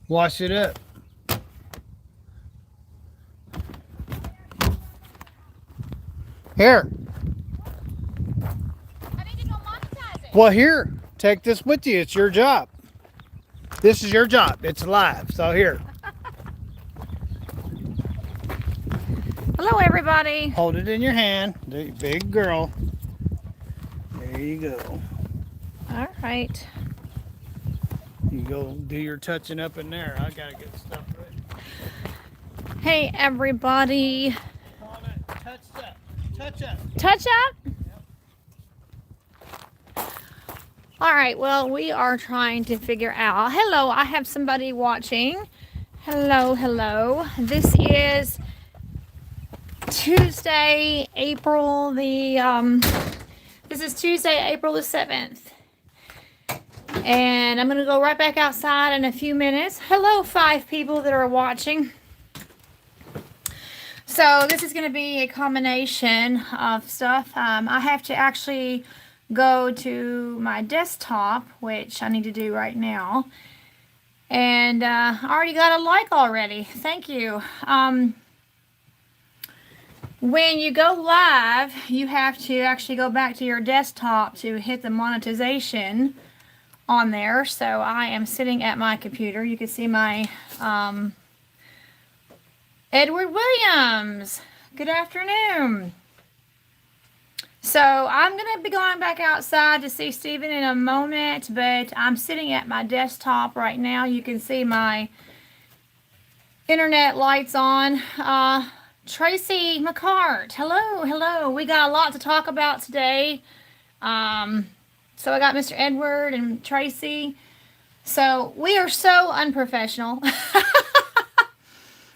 Wash it up. Here. I need to go monetize it. Well, here. Take this with you. It's your job. This is your job. It's live. So here. Hello, everybody. Hold it in your hand. Big girl. There you go. All right. You go do your touching up in there. I gotta get stuff ready. Hey, everybody. Call it touch up. Touch up. Touch up? All right. Well, we are trying to figure out. Hello, I have somebody watching. Hello, hello. This is Tuesday, April the This is Tuesday, April the 7th. And I'm going to go right back outside in a few minutes. Hello, 5 people that are watching. So this is going to be a combination of stuff. I have to actually go to my desktop, which I need to do right now. And I already got a like already. Thank you. When you go live, you have to actually go back to your desktop to hit the monetization on there. So I am sitting at my computer. You can see my Edward Williams. Good afternoon. So I'm going to be going back outside to see Stephen in a moment, but I'm sitting at my desktop right now. You can see my internet lights on. Tracy McCart, hello, hello. We got a lot to talk about today. So I got Mr. Edward and Tracy. So we are so unprofessional.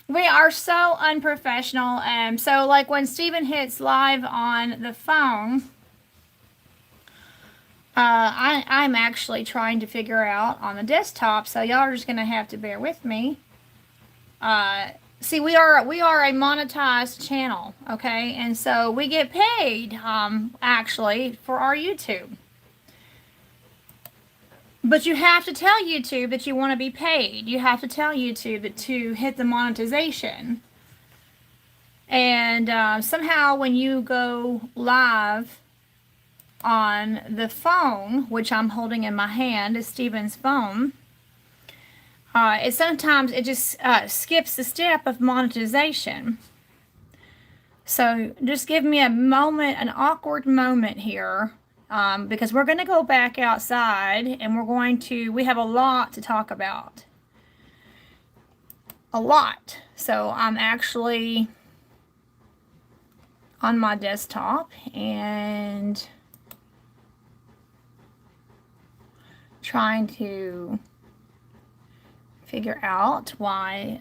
We are so unprofessional. So like when Stephen hits live on the phone, I'm actually trying to figure out on the desktop. So y'all are just gonna have to bear with me. See, we are a monetized channel, okay? And so we get paid, actually, for our YouTube. But you have to tell YouTube that you want to be paid. You have to tell YouTube that to hit the monetization. And somehow when you go live on the phone, which I'm holding in my hand, is Stephen's phone, sometimes it just skips the step of monetization. So just give me a moment, an awkward moment here, because we're going to go back outside and we have a lot to talk about. A lot. So I'm actually on my desktop and trying to figure out why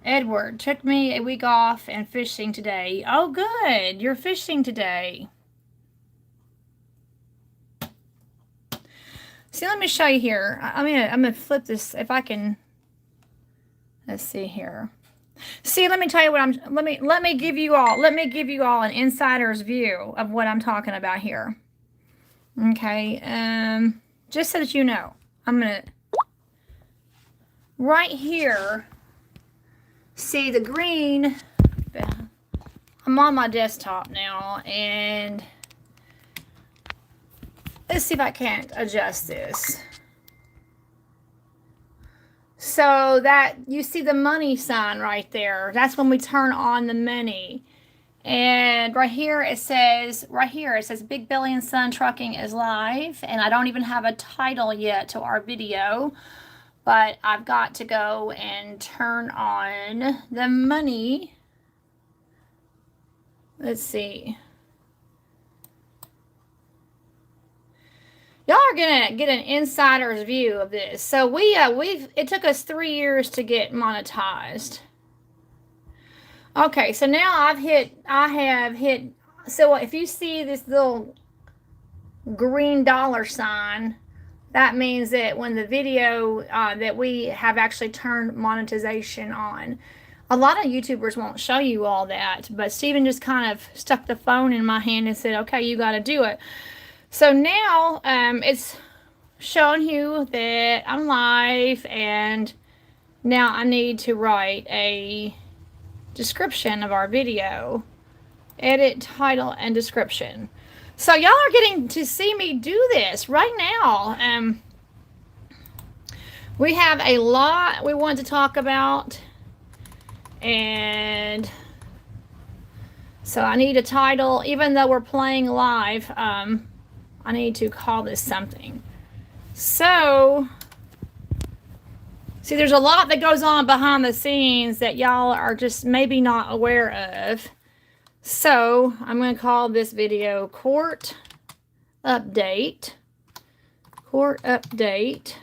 Edward took me a week off and fishing today. Oh, good. You're fishing today. See, let me show you here. I'm gonna flip this if I can. Let's see here. See, let me tell you what let me give you all an insider's view of what I'm talking about here. Okay. Just so that you know, I'm gonna right here. See the green. I'm on my desktop now, and let's see if I can't adjust this. So that you see the money sign right there. That's when we turn on the money. And right here it says Big Billy and Son Trucking is live, and I don't even have a title yet to our video. But I've got to go and turn on the money. Let's see. Y'all are gonna get an insider's view of this. So it took us 3 years to get monetized. Okay, so now I have hit. So if you see this little green dollar sign, that means that when the video that we have actually turned monetization on. A lot of YouTubers won't show you all that, but Stephen just kind of stuck the phone in my hand and said, okay, you got to do it. So now it's showing you that I'm live, and now I need to write a description of our video. Edit title and description. So y'all are getting to see me do this right now. We have a lot we want to talk about, and so I need a title. Even though we're playing live, I need to call this something. So, see, there's a lot that goes on behind the scenes that y'all are just maybe not aware of. So, I'm going to call this video Court Update. Court Update.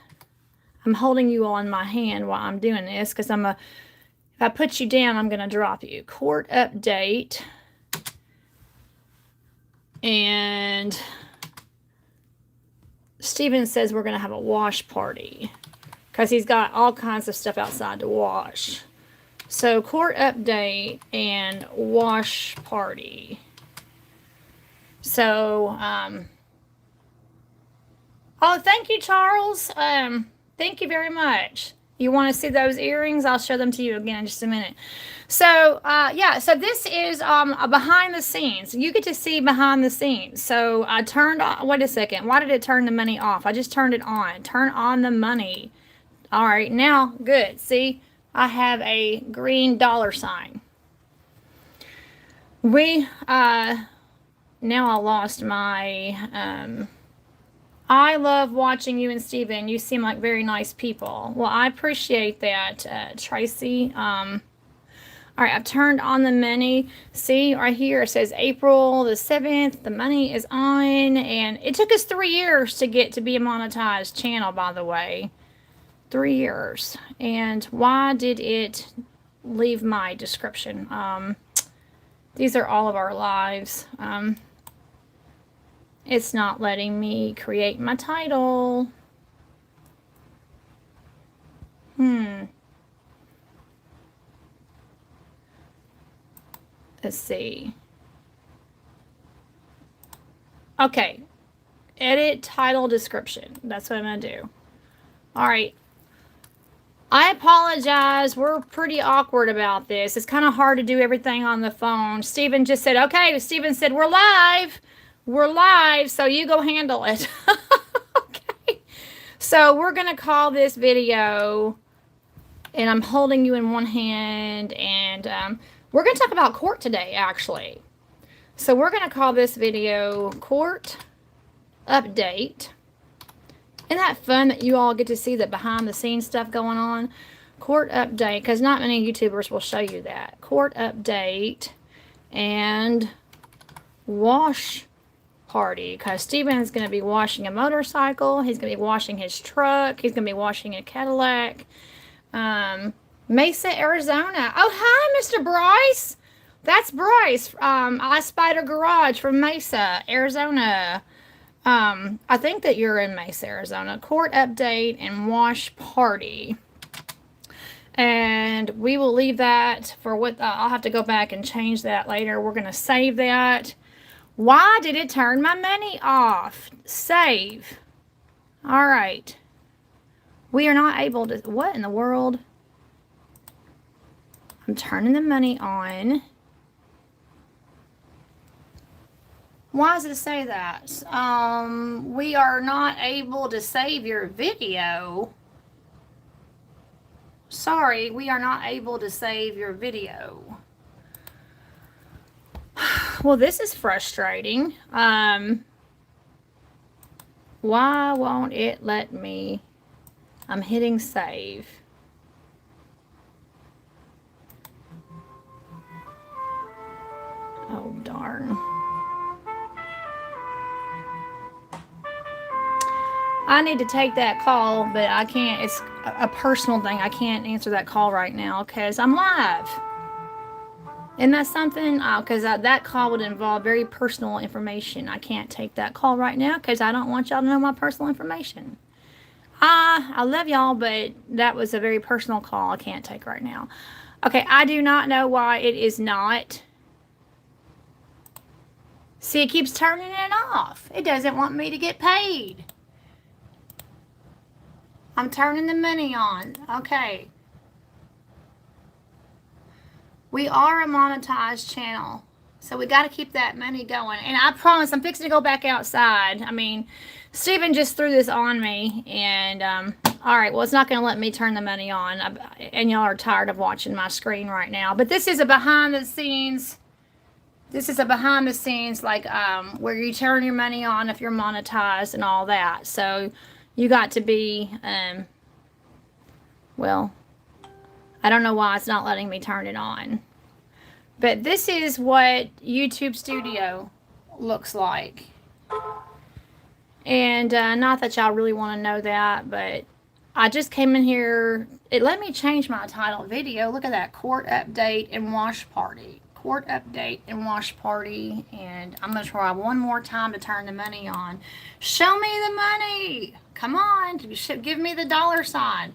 I'm holding you all in my hand while I'm doing this because if I put you down, I'm going to drop you. Court Update. And Steven says we're going to have a wash party because he's got all kinds of stuff outside to wash. So, court update and wash party. So, oh, thank you, Charles. Thank you very much. You want to see those earrings? I'll show them to you again in just a minute. So, yeah, so this is a behind the scenes. You get to see behind the scenes. So, I turned on, wait a second. Why did it turn the money off? I just turned it on. Turn on the money. All right, now, good. See, I have a green dollar sign. Now I lost my, I love watching you and Steven. You seem like very nice people. Well, I appreciate that, Tracy. All right, I've turned on the money. See, right here it says April the 7th. The money is on. And it took us 3 years to get to be a monetized channel, by the way. 3 years. And why did it leave my description? These are all of our lives. It's not letting me create my title. Let's see. Okay. Edit title description. That's what I'm going to do. All right. I apologize. We're pretty awkward about this. It's kind of hard to do everything on the phone. Steven just said, okay. Steven said, we're live. We're live, so you go handle it. Okay. So we're going to call this video, and I'm holding you in one hand, and we're going to talk about court today, actually. So we're going to call this video Court Update. Isn't that fun that you all get to see the behind-the-scenes stuff going on? Court Update, because not many YouTubers will show you that. Court Update and Wash Party, because Steven's going to be washing a motorcycle. He's going to be washing his truck. He's going to be washing a Cadillac. Mesa, Arizona. Oh, hi, Mr. Bryce. That's Bryce. I Spider Garage from Mesa, Arizona. I think that you're in Mesa, Arizona. Court Update and Wash Party. And we will leave that for what I'll have to go back and change that later. We're going to save that. Why did it turn my money off? Save. All right. We are not able to... What in the world? I'm turning the money on. Why does it say that? We are not able to save your video. Sorry, we are not able to save your video. Well, this is frustrating. Why won't it let me? I'm hitting save. Oh, darn. I need to take that call, but I can't. It's a personal thing. I can't answer that call right now because I'm live. Isn't that something? Because that call would involve very personal information. I can't take that call right now because I don't want y'all to know my personal information. I love y'all, but that was a very personal call I can't take right now. Okay, I do not know why it is not. See, it keeps turning it off. It doesn't want me to get paid. I'm turning the money on. Okay. We are a monetized channel. So we got to keep that money going. And I promise I'm fixing to go back outside. I mean, Steven just threw this on me. And, all right, well, it's not going to let me turn the money on. And y'all are tired of watching my screen right now. But this is a behind the scenes. This is a behind the scenes, like, where you turn your money on if you're monetized and all that. So you got to be, well, I don't know why it's not letting me turn it on. But this is what YouTube Studio looks like. And not that y'all really want to know that, but I just came in here. It let me change my title video. Look at that. Court update and wash party. Court update and wash party. And I'm going to try one more time to turn the money on. Show me the money. Come on. Give me the dollar sign.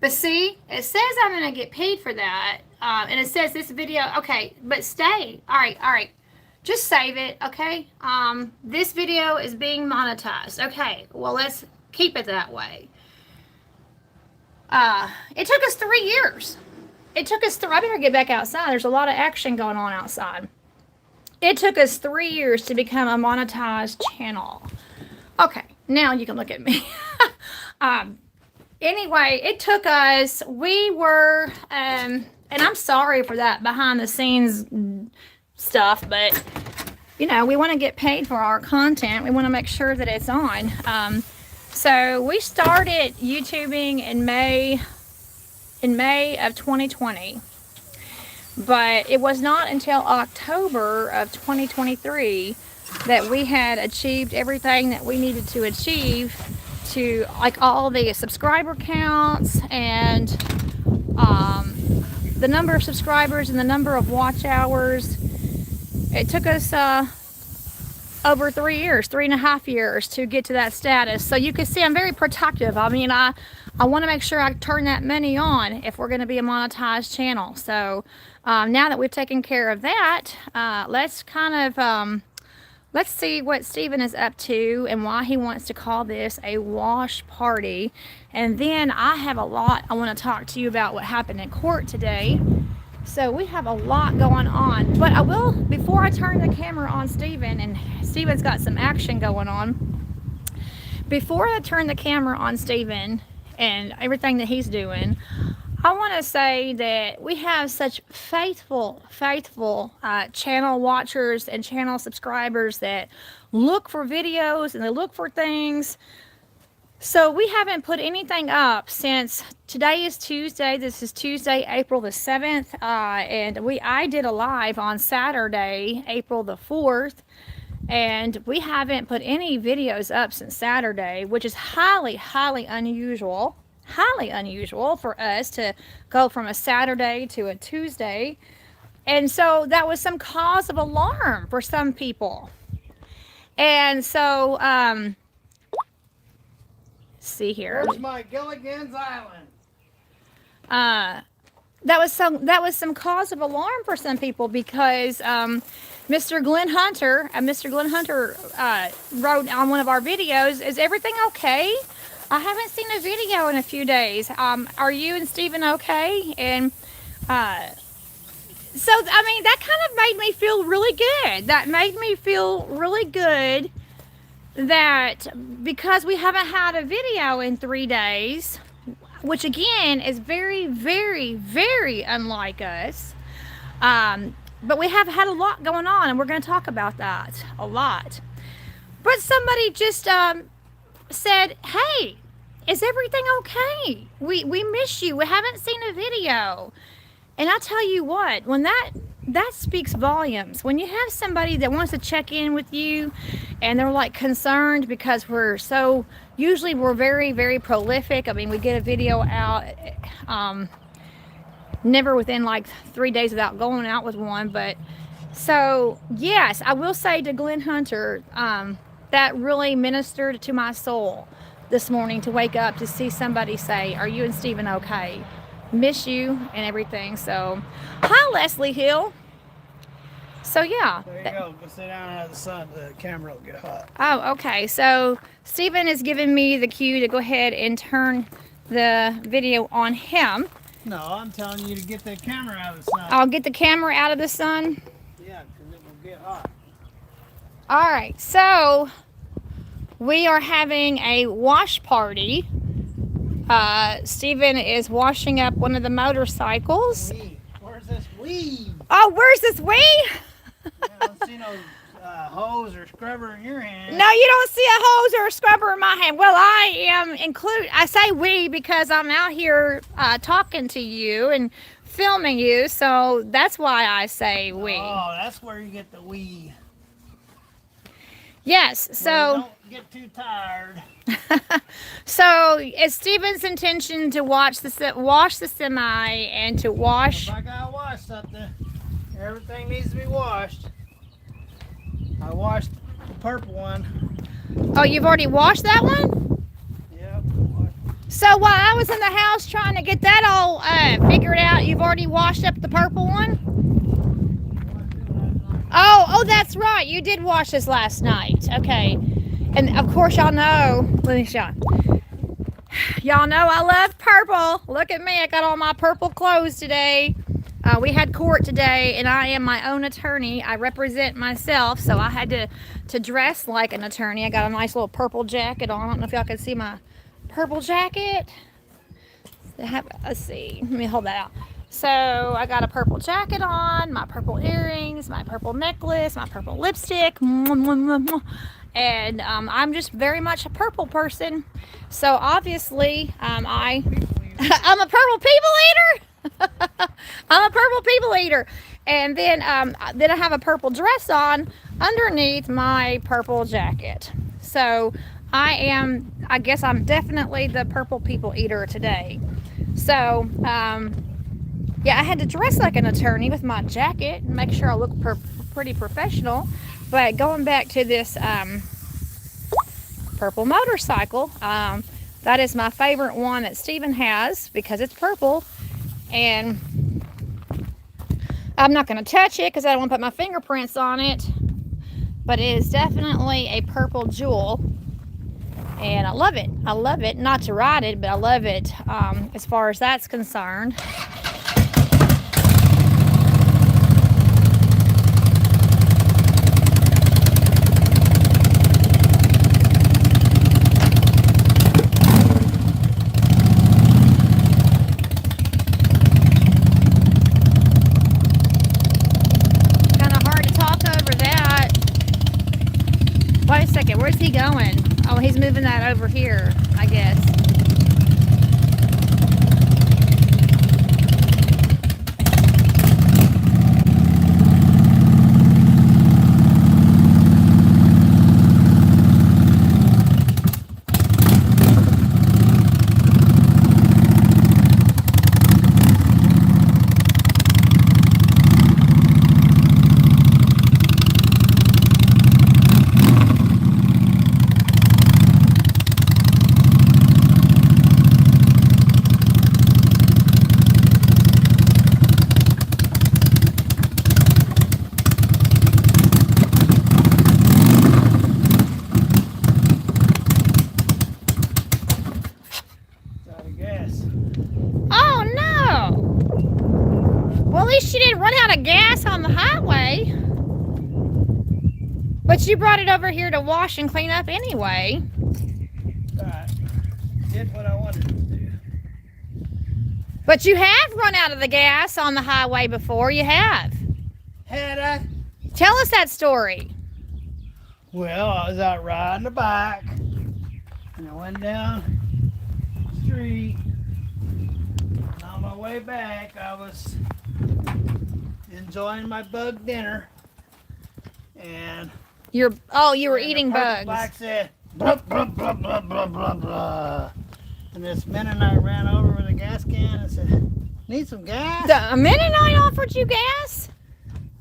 But see, it says I'm going to get paid for that. And it says this video, okay, but stay. All right. Just save it, okay? This video is being monetized. Okay, well, let's keep it that way. It took us 3 years. I better get back outside. There's a lot of action going on outside. It took us 3 years to become a monetized channel. Okay, now you can look at me. Anyway, it took us, we were, and I'm sorry for that behind the scenes stuff, but, you know, we want to get paid for our content. We want to make sure that it's on. So we started YouTubing in May of 2020, but it was not until October of 2023 that we had achieved everything that we needed to achieve to, like, all the subscriber counts and the number of subscribers and the number of watch hours. It took us over 3 years, 3.5 years to get to that status. So you can see I'm very protective. I mean, I want to make sure I turn that money on if we're going to be a monetized channel. So now that we've taken care of that, let's kind of let's see what Steven is up to and why he wants to call this a wash party. And then I have a lot I want to talk to you about what happened in court today. So we have a lot going on. But I will, before I turn the camera on Steven, and Steven's got some action going on. Before I turn the camera on Steven and everything that he's doing, I want to say that we have such faithful channel watchers and channel subscribers that look for videos and they look for things. So we haven't put anything up since today is Tuesday. This is Tuesday, April the 7th. And I did a live on Saturday, April the 4th. And we haven't put any videos up since Saturday, which is highly unusual. Highly unusual for us to go from a Saturday to a Tuesday. And so that was some cause of alarm for some people. And so, see here. Where's my Gilligan's Island? That was some cause of alarm for some people because Mr. Glenn Hunter wrote on one of our videos, "Is everything okay? I haven't seen a video in a few days. Are you and Steven okay?" And so, I mean, that kind of made me feel really good. That made me feel really good that because we haven't had a video in 3 days, which again is very unlike us, but we have had a lot going on, and we're going to talk about that a lot. But somebody just said, "Hey, is everything okay? We miss you. We haven't seen a video." And I tell you what, when that speaks volumes. When you have somebody that wants to check in with you and they're like concerned because usually we're very prolific. I mean, we get a video out never within like 3 days without going out with one. But so yes, I will say to Glenn Hunter, that really ministered to my soul this morning to wake up to see somebody say, "Are you and Steven okay? Miss you," and everything. So hi, Leslie Hill. So yeah, there you go. Go sit down out of the sun. The camera will get hot. Oh, okay. So Steven is giving me the cue to go ahead and turn the video on him. No, I'm telling you to get the camera out of the sun. I'll get the camera out of the sun. Yeah, because it will get hot. All right, so we are having a wash party. Stephen is washing up one of the motorcycles. Weave. Where's this weave? Oh, where's this weave? I don't see no hose or scrubber in your hand. No, you don't see a hose or a scrubber in my hand. Well, I say we because I'm out here talking to you and filming you, so that's why I say we. Oh, that's where you get the we. Yes, so Well, don't get too tired. so it's Stephen's intention to wash the semi and to wash. If I gotta wash something, everything needs to be washed. I washed the purple one. Oh, you've already washed that one? Yep. So while I was in the house trying to get that all figured out, you've already washed up the purple one? Oh, that's right. You did wash this last night. Okay. And of course y'all know, let me show you. Y'all know I love purple. Look at me, I got all my purple clothes today. We had court today and I am my own attorney. I represent myself, so I had to dress like an attorney. I got a nice little purple jacket on. I don't know if y'all can see my purple jacket. Let's see, let me hold that out. So I got a purple jacket on, my purple earrings, my purple necklace, my purple lipstick, and I'm just very much a purple person. So obviously, I'm a purple people eater. I'm a purple people eater, and then I have a purple dress on underneath my purple jacket. So I guess I'm definitely the purple people eater today. So yeah, I had to dress like an attorney with my jacket and make sure I look pretty professional. But going back to this purple motorcycle, that is my favorite one that Stephen has because it's purple. And I'm not going to touch it because I don't want to put my fingerprints on it. But it is definitely a purple jewel. And I love it. I love it. Not to ride it, but I love it as far as that's concerned. Wait a second, where's he going? Oh, he's moving that over here, I guess. She didn't run out of gas on the highway. But you brought it over here to wash and clean up anyway. Right. Did what I wanted to do. But you have run out of the gas on the highway before. You have. Had I? Tell us that story. Well, I was out riding a bike and I went down the street. And on my way back, I was enjoying my bug dinner, and you were eating bugs. Bike said, blah, blah, blah, blah, blah, blah, blah. And this Mennonite ran over with a gas can and said, "Need some gas?" A Mennonite offered you gas?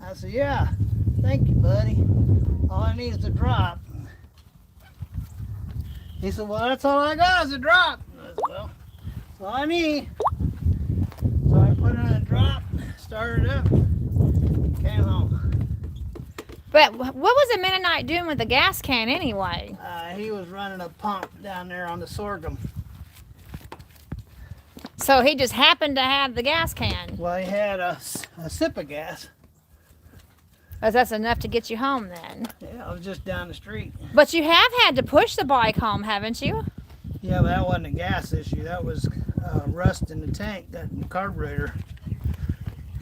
I said, "Yeah, thank you, buddy. All I need is a drop." He said, "Well, that's all I got is a drop." I said, "Well, that's all I need." So I put in a drop, started up, came home. But what was a Mennonite doing with a gas can anyway? He was running a pump down there on the sorghum. So he just happened to have the gas can. Well, he had a sip of gas. That's enough to get you home then. Yeah, I was just down the street. But you have had to push the bike home, haven't you? Yeah, but that wasn't a gas issue. That was rust in the tank, that carburetor.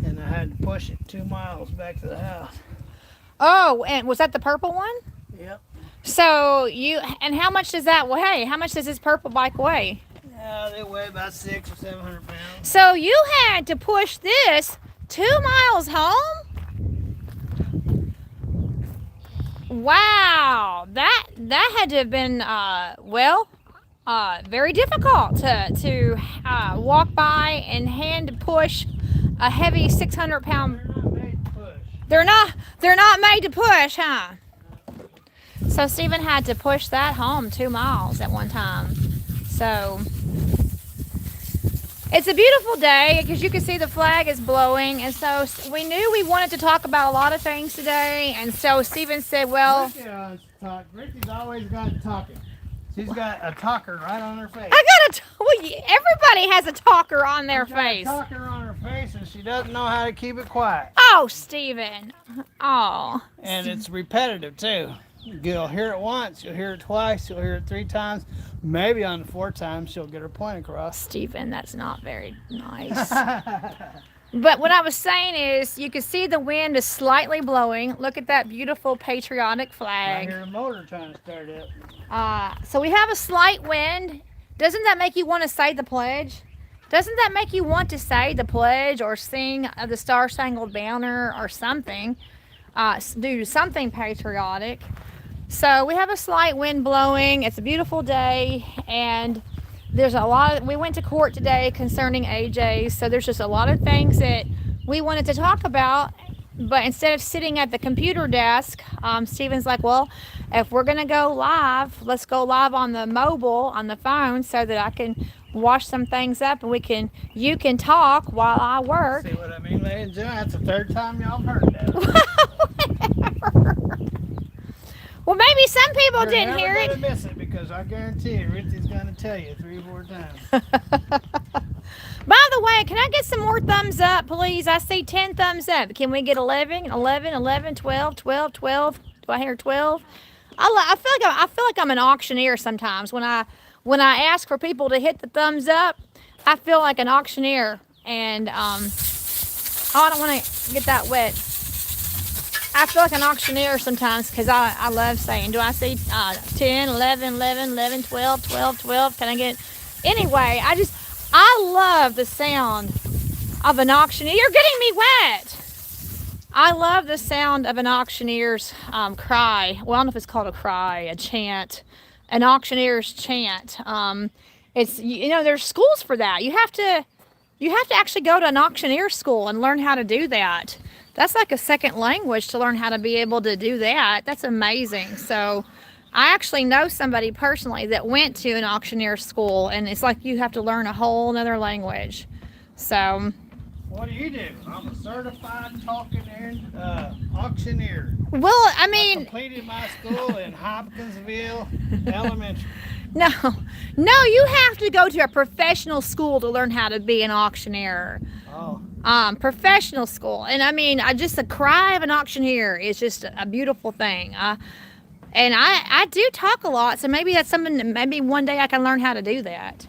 And I had to push it 2 miles back to the house. Oh, and was that the purple one? Yep. So and how much does that weigh? How much does this purple bike weigh? Yeah, they weigh about 600 or 700 pounds. So you had to push this 2 miles home? Wow, that had to have been very difficult to walk by and hand push a heavy 600-pound. They're not made to push. They're not made to push, huh? So Stephen had to push that home 2 miles at one time. So it's a beautiful day because you can see the flag is blowing, and so we knew we wanted to talk about a lot of things today, and so Stephen said, well, Ricky's always got talking. She's got a talker right on her face. everybody has a talker on their face. A talker on her face, and she doesn't know how to keep it quiet. Oh, Stephen. Oh. And it's repetitive too. You'll hear it once, you'll hear it twice, you'll hear it 3 times. Maybe on the 4th time she'll get her point across. Stephen, that's not very nice. But what I was saying is, you can see the wind is slightly blowing. Look at that beautiful patriotic flag. I hear a motor trying to start up. So we have a slight wind. Doesn't that make you want to say the pledge? Doesn't that make you want to say the pledge or sing the Star Spangled Banner or something? Do something patriotic. So we have a slight wind blowing. It's a beautiful day, and there's a lot. We went to court today concerning AJ, so there's just a lot of things that we wanted to talk about. But instead of sitting at the computer desk, Stephen's like, well, if we're gonna go live, let's go live on the mobile, on the phone, so that I can wash some things up and you can talk while I work. See what I mean, ladies and gentlemen? That's the 3rd time y'all heard that. Well, maybe some people didn't hear You're it. never gonna miss it, because I guarantee you, Richie's gonna tell you 3 or 4 times. By the way, can I get some more thumbs up, please? I see 10 thumbs up. Can we get 11, 11, 11, 12, 12, 12? Do I hear 12? I feel like I'm an auctioneer sometimes. When I ask for people to hit the thumbs up, I feel like an auctioneer. And oh, I don't want to get that wet. I feel like an auctioneer sometimes because I love saying, do I see 10, 11, 11, 11, 12, 12, 12? Can I get... Anyway, I love the sound of an auctioneer. You're getting me wet. I love the sound of an auctioneer's cry. Well, I don't know if it's called a cry, a chant, an auctioneer's chant. It's, there's schools for that. You have to actually go to an auctioneer school and learn how to do that. That's like a second language to learn how to be able to do that. That's amazing. So I actually know somebody personally that went to an auctioneer school, and it's like you have to learn a whole nother language. So what do you do? I'm a certified auctioneer. Well, I mean, I completed my school in Hopkinsville Elementary. No, you have to go to a professional school to learn how to be an auctioneer. Oh. Professional school. And I mean, just the cry of an auctioneer is just a beautiful thing. And I do talk a lot, so maybe that's something that maybe one day I can learn how to do that.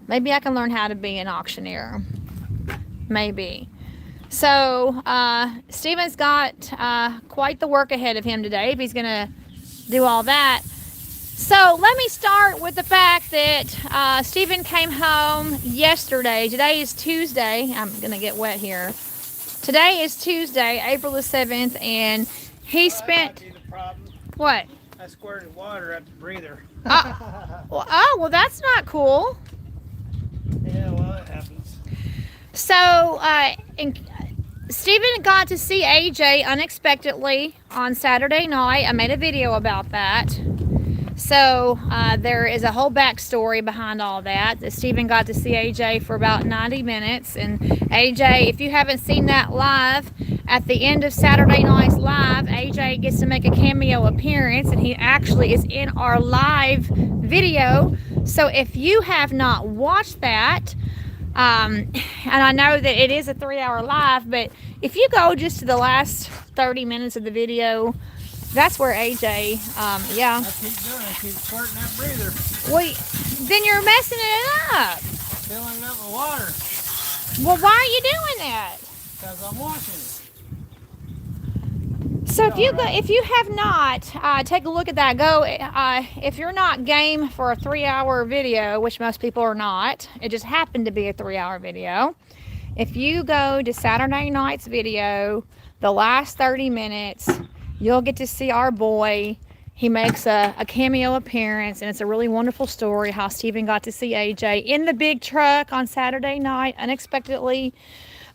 Maybe I can learn how to be an auctioneer. Maybe. So, Stephen's got quite the work ahead of him today if he's going to do all that. So, let me start with the fact that Stephen came home yesterday. Today is Tuesday. I'm going to get wet here. Today is Tuesday, April the 7th, and he spent... That might be the problem. What? I squirted water at the breather. Well, that's not cool. Yeah, well, it happens. So, Stephen got to see AJ unexpectedly on Saturday night. I made a video about that. So, there is a whole backstory behind all that. Stephen got to see AJ for about 90 minutes. And AJ, if you haven't seen that live, at the end of Saturday night's live, AJ gets to make a cameo appearance, and he actually is in our live video. So if you have not watched that, And I know that it is a 3-hour live, but if you go just to the last 30 minutes of the video, that's where AJ, yeah. I keep doing it. Keep squirting that breather. Well, then you're messing it up. Filling it up with water. Well, why are you doing that? Because I'm washing it. So if you have not, take a look at that. Go if you're not game for a 3-hour video, which most people are not. It just happened to be a 3-hour video. If you go to Saturday night's video, the last 30 minutes, you'll get to see our boy. He makes a cameo appearance, and it's a really wonderful story how Stephen got to see AJ in the big truck on Saturday night unexpectedly.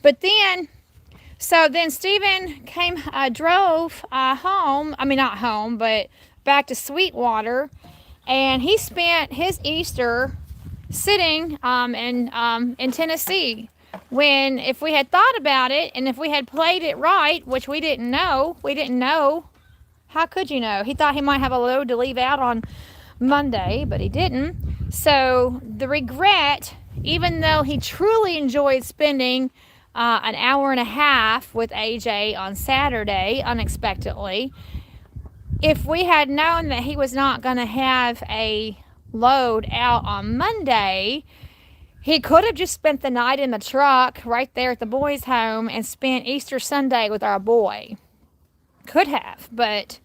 But then. So then Stephen drove home, I mean not home, but back to Sweetwater, and he spent his Easter sitting in Tennessee. When if we had thought about it, and if we had played it right, which we didn't know, how could you know? He thought he might have a load to leave out on Monday, but he didn't. So the regret, even though he truly enjoyed spending an hour and a half with AJ on Saturday unexpectedly, if we had known that he was not going to have a load out on Monday, he could have just spent the night in the truck right there at the boys' home and spent Easter Sunday with our boy. Could have, but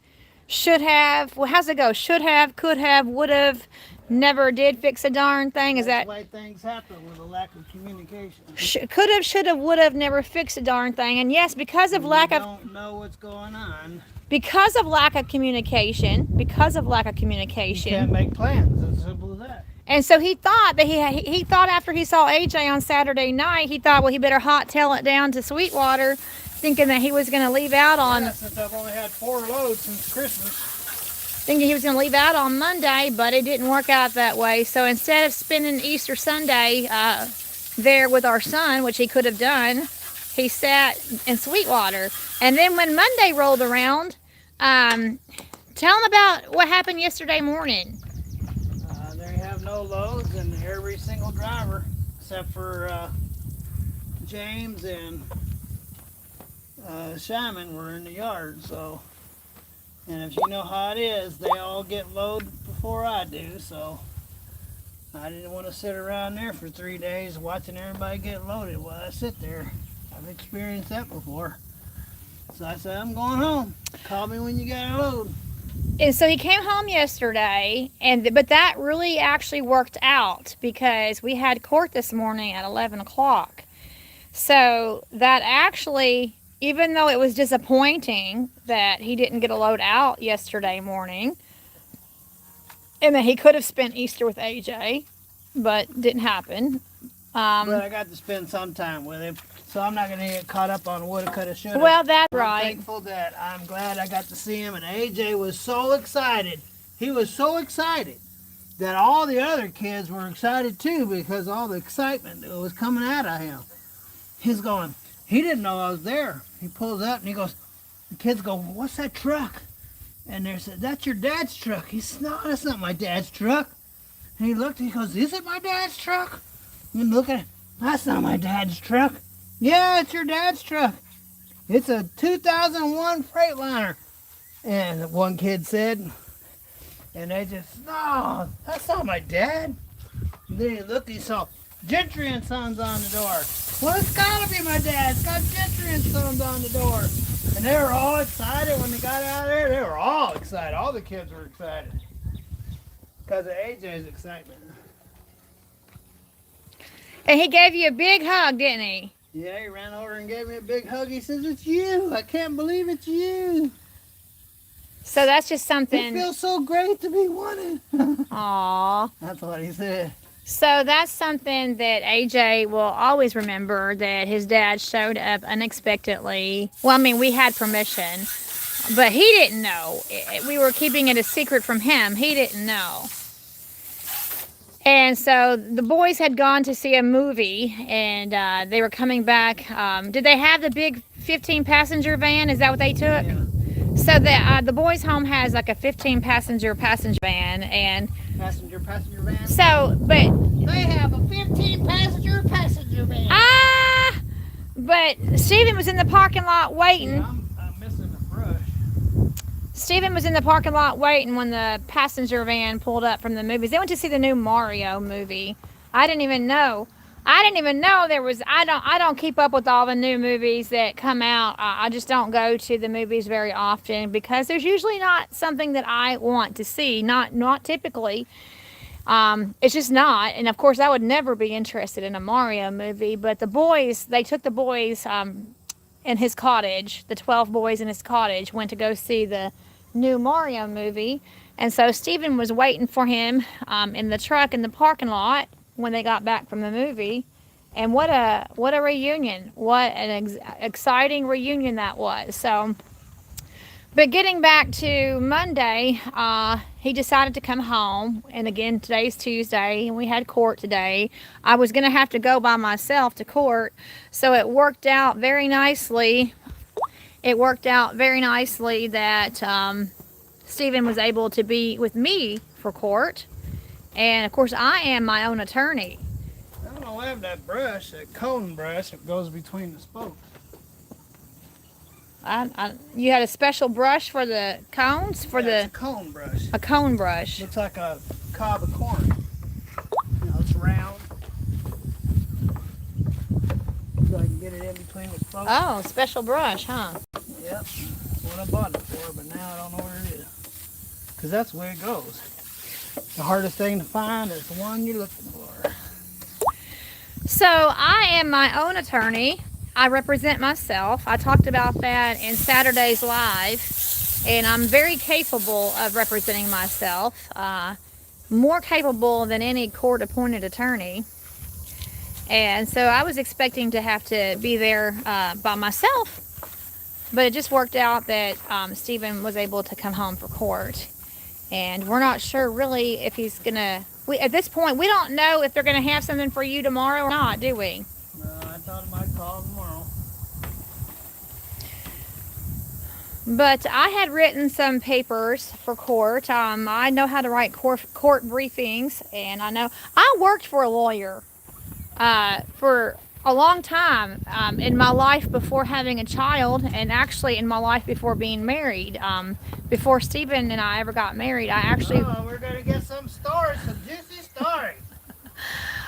should have. Well, how's it go? Should have, could have, would have, never did fix a darn thing. Is That's that the way things happen with a lack of communication. could have, should have, would have, never fixed a darn thing? And yes, because of lack of don't know what's going on. Because of lack of communication. You can't make plans. It's as simple as that. And so he thought that he thought after he saw AJ on Saturday night, he thought, well, he better hot tail it down to Sweetwater, thinking that he was going to leave out on. Yeah, since I've only had 4 loads since Christmas. Thinking he was going to leave out on Monday, but it didn't work out that way. So instead of spending Easter Sunday there with our son, which he could have done, he sat in Sweetwater. And then when Monday rolled around, tell him about what happened yesterday morning. They have no loads, and every single driver, except for James and Shyman, were in the yard. So. And if you know how it is, they all get loaded before I do, so I didn't want to sit around there for 3 days watching everybody get loaded while I sit there. I've experienced that before. So I said, I'm going home. Call me when you got a load. And so he came home yesterday, but that really actually worked out because we had court this morning at 11 o'clock. So that actually, even though it was disappointing that he didn't get a load out yesterday morning, and that he could have spent Easter with AJ, but didn't happen. But I got to spend some time with him, so I'm not going to get caught up on woulda, coulda, shoulda. Well, that's right. I'm thankful that I'm glad I got to see him, and AJ was so excited. He was so excited that all the other kids were excited too because all the excitement that was coming out of him. He's going, he didn't know I was there. He pulls up and he goes, the kids go, what's that truck? And they said, that's your dad's truck. He said, no, that's not my dad's truck. And he looked and he goes, is it my dad's truck? And look at it, that's not my dad's truck. Yeah, it's your dad's truck. It's a 2001 Freightliner. And one kid said, and they just, no, that's not my dad. And then he looked, he saw Gentry and Sons on the door. Well, it's gotta be my dad. It's got Gentry and Sons on the door. And they were all excited when they got out of there. They were all excited. All the kids were excited. Because of AJ's excitement. And he gave you a big hug, didn't he? Yeah, he ran over and gave me a big hug. He says, it's you. I can't believe it's you. So that's just something. It feels so great to be wanted. Aww. That's what he said. So that's something that AJ will always remember, that his dad showed up unexpectedly. Well, I mean, we had permission, but he didn't know. We were keeping it a secret from him. He didn't know. And so the boys had gone to see a movie, and they were coming back. Did they have the big 15-passenger van? Is that what they took? Yeah. So the boys' home has like a 15-passenger van, and Passenger van. so, but they have a 15-passenger But Stephen was in the parking lot waiting. Yeah, I'm missing the brush. Stephen was in the parking lot waiting when the passenger van pulled up from the movies. They went to see the new Mario movie. I didn't even know. There was. I don't keep up with all the new movies that come out. I just don't go to the movies very often because there's usually not something that I want to see. Not typically. It's just not. And of course, I would never be interested in a Mario movie. But the boys, they took the boys in his cottage. The 12 boys in his cottage went to go see the new Mario movie. And so Stephen was waiting for him in the truck in the parking lot when they got back from the movie. And what a reunion. What an exciting reunion that was. So, but getting back to Monday, he decided to come home. And again, today's Tuesday and we had court today. I was going to have to go by myself to court. So it worked out very nicely. It worked out very nicely that Stephen was able to be with me for court. And of course, I am my own attorney. I don't have that brush, that cone brush that goes between the spokes. You had a special brush for the cones? It's a cone brush. A cone brush. Looks like a cob of corn. You know, it's round. So I can get it in between the spokes. Oh, special brush, huh? Yep, that's what I bought it for, but now I don't know where it is. Because that's the way it goes. The hardest thing to find is the one you're looking for. So I am my own attorney. I represent myself. I talked about that in Saturday's live, and I'm very capable of representing myself. More capable than any court-appointed attorney. And so I was expecting to have to be there by myself, but it just worked out that Stephen was able to come home for court. And we're not sure really if he's gonna, at this point, we don't know if they're gonna have something for you tomorrow or not, do we? No, I thought I might call tomorrow. But I had written some papers for court. I know how to write court briefings, and I worked for a lawyer for a long time in my life before having a child, and actually in my life before being married. Before Stephen and I ever got married, we're going to get some stories, some juicy stories.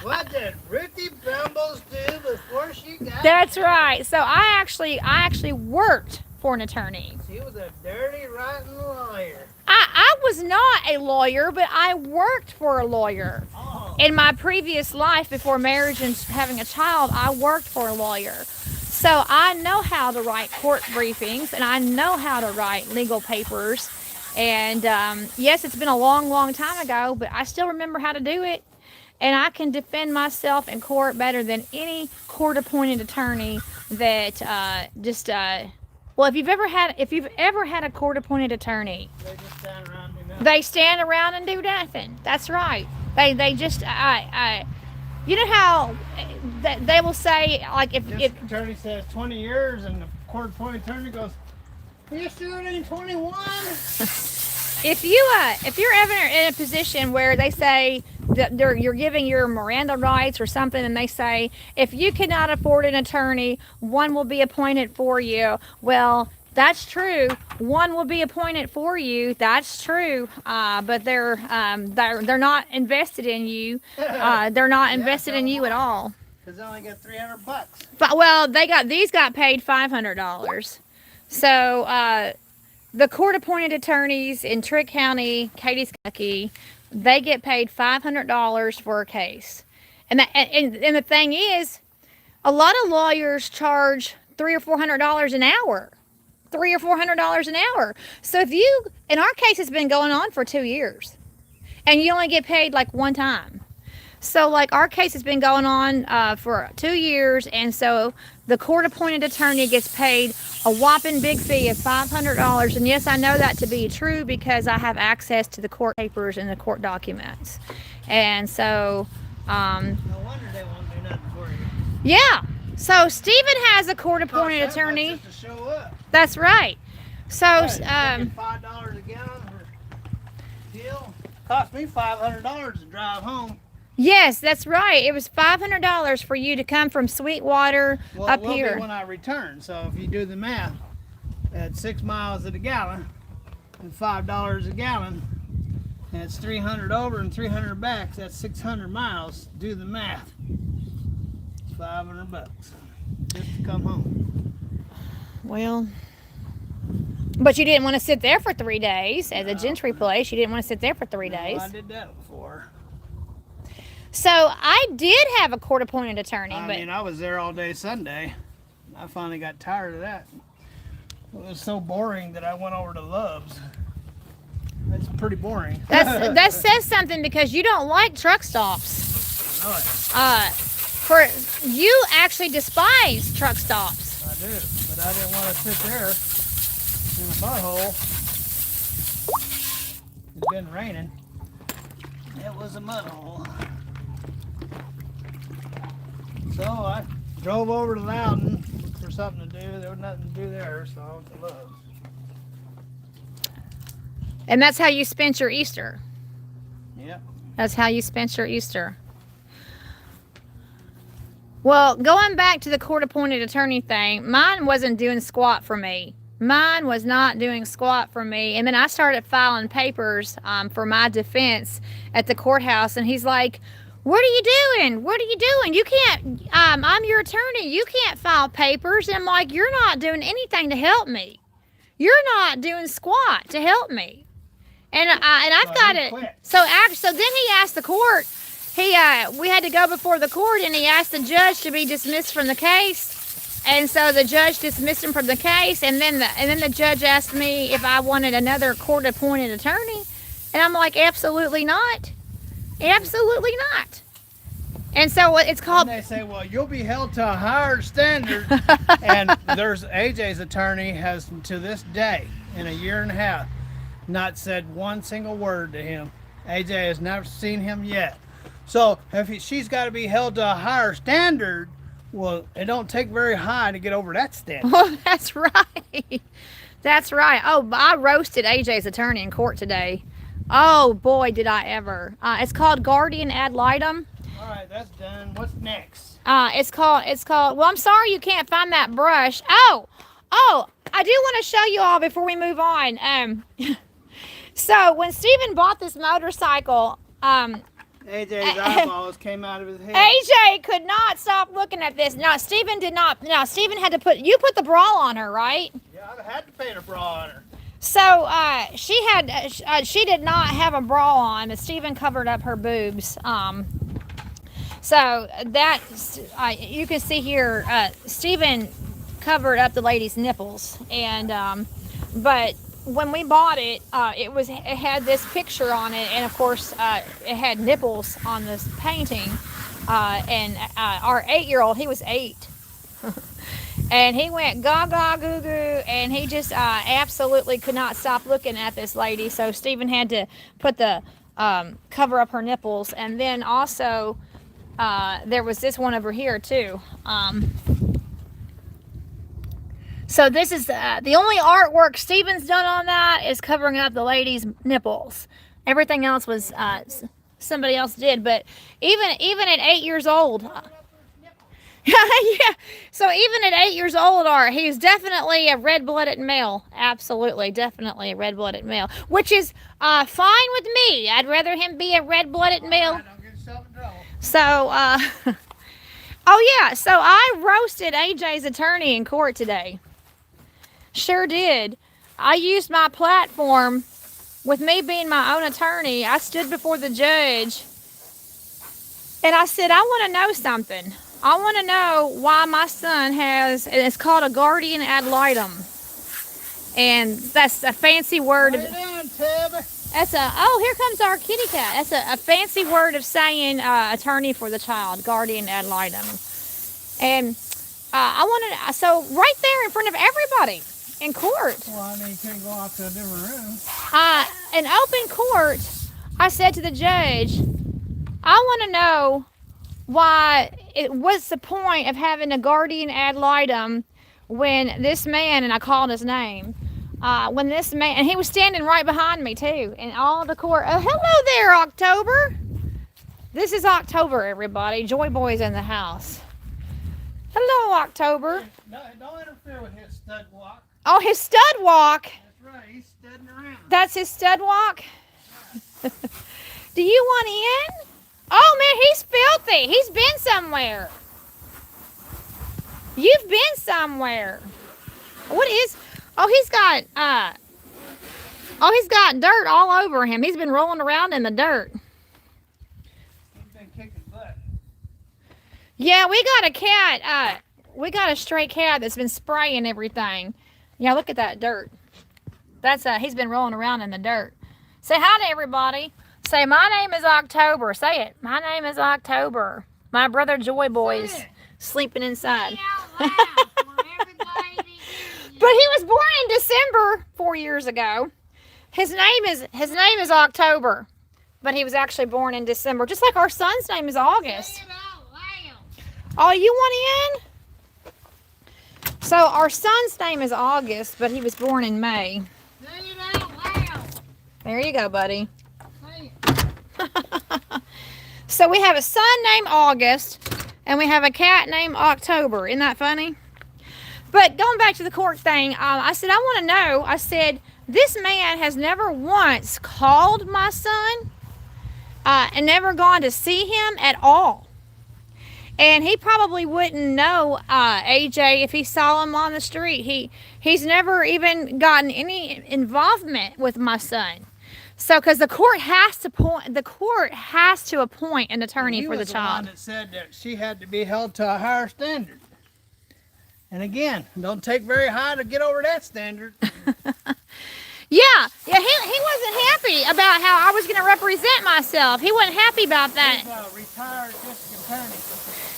What did Ruthie Bumbles do before she got That's married? right. So I actually worked for an attorney. She was a dirty, rotten lawyer. I was not a lawyer, but I worked for a lawyer. Oh. In my previous life, before marriage and having a child, I worked for a lawyer. So I know how to write court briefings, and I know how to write legal papers. And yes, it's been a long, long time ago, but I still remember how to do it. And I can defend myself in court better than any court-appointed attorney that well, if you've ever had a court-appointed attorney, They just stand around and do nothing. they stand around and do nothing. That's right. They just you know how they will say, like, if This attorney says 20 years, and the court-appointed attorney goes, "Are you sure it ain't 21?" if you're ever in a position where they say that you're giving your Miranda rights or something, and they say, if you cannot afford an attorney, one will be appointed for you. Well, that's true. One will be appointed for you. That's true. But they're not invested in you. They're not invested in you at all. Because they only get $300. But, well, these got paid $500. So the court-appointed attorneys in Trick County, Katy, Kentucky, they get paid $500 for a case. And the thing is, a lot of lawyers charge $300 or $400 an hour. $300 or $400 an hour. So in our case, it's been going on for 2 years, and you only get paid like one time. So like our case has been going on for 2 years, and so the court-appointed attorney gets paid a whopping big fee of $500. And yes, I know that to be true because I have access to the court papers and the court documents. And so, No wonder they won't do nothing for you. yeah. So Stephen has a court-appointed Cost that much attorney. just to show up. That's right. So, Right, $5 a gallon for fuel. Cost me $500 to drive home. Yes, that's right. It was $500 for you to come from Sweetwater Well, up it will here. be when I return. So if you do the math, at 6 miles at a gallon and $5 a gallon, and it's 300 over and 300 back. So that's 600 miles. Do the math. It's $500 just to come home. Well, but you didn't want to sit there for 3 days at the Gentry place. You didn't want to sit there for 3 days. I did that before. So I did have a court-appointed attorney. I mean, I was there all day Sunday. I finally got tired of that. It was so boring that I went over to Love's. That's pretty boring. That says something because you don't like truck stops. I know it. For you actually despise truck stops. I do, but I didn't want to sit there in a butthole. It's been raining. It was a mud hole. So I drove over to Loudon, looked for something to do. There was nothing to do there, so I went to Love's. And that's how you spent your Easter. Yep. That's how you spent your Easter. Well, going back to the court-appointed attorney thing, mine wasn't doing squat for me. Mine was not doing squat for me. And then I started filing papers for my defense at the courthouse. And he's like, what are you doing? What are you doing? You can't, I'm your attorney. You can't file papers. And I'm like, you're not doing anything to help me. You're not doing squat to help me. And I've got it. So then he asked the court. We had to go before the court, and he asked the judge to be dismissed from the case. And so the judge dismissed him from the case. And then the judge asked me if I wanted another court-appointed attorney, and I'm like, absolutely not, absolutely not. And so it's called. And they say, well, you'll be held to a higher standard. And there's AJ's attorney has to this day, in a year and a half, not said one single word to him. AJ has never seen him yet. So if she's got to be held to a higher standard, well, it don't take very high to get over that standard. Well, that's right. That's right. Oh, I roasted AJ's attorney in court today. Oh boy, did I ever. It's called guardian ad litem. All right, that's done. What's next? It's called, well, I'm sorry you can't find that brush. Oh, I do want to show you all before we move on. So when Stephen bought this motorcycle, AJ's eyeballs came out of his head. AJ could not stop looking at this. No, Stephen did not. No, Stephen had to you put the bra on her, right? Yeah, I had to paint a bra on her. So she did not have a bra on, but Stephen covered up her boobs. So that you can see here, Stephen covered up the lady's nipples, and but when we bought it, it had this picture on it, and of course it had nipples on this painting. And our 8-year-old, he was 8, and he went gaga goo goo, and he just absolutely could not stop looking at this lady. So Stephen had to put the cover up her nipples, and then also there was this one over here too. So this is the only artwork Stephen's done on that is covering up the lady's nipples. Everything else was somebody else did. But even at 8 years old, yeah. So even at 8 years old, he's definitely a red-blooded male. Absolutely, definitely a red-blooded male, which is fine with me. I'd rather him be a red-blooded male. Don't get yourself in trouble. So, oh yeah, so I roasted AJ's attorney in court today. Sure did. I used my platform, with me being my own attorney. I stood before the judge and I said, I want to know something. I want to know why my son has, and it's called a guardian ad litem. And that's a fancy word. Lay down, Tabby. Here comes our kitty cat. That's a fancy word of saying attorney for the child, guardian ad litem. And so right there in front of everybody in court. Well, I mean, you can't go off to a different room. In open court, I said to the judge, I want to know what's the point of having a guardian ad litem when this man, and I called his name, when this man, and he was standing right behind me too, and all the court, oh, hello there, October. This is October, everybody. Joy Boy's in the house. Hello, October. Don't interfere with his stud walk. Oh, his stud walk. That's right. He's studding around. That's his stud walk. Do you want in? Oh man, he's filthy. He's been somewhere. You've been somewhere. What is? Oh, he's got dirt all over him. He's been rolling around in the dirt. He's been kicking butt. Yeah, we got a cat. We got a stray cat that's been spraying everything. Yeah, look at that dirt. That's he's been rolling around in the dirt. Say hi to everybody. Say, my name is October. Say it. My name is October. My brother Joy Boy's sleeping inside. But he was born in December 4 years ago. His name is October, but he was actually born in December, just like our son's name is August. Oh, you want in? So our son's name is August, but he was born in May. There you go, buddy. So we have a son named August, and we have a cat named October. Isn't that funny? But going back to the court thing, I said, I want to know, I said, this man has never once called my son and never gone to see him at all. And he probably wouldn't know AJ if he saw him on the street. He's never even gotten any involvement with my son. So, because the court has to appoint an attorney for the child. He was the one that said that she had to be held to a higher standard. And again, don't take very high to get over that standard. Yeah, he wasn't happy about how I was going to represent myself. He wasn't happy about that. He's a retired district attorney.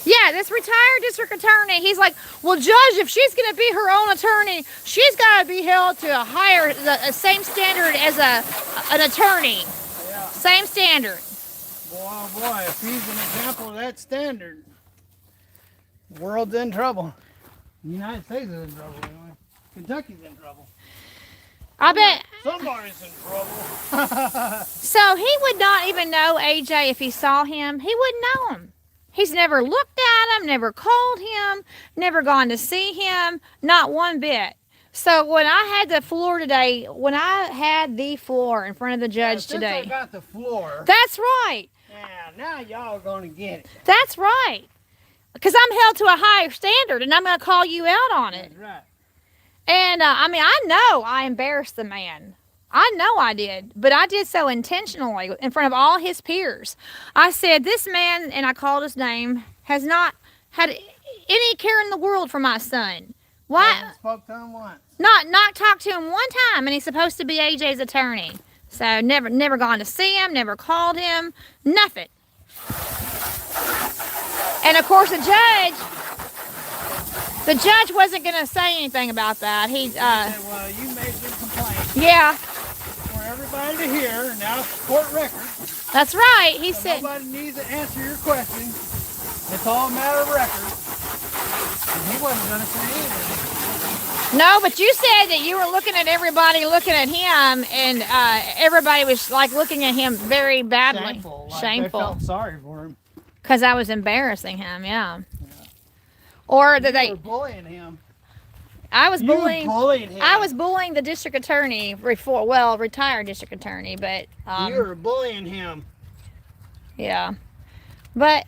Yeah, this retired district attorney, he's like, well, Judge, if she's going to be her own attorney, she's got to be held to the same standard as an attorney. Yeah. Same standard. Boy, oh boy, if he's an example of that standard, the world's in trouble. The United States is in trouble anyway. Kentucky's in trouble. I bet. Somebody's in trouble. So he would not even know AJ if he saw him. He wouldn't know him. He's never looked at him, never called him, never gone to see him, not one bit. So when I had the floor today, in front of the judge today. Since I got the floor. That's right. Yeah, now y'all are going to get it. That's right. Because I'm held to a higher standard, and I'm going to call you out on it. That's right. And, I mean, I know I embarrassed the man. I know I did, but I did so intentionally in front of all his peers. I said, this man, and I called his name, has not had any care in the world for my son. Why? Haven't spoke to him once. Not talked to him one time, and he's supposed to be AJ's attorney. So never gone to see him, never called him, nothing. And of course the judge wasn't going to say anything about that. He said, well, you made your complaint. Yeah. For everybody to hear, and now it's court record. That's right. He So said nobody needs to answer your question. It's all a matter of record. And he wasn't going to say anything. no, but you said that you were looking at everybody looking at him, and everybody was like looking at him very badly. Shameful. Like Shameful. They felt sorry for him. Because I was embarrassing him, yeah. Or that You were bullying him. I was bullying. You were bullying him. I was bullying the district attorney retired district attorney, but you were bullying him. yeah. But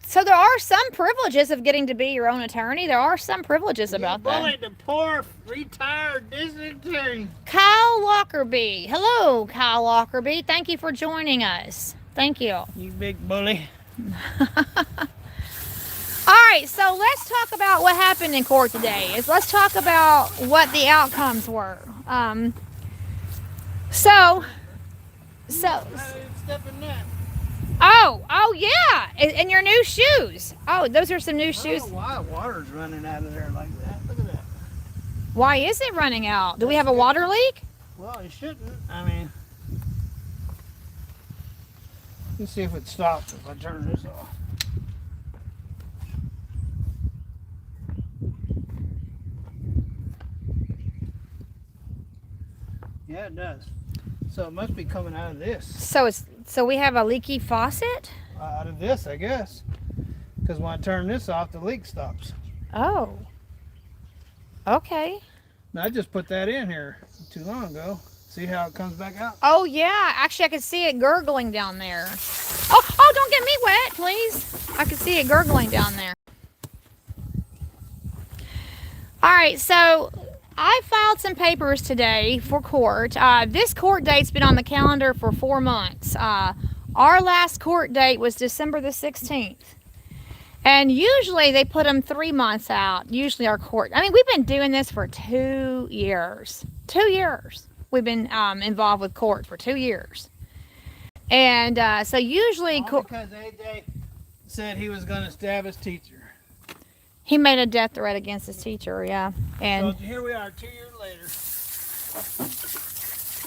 so there are some privileges of getting to be your own attorney. There are some privileges about You that. bullied the poor retired district attorney. Kyle Lockerbie. Hello, Kyle Lockerbie. Thank you for joining us. Thank you. You big bully. All right, so let's talk about what happened in court today. Let's talk about what the outcomes were. Step in that. Oh yeah, and your new shoes. Oh, those are some new I shoes. don't know why water's running out of there like that. Look at that. Why is it running out? Do we have a water leak? Well, it shouldn't. I mean, let's see if it stops if I turn this off. Yeah, it does. So it must be coming out of this. So we have a leaky faucet. out of this, I guess. Because when I turn this off, the leak stops. Oh. Okay. Now, I just put that in here too long ago. See how it comes back out? Oh, yeah. Actually, I could see it gurgling down there. Oh, don't get me wet, please. I could see it gurgling down there. All right, so I filed some papers today for court. This court date's been on the calendar for 4 months. Our last court date was December the 16th. And usually they put them 3 months out. Usually our court, I mean, we've been doing this for 2 years. 2 years. We've been involved with court for 2 years. And so usually... All because AJ said he was going to stab his teacher. He made a death threat against his teacher, yeah. And so here we are 2 years later.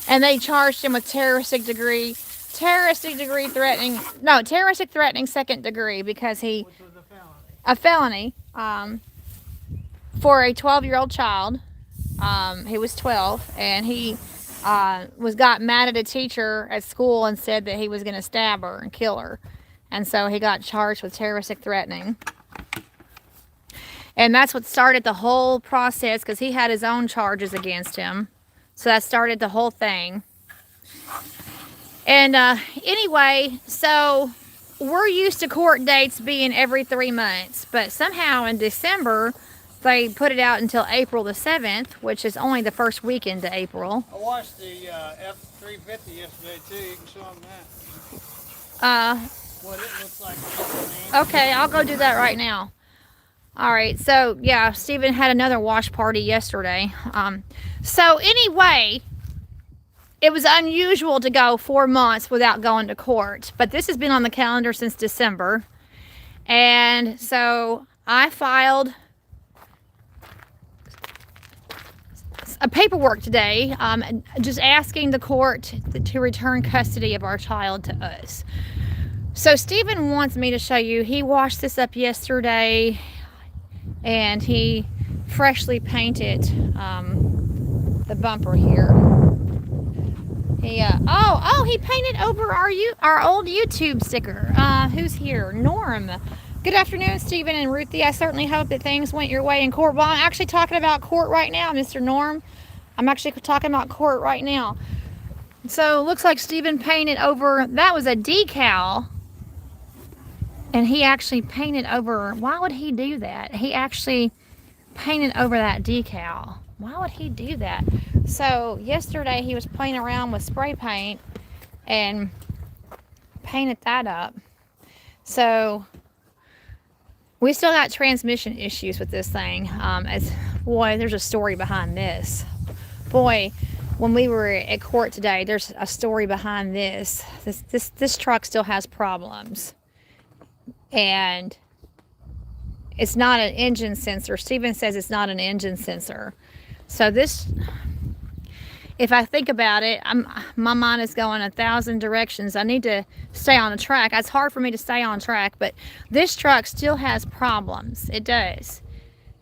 And they charged him with terroristic threatening second degree because he... Which was a A felony. felony for a 12-year-old child. He was 12, and he got mad at a teacher at school and said that he was going to stab her and kill her. And so he got charged with terroristic threatening. And that's what started the whole process, because he had his own charges against him. So that started the whole thing. And anyway, so we're used to court dates being every 3 months. But somehow in December, they put it out until April the 7th, which is only the first weekend to April. I watched the F-350 yesterday, too. You can show them that. What it looks like. Okay, I'll go do that right now. All right, so yeah, Stephen had another wash party yesterday. So anyway, it was unusual to go 4 months without going to court, but this has been on the calendar since December. And so I filed a paperwork today, just asking the court to return custody of our child to us. So Stephen wants me to show you, he washed this up yesterday, and he freshly painted the bumper here. He he painted over our old YouTube sticker. Who's here? Norm. Good afternoon, Stephen and Ruthie. I certainly hope that things went your way in court. Well, I'm actually talking about court right now, Mr. Norm. I'm actually talking about court right now. So, looks like Stephen painted over, that was a decal. And he actually painted over, why would he do that? He actually painted over that decal. Why would he do that? So, yesterday he was playing around with spray paint and painted that up. So, we still got transmission issues with this thing. Boy, there's a story behind this. Boy, when we were at court today, there's a story behind this. This truck still has problems. And it's not an engine sensor. Stephen says it's not an engine sensor. So this, if I think about it, my mind is going 1,000 directions. I need to stay on the track. It's hard for me to stay on track, but this truck still has problems. It does.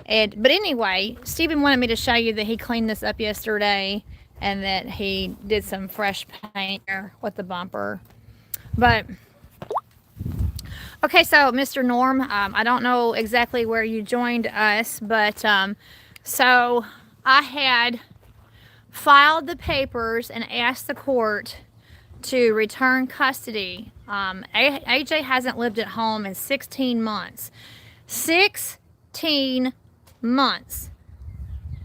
But anyway, Stephen wanted me to show you that he cleaned this up yesterday and that he did some fresh paint there with the bumper. But okay, so Mr. Norm, I don't know exactly where you joined us, but so I had filed the papers and asked the court to return custody. AJ hasn't lived at home in 16 months. 16 months.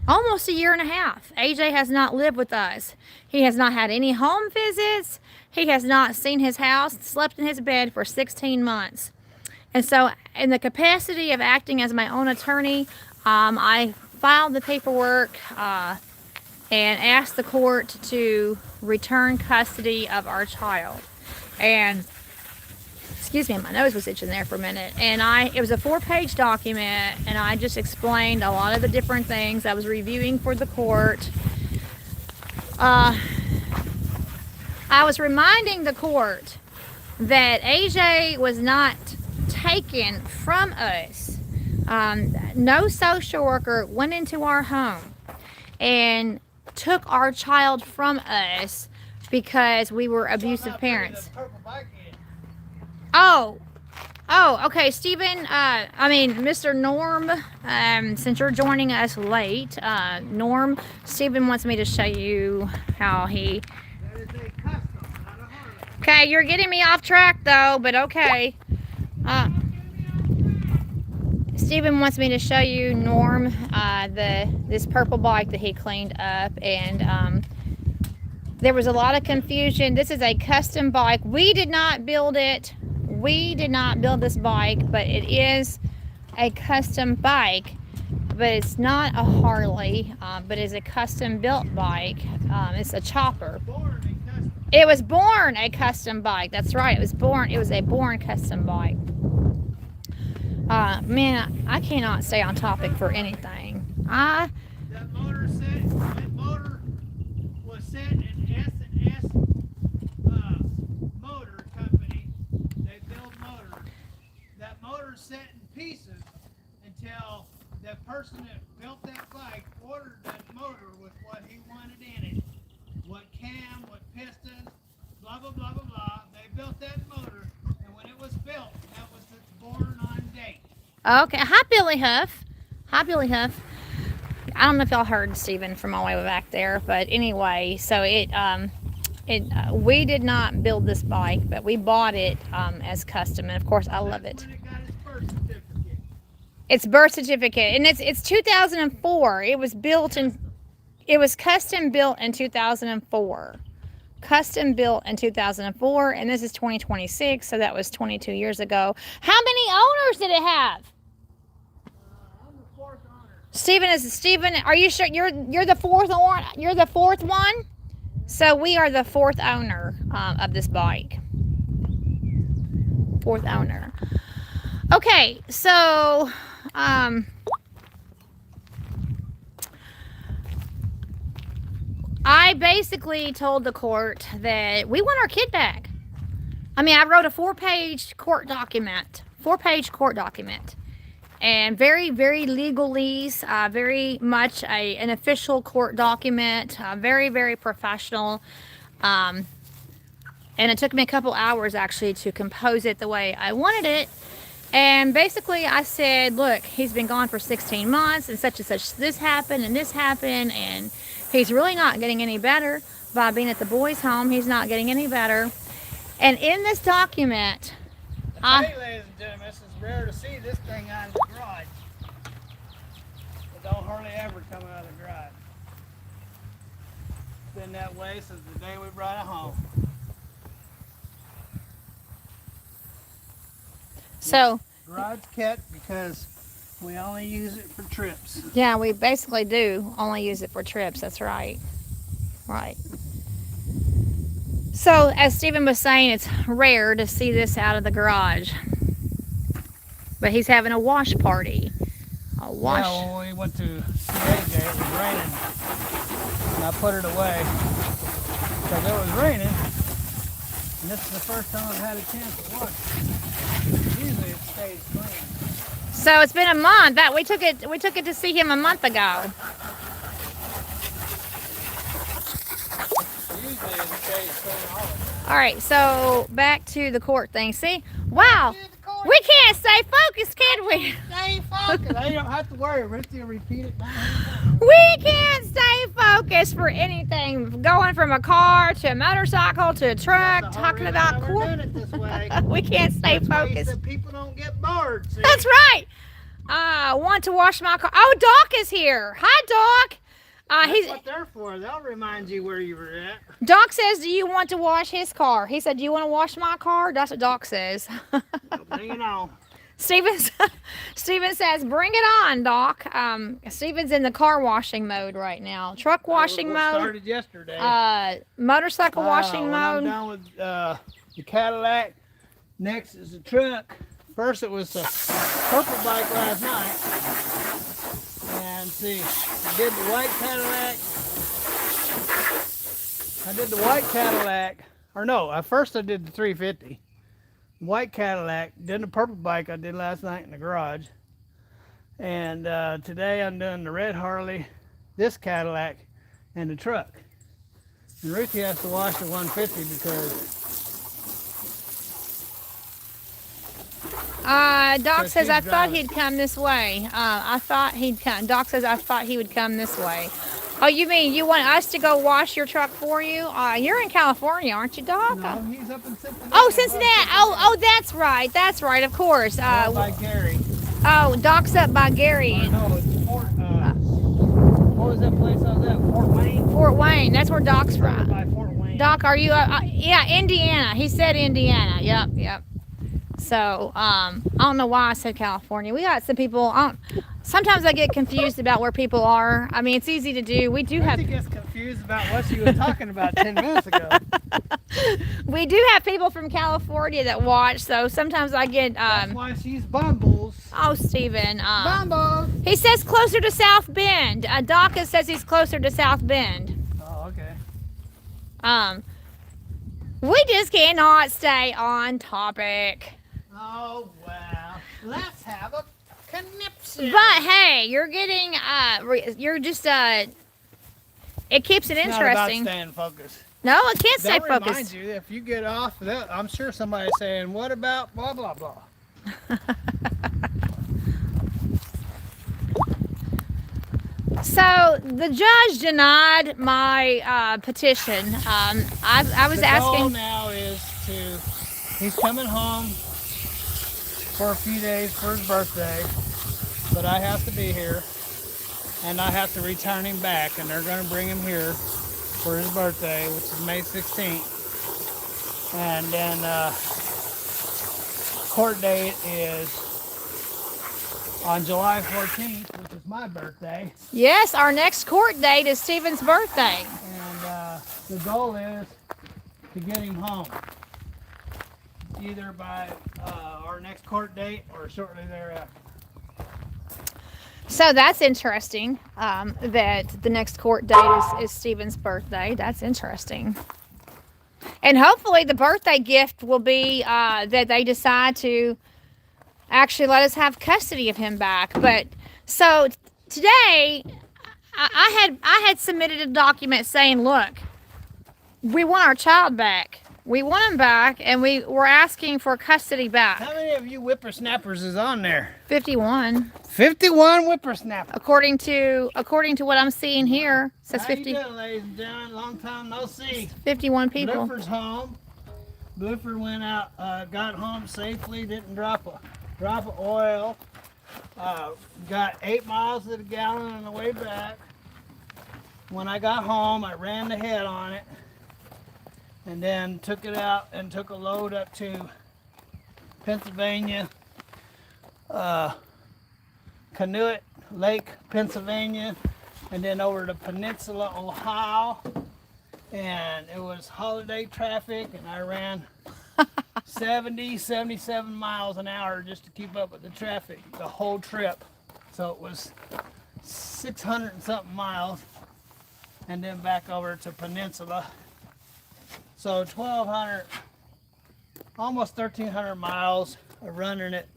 Almost a year and a half. AJ has not lived with us. He has not had any home visits. He has not seen his house, slept in his bed for 16 months. And so in the capacity of acting as my own attorney, I filed the paperwork and asked the court to return custody of our child. And, excuse me, my nose was itching there for a minute. And it was a 4-page document, and I just explained a lot of the different things I was reviewing for the court. I was reminding the court that AJ was not taken from us. No social worker went into our home and took our child from us because we were abusive parents. Oh. Oh, okay, Stephen, Mr. Norm, since you're joining us late, Norm, Stephen wants me to show you how he... That is a custom, not a Harley. Okay, you're getting me off track, though, but okay. Stephen wants me to show you, Norm, this purple bike that he cleaned up, and there was a lot of confusion. This is a custom bike. We did not build it. We did not build this bike, but it is a custom bike. But it's not a Harley, but it's a custom built bike. It's a chopper. It was born a custom bike. That's right. It was a born custom bike. Man, I cannot stay on topic for anything. That motor was set in S&S motor company. They build motors. That motor's set in pieces until the person that built that bike ordered that motor with what he wanted in it. What cam, what pistons, blah, blah, blah, blah, blah. They built that motor, and when it was built, that was its born on date. Okay. Hi, Billy Huff. Hi, Billy Huff. I don't know if y'all heard Stephen from all the way back there, but anyway, so we did not build this bike, but we bought it as custom, and of course I love it. When it got its birth certificate. Its birth certificate, and it's 2004. It was custom built in 2004. Custom built in 2004, and this is 2026, so that was 22 years ago. How many owners did it have? I'm the fourth owner. Stephen, are you sure you're the fourth one? You're the fourth one? So we are the fourth owner of this bike. Fourth owner. Okay, so I basically told the court that we want our kid back. I mean, I wrote a 4-page court document. 4-page court document. And very, very legalese, very much an official court document, very, very professional. And it took me a couple hours, actually, to compose it the way I wanted it. And basically, I said, look, he's been gone for 16 months, and such, this happened, and he's really not getting any better by being at the boys' home. He's not getting any better. And in this document... Hey, ladies and gentlemen, this is rare to see this thing out of the garage. It don't hardly ever come out of the garage. It's been that way since the day we brought it home. So... Garage kept because we only use it for trips. Yeah, we basically do only use it for trips. That's right. Right. So, as Stephen was saying, it's rare to see this out of the garage. But he's having a wash party. A wash. Yeah, when we went to CA Day, it was raining. And I put it away because it was raining. And this is the first time I've had a chance to wash it. Usually it stays clean. So it's been a month. We took it to see him a month ago. Usually it stays clean all the time. All right, so back to the court thing. See? Wow. We can't stay focused, can we? Stay focused. I don't have to worry. Rusty will repeat it 900 times. We can't stay focused for anything. Going from a car to a motorcycle to a truck, talking about court. We're doing it this way. We can't stay focused. So people don't get bored. See? That's right. Want to wash my car. Oh, Doc is here. Hi, Doc. That's what they're for. They'll remind you where you were at. Doc says, do you want to wash his car? He said, do you want to wash my car? That's what Doc says. Bring it on. Steven says, bring it on, Doc. Steven's in the car washing mode right now. Truck washing mode. Started yesterday. Motorcycle washing mode. I'm done with the Cadillac. Next is the truck. First it was the purple bike last night. And see, I did the white Cadillac. Or no, first I did the 350. White Cadillac, then the purple bike I did last night in the garage. And today I'm doing the red Harley, this Cadillac, and the truck. And Ruthie has to wash the 150 because Doc says, he's I thought driving. he'd come this way. I thought he'd come. Doc says, I thought he would come this way. Oh, you mean you want us to go wash your truck for you? You're in California, aren't you, Doc? No, he's up in Cincinnati. Oh, Cincinnati. Oh, that's right. That's right, of course. By Gary. Oh, Doc's up by Gary. Oh, no, it's Fort, what was that place I was at? Fort Wayne? Fort Wayne. That's where Doc's from. By Fort Wayne. Doc, are you? Yeah, Indiana. He said Indiana. Yep. So, I don't know why I said California. We got some people. Sometimes I get confused about where people are. I mean, it's easy to do. We do have. I gets confused about what she was talking about 10 minutes ago. We do have people from California that watch, so sometimes I get. That's why she's Bumbles. Oh, Steven. Bumbles. He says closer to South Bend. Doc says he's closer to South Bend. Oh, okay. We just cannot stay on topic. Oh, wow. Let's have a conniption. But hey, you're getting you're just it keeps it It's interesting. not about staying focused. No, it can't stay That focused. reminds you, if you get off, I'm sure somebody's saying, what about blah, blah, blah. So the judge denied my petition. I was The goal asking. now is he's coming home for a few days for his birthday, but I have to be here, and I have to return him back, and they're going to bring him here for his birthday, which is May 16th. And then court date is on July 14th, which is my birthday. Yes, our next court date is Steven's birthday. And the goal is to get him home, either by our next court date or shortly thereafter. So that's interesting. That the next court date is Steven's birthday. That's interesting. And hopefully the birthday gift will be that they decide to actually let us have custody of him back. But so today I had submitted a document saying, look, we want our child back. We want him back, and we're asking for custody back. How many of you whippersnappers is on there? 51. 51 whippersnappers. According to what I'm seeing here, it says How 50. you doing, ladies and gentlemen? Long time no see. 51 people. Bloofer's home. Bloofer went out, got home safely, didn't drop a drop of oil. Got 8 miles to the gallon on the way back. When I got home, I ran the head on it, and then took it out and took a load up to Pennsylvania, Canoet Lake, Pennsylvania, and then over to Peninsula, Ohio. And it was holiday traffic, and I ran 77 miles an hour just to keep up with the traffic the whole trip. So it was 600 and something miles, and then back over to Peninsula. So 1,200, almost 1,300 miles of running it,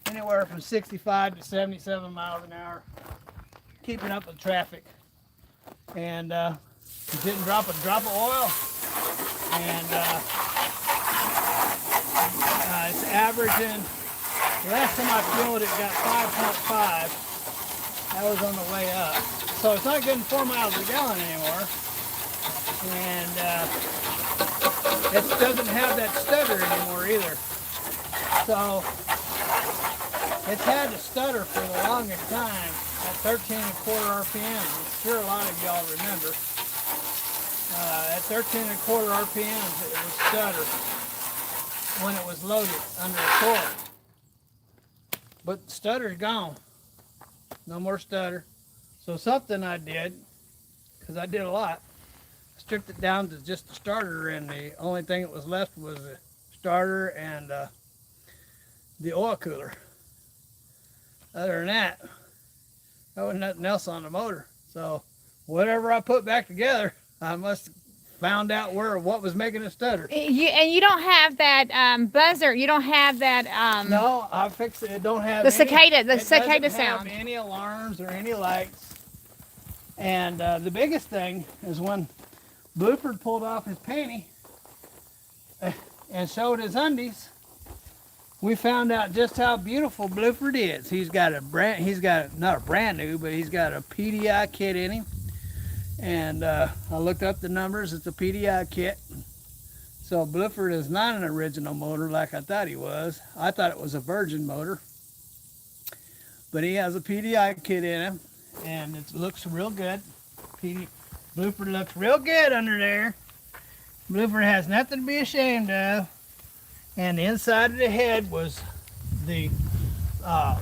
anywhere from 65 to 77 miles an hour, keeping up with traffic. And didn't drop a drop of oil. And it's averaging, last time I fueled it got 5.5. That was on the way up. So it's not getting 4 miles a gallon anymore. And it doesn't have that stutter anymore either. So it's had to stutter for the longest time at 13.25 RPM. I'm sure a lot of y'all remember. At 13.25 RPM it would stutter when it was loaded under a coil. But the stutter's gone. No more stutter. So something I did, because I did a lot, stripped it down to just the starter, and the only thing that was left was the starter and the oil cooler. Other than that, there was nothing else on the motor. So whatever I put back together, I must have found out what was making it stutter. You don't have that buzzer. You don't have that. No, I fixed it. It don't have the cicada. The cicada doesn't sound. have any alarms or any lights. And the biggest thing is when Blooper pulled off his panty, and showed his undies, we found out just how beautiful Bluford is. He's got not a brand new, but he's got a PDI kit in him. And I looked up the numbers. It's a PDI kit. So Bluford is not an original motor like I thought he was. I thought it was a virgin motor. But he has a PDI kit in him, and it looks real good. Bluford looks real good under there. Bluford has nothing to be ashamed of. And the inside of the head was the,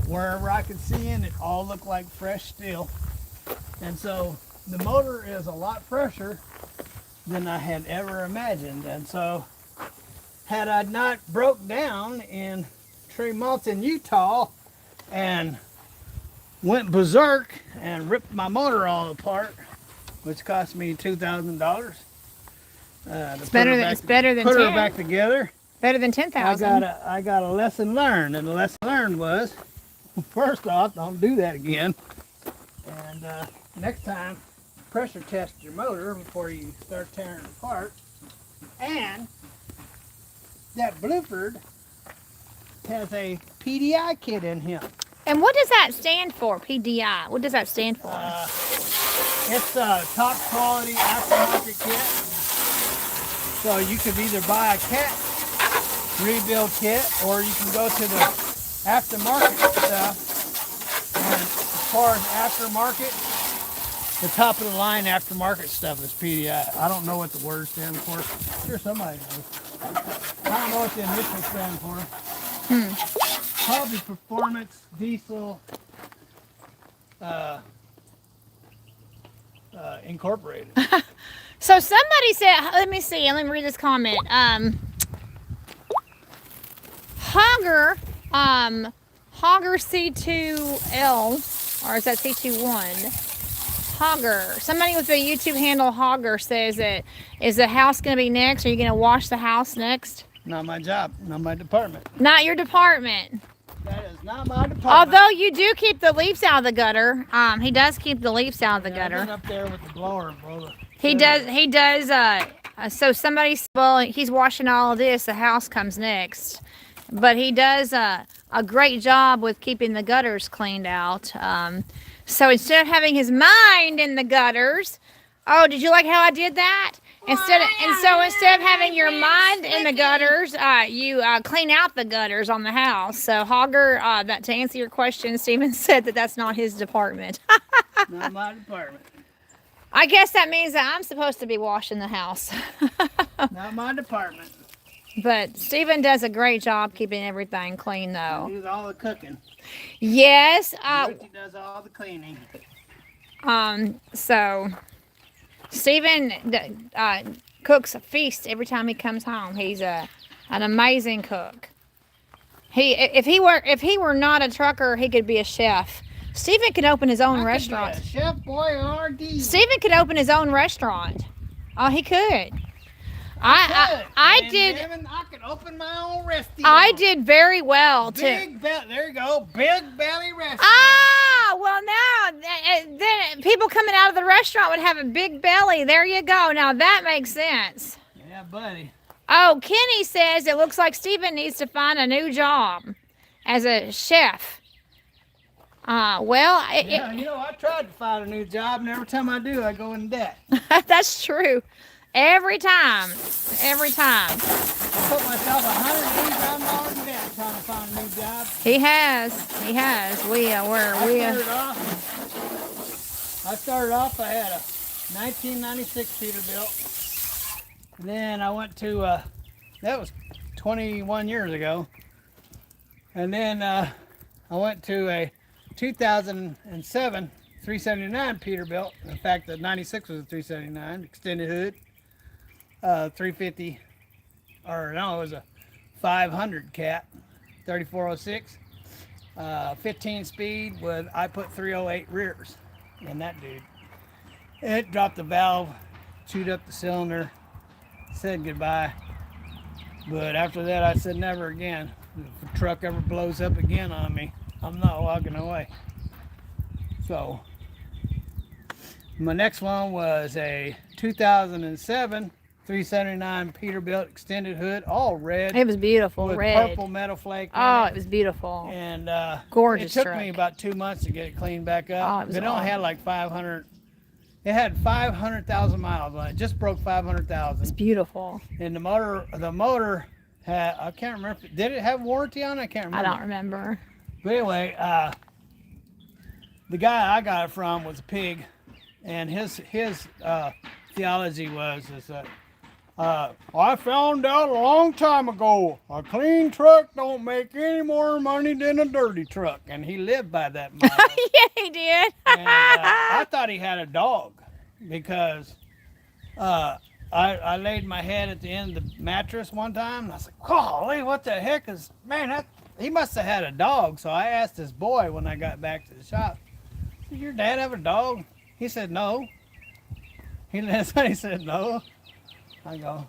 wherever I could see in it, all looked like fresh steel. And so the motor is a lot fresher than I had ever imagined. And so had I not broke down in Tremonton, Utah, and went berserk and ripped my motor all apart, which cost me $2,000. It's better than put 10. her back together. Better than 10,000. I got a lesson learned, and the lesson learned was, first off, don't do that again. And next time, pressure test your motor before you start tearing it apart. And that Bluford has a PDI kit in him. And what does that stand for, PDI? What does that stand for? It's a top quality aftermarket kit. So you could either buy a cat rebuild kit, or you can go to the aftermarket stuff. And as far as aftermarket, the top of the line aftermarket stuff is PDI. I don't know what the word stands for. I'm sure somebody knows. I don't know what the initials stand for. Probably Performance Diesel Incorporated. So somebody said, let me see, let me read this comment. Hogger C2L, or is that C21? Hogger. Somebody with the YouTube handle Hogger says that, is the house going to be next? Are you going to wash the house next? Not my job, not my department. Not your department. That is not my department. Although you do keep the leaves out of the gutter. He does keep the leaves out of the gutter. I've been up there with the blower, brother. He does, so somebody's, well, he's washing all of this, the house comes next. But he does a great job with keeping the gutters cleaned out. So instead of having his mind in the gutters, oh, did you like how I did that? Instead of having your mind in the gutters, you clean out the gutters on the house. So Hogger, that to answer your question, Stephen said that that's not his department. Not my department. I guess that means that I'm supposed to be washing the house. Not my department. But Stephen does a great job keeping everything clean, though. He does all the cooking. Yes. He does all the cleaning. So Stephen cooks a feast every time he comes home. He's an amazing cook. If he were not a trucker, he could be a chef. Stephen could open his own restaurant. Could be a Chef Boyardee. Stephen could open his own restaurant. Oh, he could. I did. I could open my own restaurant. I did very well too. There you go, big belly restaurant. Ah, well now then people coming out of the restaurant would have a big belly. There you go. Now that makes sense. Yeah, buddy. Oh, Kenny says it looks like Stephen needs to find a new job as a chef. Well, I tried to find a new job, and every time I do, I go in debt. That's true. Every time. I put myself $180,000 in debt trying to find a new job. He has. I started off. I had a 1996 Peterbilt. Then I went to that was 21 years ago. And then I went to a 2007 379 Peterbilt. In fact, the 96 was a 379 extended hood. 350, or no, it was a 500 cat, 3406, 15 speed with, I put 308 rears in that dude. It dropped the valve, chewed up the cylinder, said goodbye. But after that, I said never again. If a truck ever blows up again on me, I'm not walking away. So my next one was a 2007 379 Peterbilt extended hood, all red. It was beautiful, with red. purple metal flake in Oh, it. it was beautiful. And Gorgeous it took truck. me about 2 months to get it cleaned back up. Oh, it was It only had awesome. like 500. It had 500,000 miles on it. Just broke It's 500,000. beautiful. And the motor had, I can't remember. Did it have warranty on it? I can't remember. I don't remember. But anyway, the guy I got it from was a pig, and his theology was that I found out a long time ago a clean truck don't make any more money than a dirty truck, and he lived by that motto. Yeah, he did. And I thought he had a dog because I laid my head at the end of the mattress one time, and I was like, golly, what the heck is, man, he must have had a dog. So I asked this boy when I got back to the shop, did your dad have a dog? He said, no. He said, no. I go,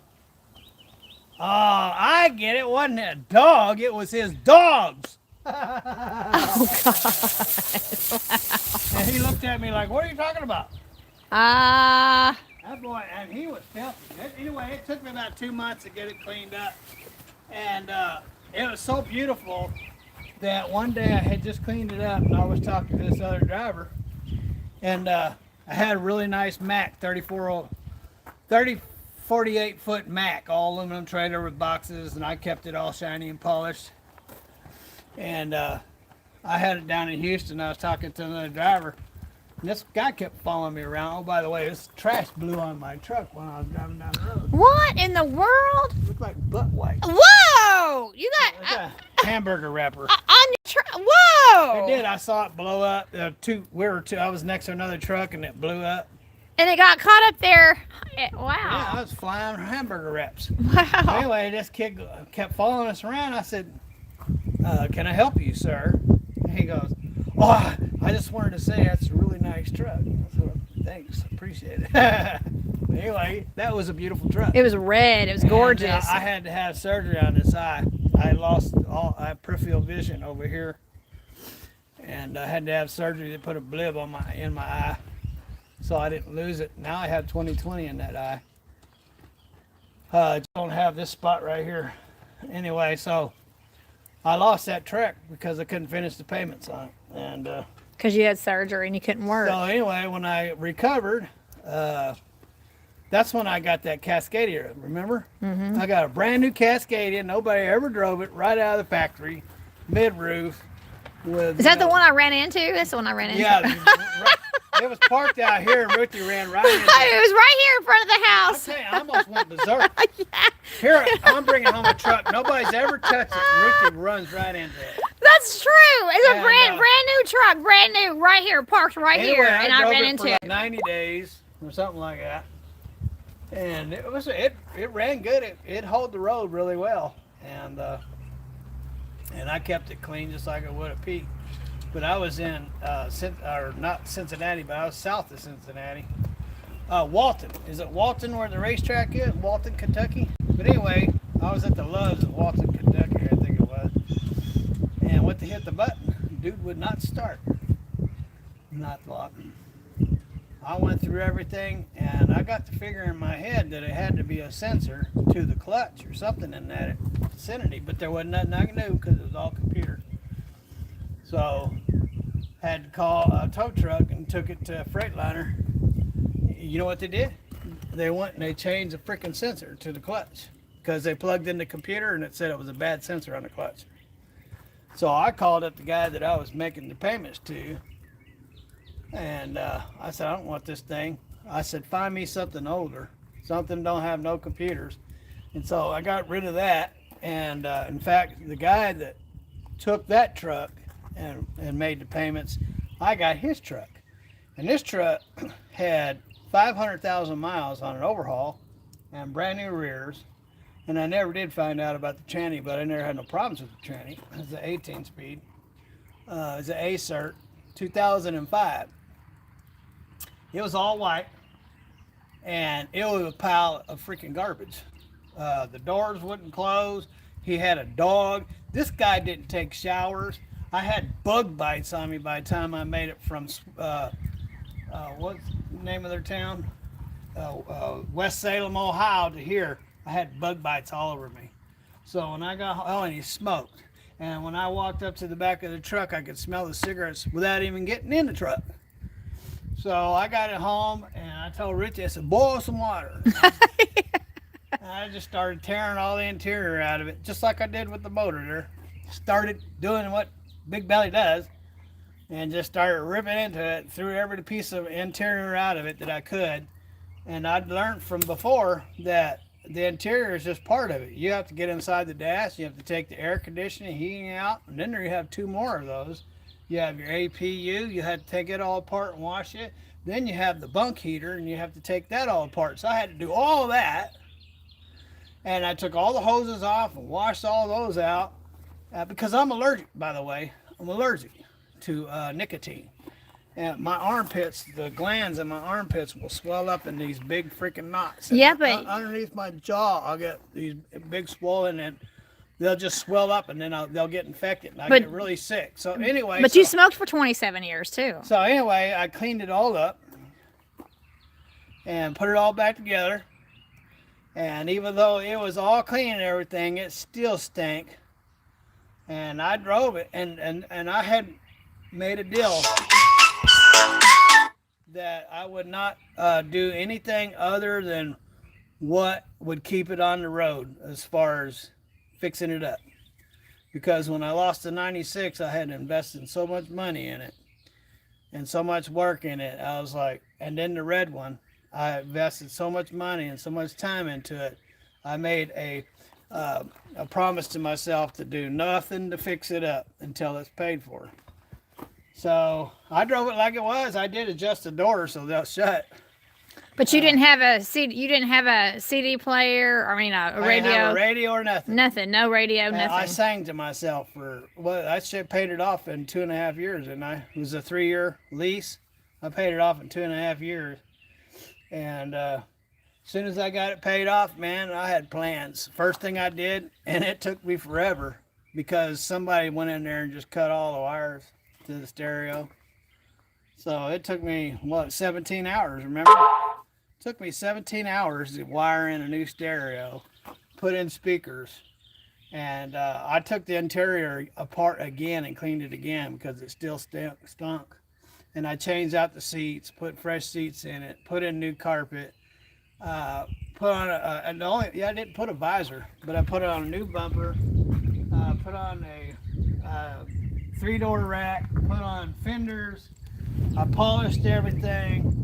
oh, I get it. It wasn't a dog. It was his dogs. Oh, God. And he looked at me like, what are you talking about? Ah. That boy, and he was filthy. Anyway, it took me about 2 months to get it cleaned up. And it was so beautiful that one day I had just cleaned it up, and I was talking to this other driver. And I had a really nice Mack 48-foot Mack, all aluminum trailer with boxes, and I kept it all shiny and polished. And I had it down in Houston. I was talking to another driver, and this guy kept following me around. Oh, by the way, this trash blew on my truck when I was driving down the road. What in the world? It looked like butt white. Whoa! You got Like a hamburger wrapper. on your truck. Whoa! It did. I saw it blow up. I was next to another truck, and it blew up. And it got caught up there. Wow. Yeah, I was flying hamburger wraps. Wow. Anyway, this kid kept following us around. I said, can I help you, sir? And he goes, oh, I just wanted to say that's a really nice truck. I said, well, thanks, appreciate it. Anyway, that was a beautiful truck. It was red. It was gorgeous. And, I had to have surgery on this eye. I lost I have peripheral vision over here, and I had to have surgery to put a blib on in my eye, so I didn't lose it. Now I have 20/20 in that eye. I don't have this spot right here. Anyway, so I lost that truck because I couldn't finish the payments on it, and Because you had surgery and you couldn't work. so anyway, when I recovered, that's when I got that Cascadia, remember? Mm-hmm. I got a brand new Cascadia. Nobody ever drove it, right out of the factory, mid-roof. Is that the one I ran into? That's the one I ran into. Yeah. It was parked out here, and Ruthie ran right into It was right here in front of the I house. tell you, I almost went berserk. Yeah. Here, I'm bringing home a truck. Nobody's ever touched it. Ruthie runs right into it. That's true. It's a And, brand new truck, brand new, right here, parked right Anyway, here, and I drove ran it into for it. like 90 days or something like that. And it ran good. It held the road really well, and I kept it clean just like I would a Pete. But I was in not Cincinnati, but I was south of Cincinnati. Walton. Is it Walton where the racetrack is? Walton, Kentucky. But anyway, I was at the Loves in Walton, Kentucky, I think it was. And went to hit the button. Dude would not start. Not thought. I went through everything, and I got to figure in my head that it had to be a sensor to the clutch or something in that vicinity, but there wasn't nothing I could do because it was all computer. So had to call a tow truck and took it to a Freightliner. You know what they did? They went and they changed the freaking sensor to the clutch because they plugged in the computer and it said it was a bad sensor on the clutch. So I called up the guy that I was making the payments to, and I said, I don't want this thing. I said, find me something older, something don't have no computers. And so I got rid of that, and in fact, the guy that took that truck and made the payments, I got his truck. And this truck had 500,000 miles on an overhaul and brand new rears. And I never did find out about the tranny, but I never had no problems with the tranny. It was an 18-speed. It was an A-Cert, 2005. It was all white, and it was a pile of freaking garbage. The doors wouldn't close. He had a dog. This guy didn't take showers. I had bug bites on me by the time I made it from, what's the name of their town? West Salem, Ohio to here, I had bug bites all over me. So when I got home, oh, and he smoked. And when I walked up to the back of the truck, I could smell the cigarettes without even getting in the truck. So I got it home, and I told Richie, I said, boil some water. And I just started tearing all the interior out of it, just like I did with the motor there. Started doing what Big Belly does, and just started ripping into it, threw every piece of interior out of it that I could. And I'd learned from before that the interior is just part of it. You have to get inside the dash, you have to take the air conditioning, heating out, and then there you have two more of those. You have your APU, you have to take it all apart and wash it. Then you have the bunk heater, and you have to take that all apart. So I had to do all that. And I took all the hoses off and washed all those out because I'm allergic, by the way. I'm allergic to nicotine. And my armpits, the glands in my armpits will swell up in these big freaking knots. And Yeah, but underneath my jaw, I'll get these big swollen, and they'll just swell up, and then they'll get infected, and I get really sick. So anyway. But you smoked for 27 years too. So anyway, I cleaned it all up and put it all back together. And even though it was all clean and everything, it still stank. And I drove it, and I had made a deal that I would not do anything other than what would keep it on the road as far as fixing it up. Because when I lost the 96, I had invested so much money in it and so much work in it. I was like, and then the red one, I invested so much money and so much time into it. I made a promise to myself to do nothing to fix it up until it's paid for. So I drove it like it was. I did adjust the door so they'll shut. But you didn't have a CD. You didn't have a CD player. I mean, a radio. I didn't have a radio or nothing. Nothing. No radio. And nothing. I sang to myself for I should paid it off in 2.5 years, and it was a 3-year lease. I paid it off in 2.5 years, and as soon as I got it paid off, man, I had plans. First thing I did, and it took me forever because somebody went in there and just cut all the wires to the stereo. So it took me 17 hours. Remember? It took me 17 hours to wire in a new stereo, put in speakers, and I took the interior apart again and cleaned it again because it still stunk. And I changed out the seats, put fresh seats in it, put in new carpet, put on I didn't put a visor, but I put on a new bumper, put on a 3-door rack, put on fenders. I polished everything.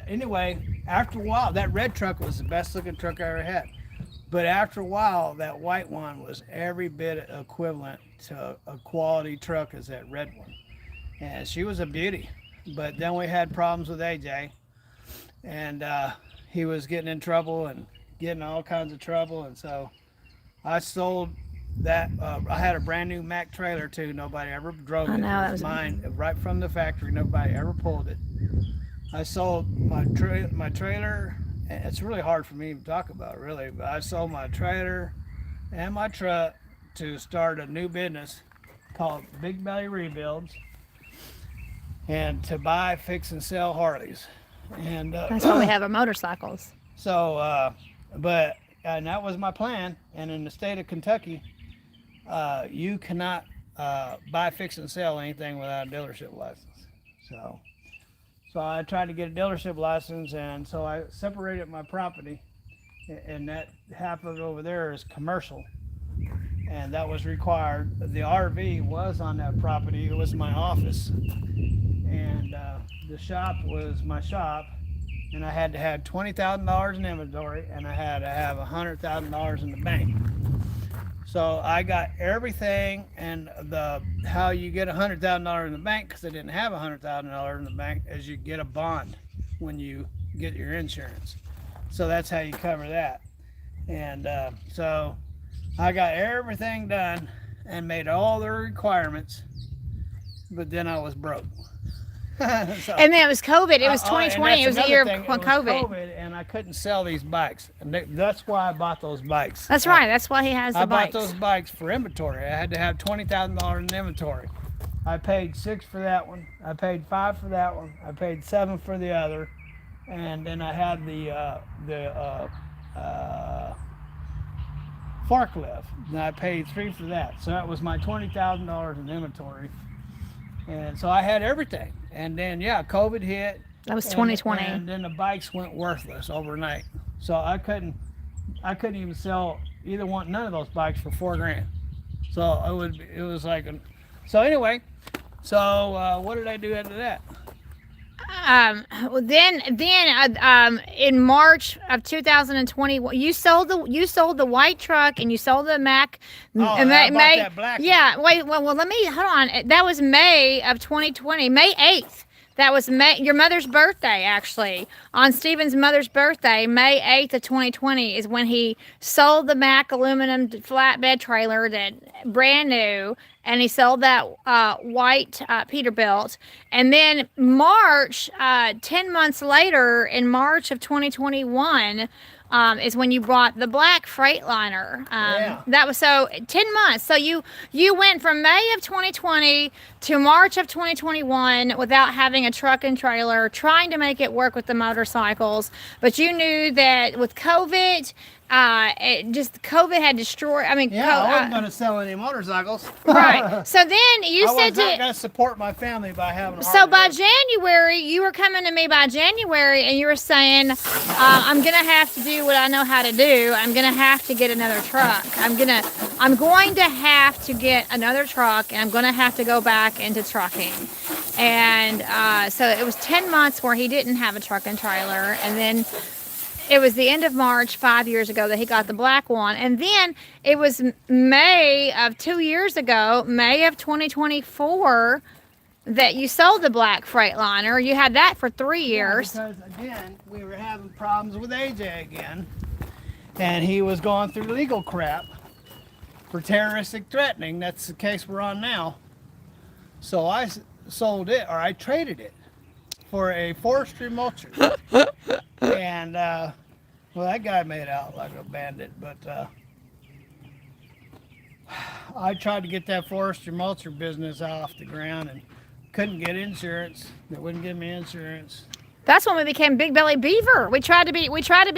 Anyway, after a while, that red truck was the best looking truck I ever had. But after a while, that white one was every bit equivalent to a quality truck as that red one. And she was a beauty. But then we had problems with AJ. And he was getting in trouble and getting all kinds of trouble. And so I sold that. I had a brand new Mack trailer too. Nobody ever drove it. I know, It was mine right from the factory. Nobody ever pulled it. I sold my trailer. It's really hard for me to talk about, really, but I sold my trailer and my truck to start a new business called Big Belly Rebuilds, and to buy, fix, and sell Harleys. And That's why we have our motorcycles. So, and that was my plan. And in the state of Kentucky, you cannot buy, fix, and sell anything without a dealership license. So I tried to get a dealership license, and so I separated my property, and that half of it over there is commercial, and that was required. The RV was on that property. It was my office, and the shop was my shop, and I had to have $20,000 in inventory, and I had to have $100,000 in the bank. So I got everything, and how you get $100,000 in the bank, because I didn't have $100,000 in the bank, is you get a bond when you get your insurance. So that's how you cover that. And so I got everything done and made all the requirements, but then I was broke. And then it was COVID. It was 2020. It was the year of COVID, and I couldn't sell these bikes. And that's why I bought those bikes. That's right. That's why he has the bikes. I bought those bikes for inventory. I had to have $20,000 in inventory. I paid $6 for that one. I paid $5 for that one. I paid $7 for the other. and then I had the forklift, and I paid $3 for that. So that was my $20,000 in inventory, and so I had everything. And then yeah, COVID hit. That was 2020. And then the bikes went worthless overnight. So I couldn't even sell none of those bikes for $4,000. So it was like, so anyway, so what did I do after that? Well, then, in March of 2020, you sold the white truck and you sold the Mac. Oh, I bought that black one. Yeah, wait, well, let me hold on. That was May of 2020, May 8th. That was your mother's birthday, actually. On Stephen's mother's birthday, May 8th of 2020 is when he sold the Mac aluminum flatbed trailer, that brand new, and he sold that white Peterbilt. And then March, 10 months later, in March of 2021, is when you bought the black Freightliner. Yeah. That was 10 months. So you went from May of 2020 to March of 2021 without having a truck and trailer, trying to make it work with the motorcycles. But you knew that with COVID, COVID had destroyed. I mean, yeah, I wasn't going to sell any motorcycles. Right. So then you I said was not going to support my family by having. So by January, you were coming to me by January, and you were saying, "I'm gonna have to do what I know how to do. I'm gonna have to get another truck. I'm going to have to get another truck, and I'm gonna have to go back into trucking." And so it was 10 months where he didn't have a truck and trailer, and then it was the end of March 5 years ago that he got the black one. And then it was May of 2 years ago, May of 2024, that you sold the black Freightliner. You had that for 3 years. Yeah, because, again, we were having problems with AJ again. And he was going through legal crap for terroristic threatening. That's the case we're on now. So I sold it, or I traded it, for a forestry mulcher. And well, that guy made out like a bandit, but I tried to get that forestry mulcher business off the ground and couldn't get insurance. They wouldn't give me insurance. That's when we became Big Belly Beaver. We tried to be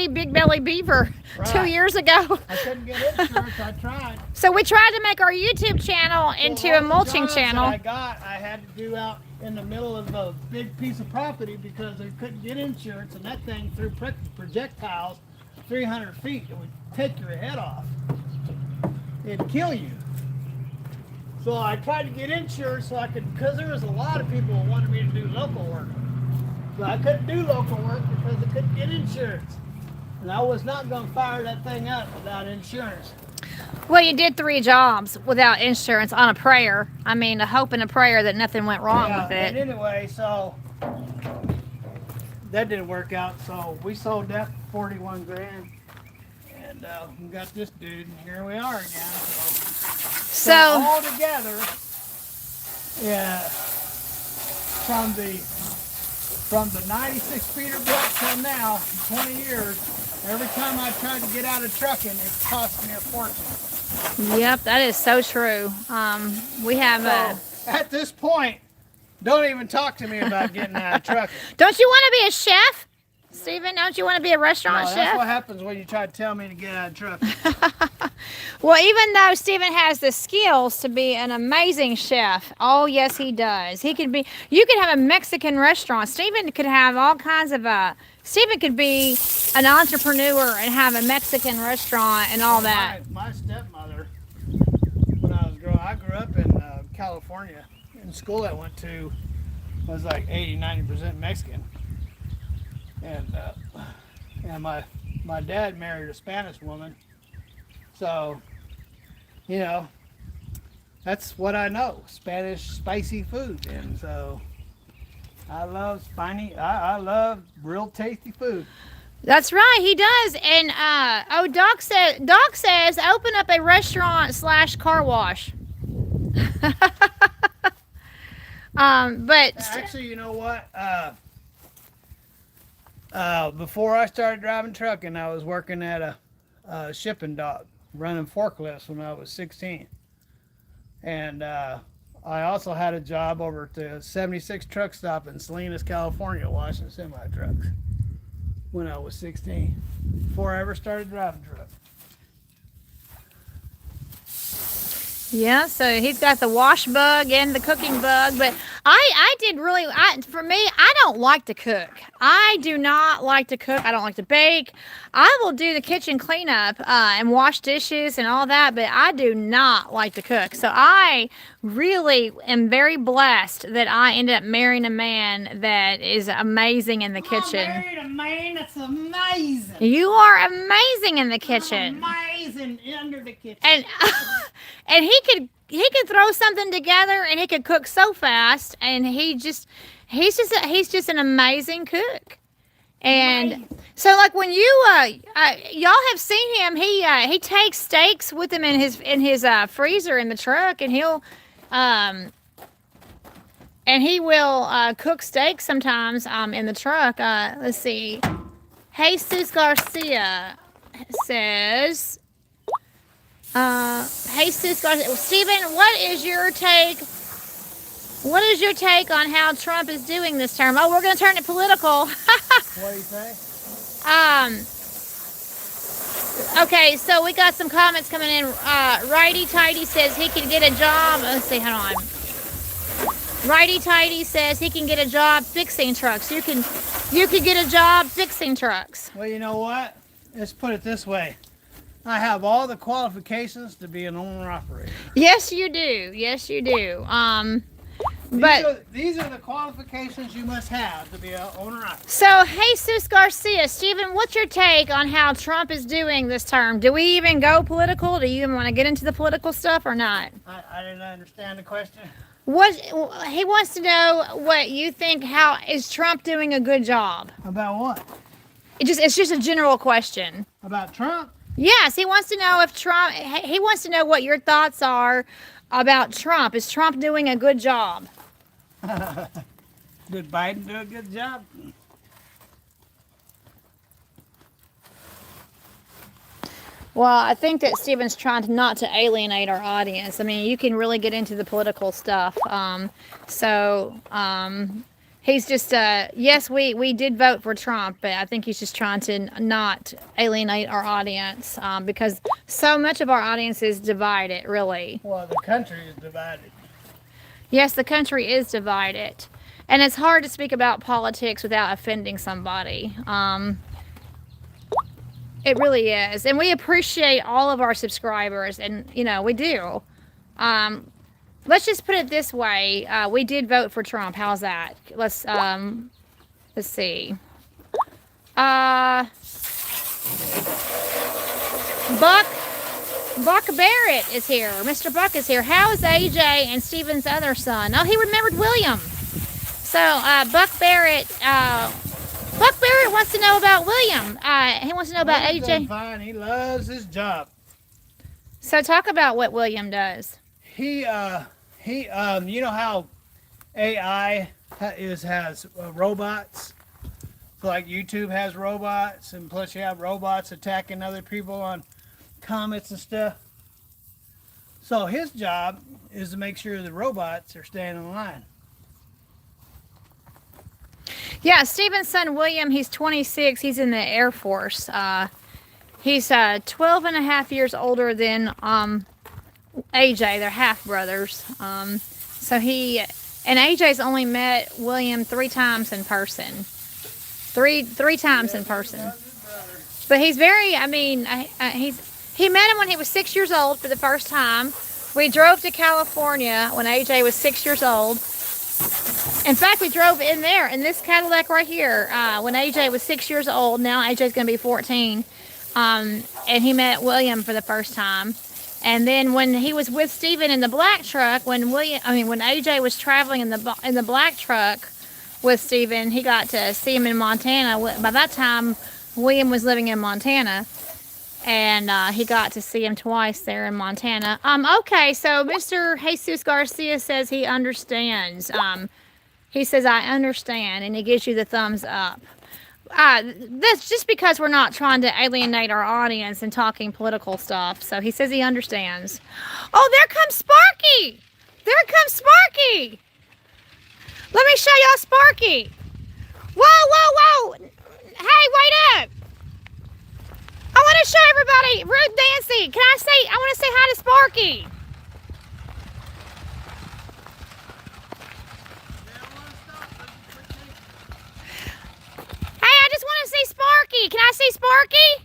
Big Belly Beaver Right. 2 years ago. I couldn't get insurance. I tried. So we tried to make our YouTube channel into a mulching channel. I had to do out in the middle of a big piece of property because they couldn't get insurance, and that thing threw projectiles 300 feet. It would take your head off. It'd kill you. So I tried to get insurance so I could, because there was a lot of people who wanted me to do local work. So I couldn't do local work because I couldn't get insurance. And I was not going to fire that thing up without insurance. Well, you did 3 jobs without insurance on a prayer. I mean, a hope and a prayer that nothing went wrong with it. And anyway, so that didn't work out. So we sold that for $41,000, and we got this dude, and here we are again. So all together, yeah, from the 96 Peterbilt till now, 20 years. Every time I tried to get out of trucking, it cost me a fortune. Yep, that is so true. We have at this point, don't even talk to me about getting out of trucking. Don't you want to be a chef, Stephen? Don't you want to be a restaurant chef? That's what happens when you try to tell me to get out of trucking. Well, even though Stephen has the skills to be an amazing chef, oh yes, he does. You could have a Mexican restaurant. Stephen could have all kinds of Stephen could be an entrepreneur and have a Mexican restaurant and all that. My stepmother, when I was growing, I grew up in California. In school I went to was like 80-90% Mexican, and my dad married a Spanish woman, so you know that's what I know, Spanish spicy food, and so I love I love real tasty food. That's right, he does. And Doc says open up a restaurant / car wash. But actually, you know what? Before I started driving trucking, I was working at a shipping dock, running forklifts when I was 16. And I also had a job over at the 76 truck stop in Salinas, California, washing semi trucks. when I was 16, before I ever started driving truck. Yeah, so he's got the wash bug and the cooking bug, but I did really, for me, I don't like to cook. I do not like to cook. I don't like to bake. I will do the kitchen cleanup and wash dishes and all that, but I do not like to cook. So I really am very blessed that I ended up marrying a man that is amazing in the kitchen. I married a man that's amazing. You are amazing in the kitchen. Amazing under the kitchen. And and he could throw something together and he could cook so fast, and he's just an amazing cook. And so like when you y'all have seen him, he takes steaks with him in his freezer in the truck, and he will cook steaks sometimes in the truck. Let's see. Jesus Garcia says, Jesus Garcia, Stephen, what is your take on how Trump is doing this term? Oh, we're going to turn it political. What do you say? Okay, so we got some comments coming in. Righty Tighty says he can get a job. Let's see, hold on. Righty Tighty says he can get a job fixing trucks. You can get a job fixing trucks. Well, you know what? Let's put it this way. I have all the qualifications to be an owner-operator. Yes, you do. Yes, you do. These are the qualifications you must have to be an owner-operator. So, Jesus Garcia, Stephen, what's your take on how Trump is doing this term? Do we even go political? Do you even want to get into the political stuff or not? I didn't understand the question. He wants to know what you think. How is Trump doing a good job? About what? It's just a general question. About Trump? Yes, he wants to know he wants to know what your thoughts are about Trump. Is Trump doing a good job? Did Biden do a good job? Well, I think that Stephen's trying not to alienate our audience. I mean, you can really get into the political stuff. He's just, yes, we did vote for Trump, but I think he's just trying to not alienate our audience because so much of our audience is divided, really. Well, the country is divided. Yes, the country is divided. And it's hard to speak about politics without offending somebody. It really is. And we appreciate all of our subscribers, and, we do. Let's just put it this way. We did vote for Trump. How's that? Let's see. Buck Barrett is here. Mr. Buck is here. How is AJ and Stephen's other son? Oh, he remembered William. So, Buck Barrett wants to know about William. He wants to know about AJ. Doing fine. He loves his job. So talk about what William does. He you know how AI has robots? So like YouTube has robots, and plus you have robots attacking other people on comments and stuff. So his job is to make sure the robots are staying in line. Yeah, Stephen's son William, he's 26. He's in the Air Force. He's 12 and a half years older than AJ. They're half brothers. And AJ's only met William 3 times in person. Three times in person. But he's very, he met him when he was 6 years old for the first time. We drove to California when AJ was 6 years old. In fact, we drove in this Cadillac right here when AJ was 6 years old. Now AJ's going to be 14. And he met William for the first time. And then when he was with Stephen in the black truck, when AJ was traveling in the black truck with Stephen, he got to see him in Montana. By that time, William was living in Montana. And he got to see him twice there in Montana. Okay, so Mr. Jesus Garcia says he understands. He says, I understand, and he gives you the thumbs up. That's just because we're not trying to alienate our audience and talking political stuff. So he says he understands. Oh, there comes Sparky! There comes Sparky! Let me show y'all Sparky. Whoa, whoa, whoa! Hey, wait up. I want to show everybody. Ruth Nancy, I want to say hi to Sparky. Hey, I just want to see Sparky. Can I see Sparky?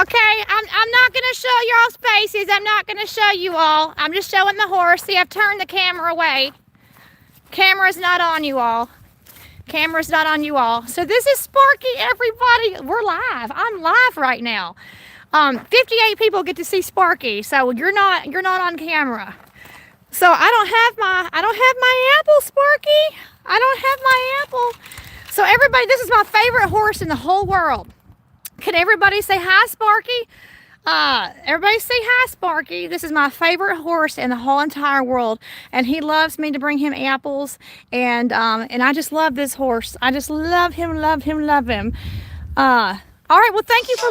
Okay, I'm not going to show y'all's faces. I'm not going to show you all. I'm just showing the horse. See, I've turned the camera away. Camera's not on you all. Camera's not on you all. So this is Sparky, everybody. We're live. I'm live right now. 58 people get to see Sparky. So you're not on camera. So I don't have my apple, Sparky. I don't have my apple. So everybody, this is my favorite horse in the whole world. Can everybody say hi, Sparky? Everybody say hi, Sparky. This is my favorite horse in the whole entire world, and he loves me to bring him apples, and I just love this horse. I just love him, love him, love him. All right, well, thank you for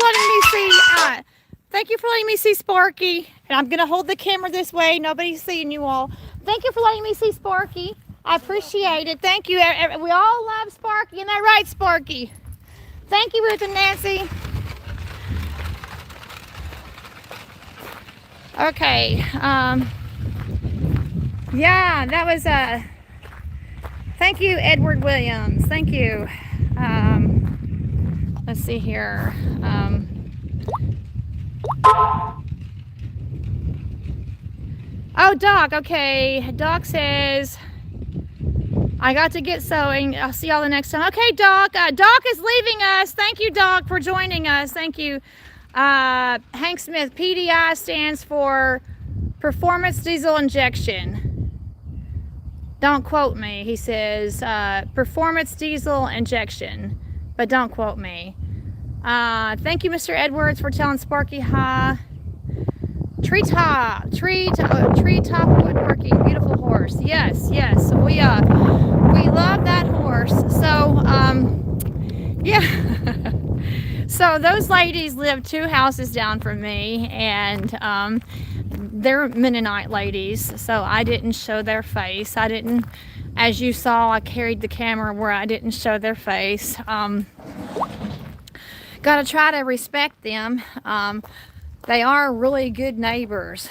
letting me see Sparky, and I'm gonna hold the camera this way. Nobody's seeing you all. Thank you for letting me see Sparky. I appreciate it. Thank you. We all love Sparky, isn't that right, Sparky? Thank you, Ruth and Nancy. Okay. Yeah, that was thank you, Edward Williams. Thank you. Let's see here. Oh, Doc. Okay. Doc says, I got to get sewing. I'll see y'all the next time. Okay, Doc. Doc is leaving us. Thank you, Doc, for joining us. Thank you. Hank Smith. PDI stands for Performance Diesel Injection. Don't quote me. He says Performance Diesel Injection. But don't quote me. Thank you, Mr. Edwards, for telling Sparky hi. Treetop woodworking, beautiful horse. Yes, we love that horse. So yeah. So those ladies live 2 houses down from me, and they're Mennonite ladies. So I didn't show their face. I didn't, as you saw, I carried the camera where I didn't show their face. Gotta try to respect them. They are really good neighbors.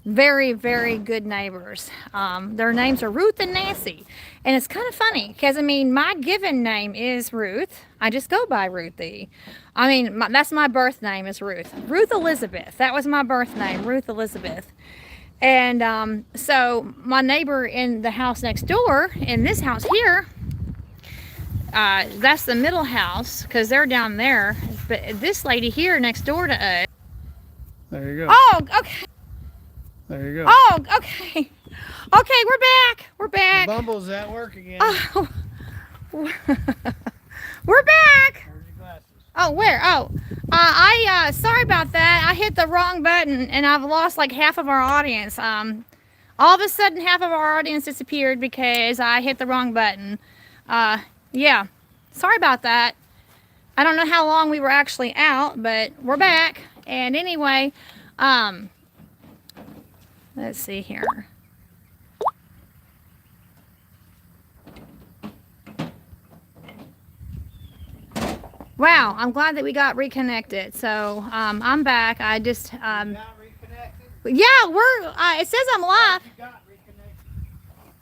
Very, very good neighbors. Their names are Ruth and Nancy. And it's kind of funny because, I mean, my given name is Ruth. I just go by Ruthie. I mean, that's my birth name is Ruth. Ruth Elizabeth. That was my birth name, Ruth Elizabeth. And so my neighbor in the house next door, in this house here, that's the middle house because they're down there. But this lady here next door to us. There you go. Oh, okay. There you go. Oh, okay. Okay, we're back. We're back. Bumble's at work again. Oh. We're back. Where's your glasses? Oh, where? Oh, sorry about that. I hit the wrong button and I've lost like half of our audience. All of a sudden half of our audience disappeared because I hit the wrong button. Yeah, sorry about that. I don't know how long we were actually out, but we're back. And anyway, let's see here. Wow, I'm glad that we got reconnected. So I'm back. I just got reconnected? yeah, we're. It says I'm live. You got reconnected.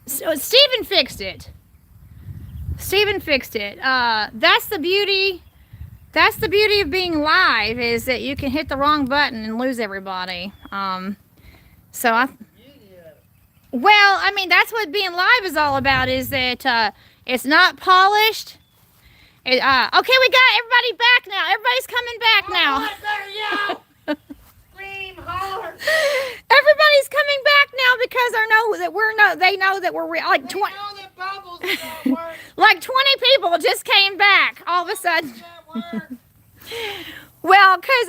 So Stephen fixed it. Stephen fixed it. That's the beauty. That's the beauty of being live, is that you can hit the wrong button and lose everybody. So well, I mean, that's what being live is all about, is that it's not polished. Okay, we got everybody back now. Everybody's coming back now. Right, there you go. Scream, holler. Everybody's coming back now because they know that we're real. Like 20. Know that Bubbles is at work. Like 20 people just came back all of a sudden. At work. Well, cause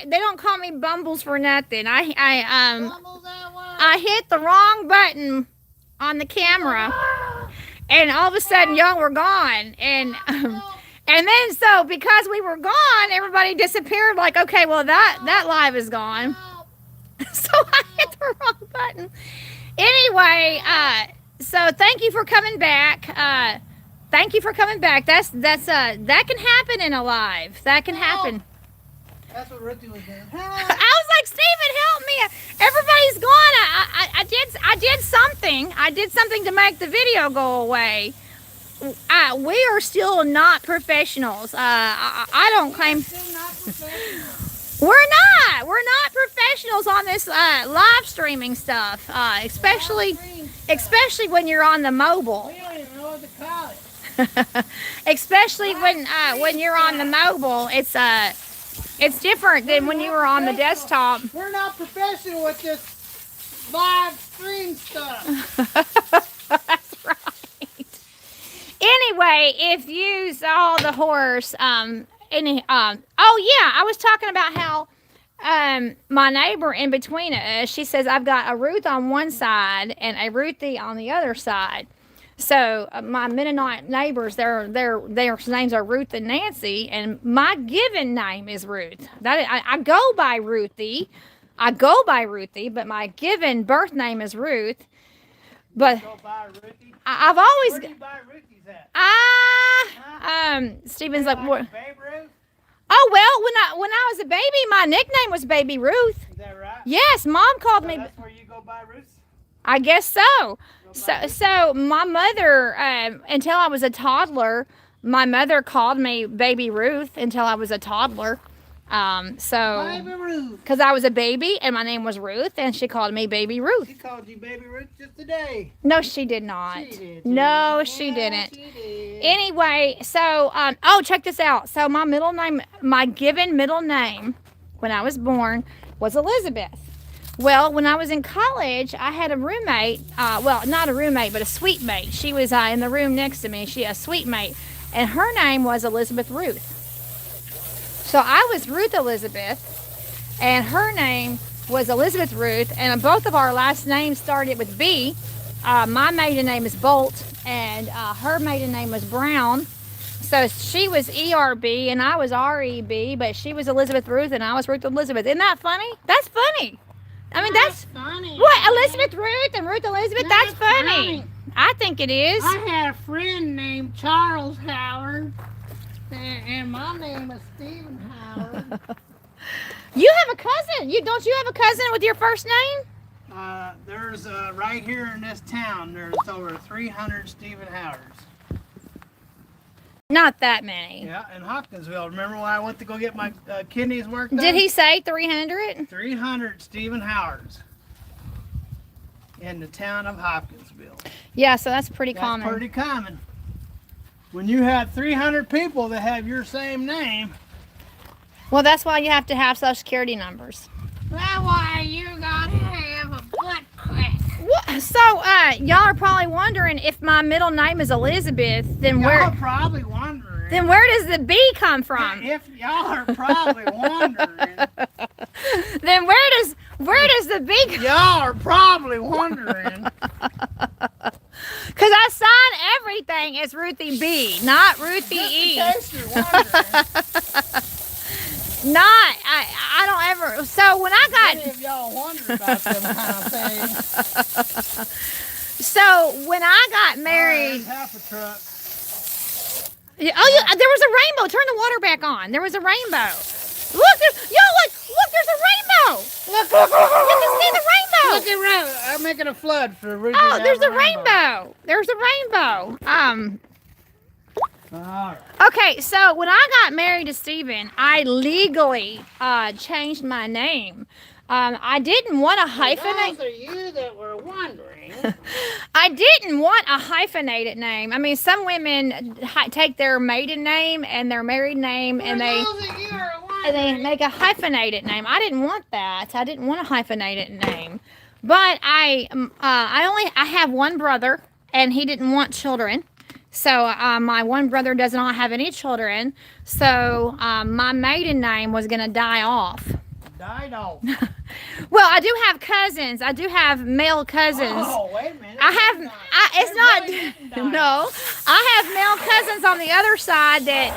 they don't call me Bumbles for nothing. Bubbles at work. I hit the wrong button on the camera, and all of a sudden y'all were gone, and then so because we were gone, everybody disappeared. Like, okay, well that live is gone. So I hit the wrong button. Anyway, so thank you for coming back. thank you for coming back. That can happen in a live. That can happen. That's what Ruthie was doing. I was like, Stephen, help me. Everybody's gone. I did something. I did something to make the video go away. We are still not professionals. I don't claim. Still not professional. We're not professionals on this live streaming stuff. Especially when you're on the mobile. We don't even know what to call it. Especially when you're on the mobile, it's different than when you were on the desktop. We're not professional with this live stream stuff. That's right. Anyway, if you saw the horse, oh yeah, I was talking about how my neighbor in between us, she says I've got a Ruth on one side and a Ruthie on the other side. So my Mennonite neighbors, their names are Ruth and Nancy, and my given name is Ruth. I go by Ruthie. But my given birth name is Ruth. But Go buy Ruthie. I've always. Where do you buy Ruthie's at? Stephen's like, what? Babe Ruth? Oh well, when I was a baby, my nickname was Baby Ruth. Is that right? Yes, Mom called me. That's where you go buy Ruth's? I guess so. So my mother, until I was a toddler, my mother called me Baby Ruth until I was a toddler. Baby Ruth. Because I was a baby and my name was Ruth, and she called me Baby Ruth. She called you Baby Ruth just today. No, she did not. She did. No, Yeah, she didn't. She did. Anyway, so, oh, check this out. So my given middle name when I was born was Elizabeth. Well, when I was in college, I had a roommate, well, not a roommate, but a suite mate. She was in the room next to me. She had a suite mate, and her name was Elizabeth Ruth. So I was Ruth Elizabeth, and her name was Elizabeth Ruth, and both of our last names started with B. My maiden name is Bolt, and her maiden name was Brown. So she was ERB, and I was REB, but she was Elizabeth Ruth, and I was Ruth Elizabeth. Isn't that funny? That's funny. I mean, that's funny. What, Elizabeth Ruth and Ruth Elizabeth? That's funny. I think it is. I had a friend named Charles Howard, and my name is Stephen Howard. You have a cousin. Don't you have a cousin with your first name? There's right here in this town, there's over 300 Stephen Howards. Not that many. Yeah, in Hopkinsville. Remember when I went to go get my kidneys worked on? Did he say 300? 300 Stephen Howards in the town of Hopkinsville. Yeah, so that's pretty common. That's pretty common. When you have 300 people that have your same name. Well, that's why you have to have Social Security numbers. That's why you gotta have a butt crack. What? So, y'all are probably wondering if my middle name is Elizabeth, then Y'all where? are probably wondering. Then where does the B come from? If y'all are probably wondering. Then where does the B come? Y'all are probably wondering. Because I sign everything as Ruthie B, not Ruthie E. Just in case you're wondering. I don't ever. So when I got. Many of y'all wonder about them kind of things. So when I got married. Half a truck. Yeah, oh, yeah, there was a rainbow. Turn the water back on. There was a rainbow. Look, there's a rainbow. Look, you can see the rainbow. Look around. I'm making a flood for Ruthie. Oh, there's a rainbow. There's a rainbow. All right. Okay, so when I got married to Stephen, I legally changed my name. I didn't want a hyphenate. Those are you that were wondering. I didn't want a hyphenated name. I mean, some women take their maiden name and their married name and they make a hyphenated name. I didn't want that. I didn't want a hyphenated name. But I have one brother, and he didn't want children. So my one brother does not have any children. So my maiden name was going to die off. Died off. Well, I do have cousins. I do have male cousins. Oh, wait a minute. No. I have male cousins on the other side that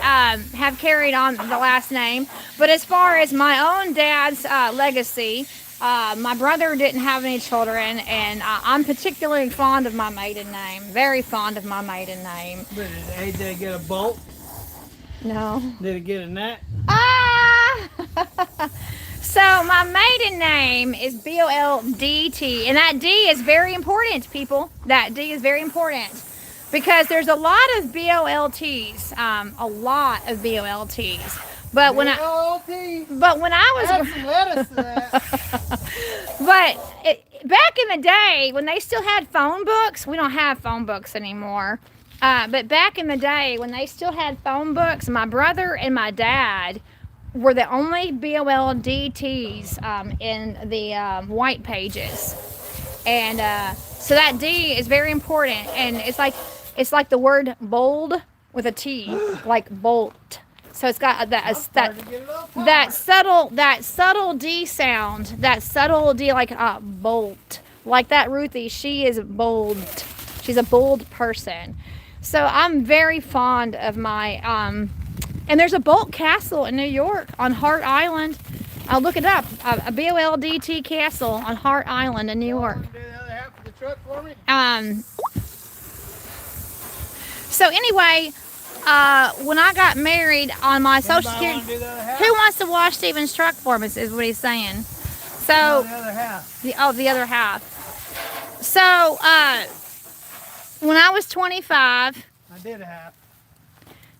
have carried on the last name. But as far as my own dad's legacy, My brother didn't have any children, and I'm particularly fond of my maiden name. Very fond of my maiden name. But did AJ get a bolt? No. Did it get a net? Ah! So my maiden name is B-O-L-D-T, and that D is very important, people. That D is very important because there's a lot of B-O-L-T's, a lot of B-O-L-T's. But when I was add some lettuce to that. But back in the day when they still had phone books, we don't have phone books anymore. But back in the day when they still had phone books, my brother and my dad were the only B-O-L-D-T's in the white pages, and so that D is very important, and it's like the word bold with a T, like bolt. So it's got that subtle D sound, that subtle D, like bolt, like that Ruthie. She is bold. She's a bold person. So I'm very fond of my and there's a Bolt Castle in New York on Hart Island. I'll look it up. A B-O-L-D-T castle on Hart Island in New York. Do the other half of the truck for me? So anyway, when I got married on my Social Security, who wants to wash Stephen's truck for me? Is what he's saying. So no, the other half. The other half. So when I was 25, I did a half.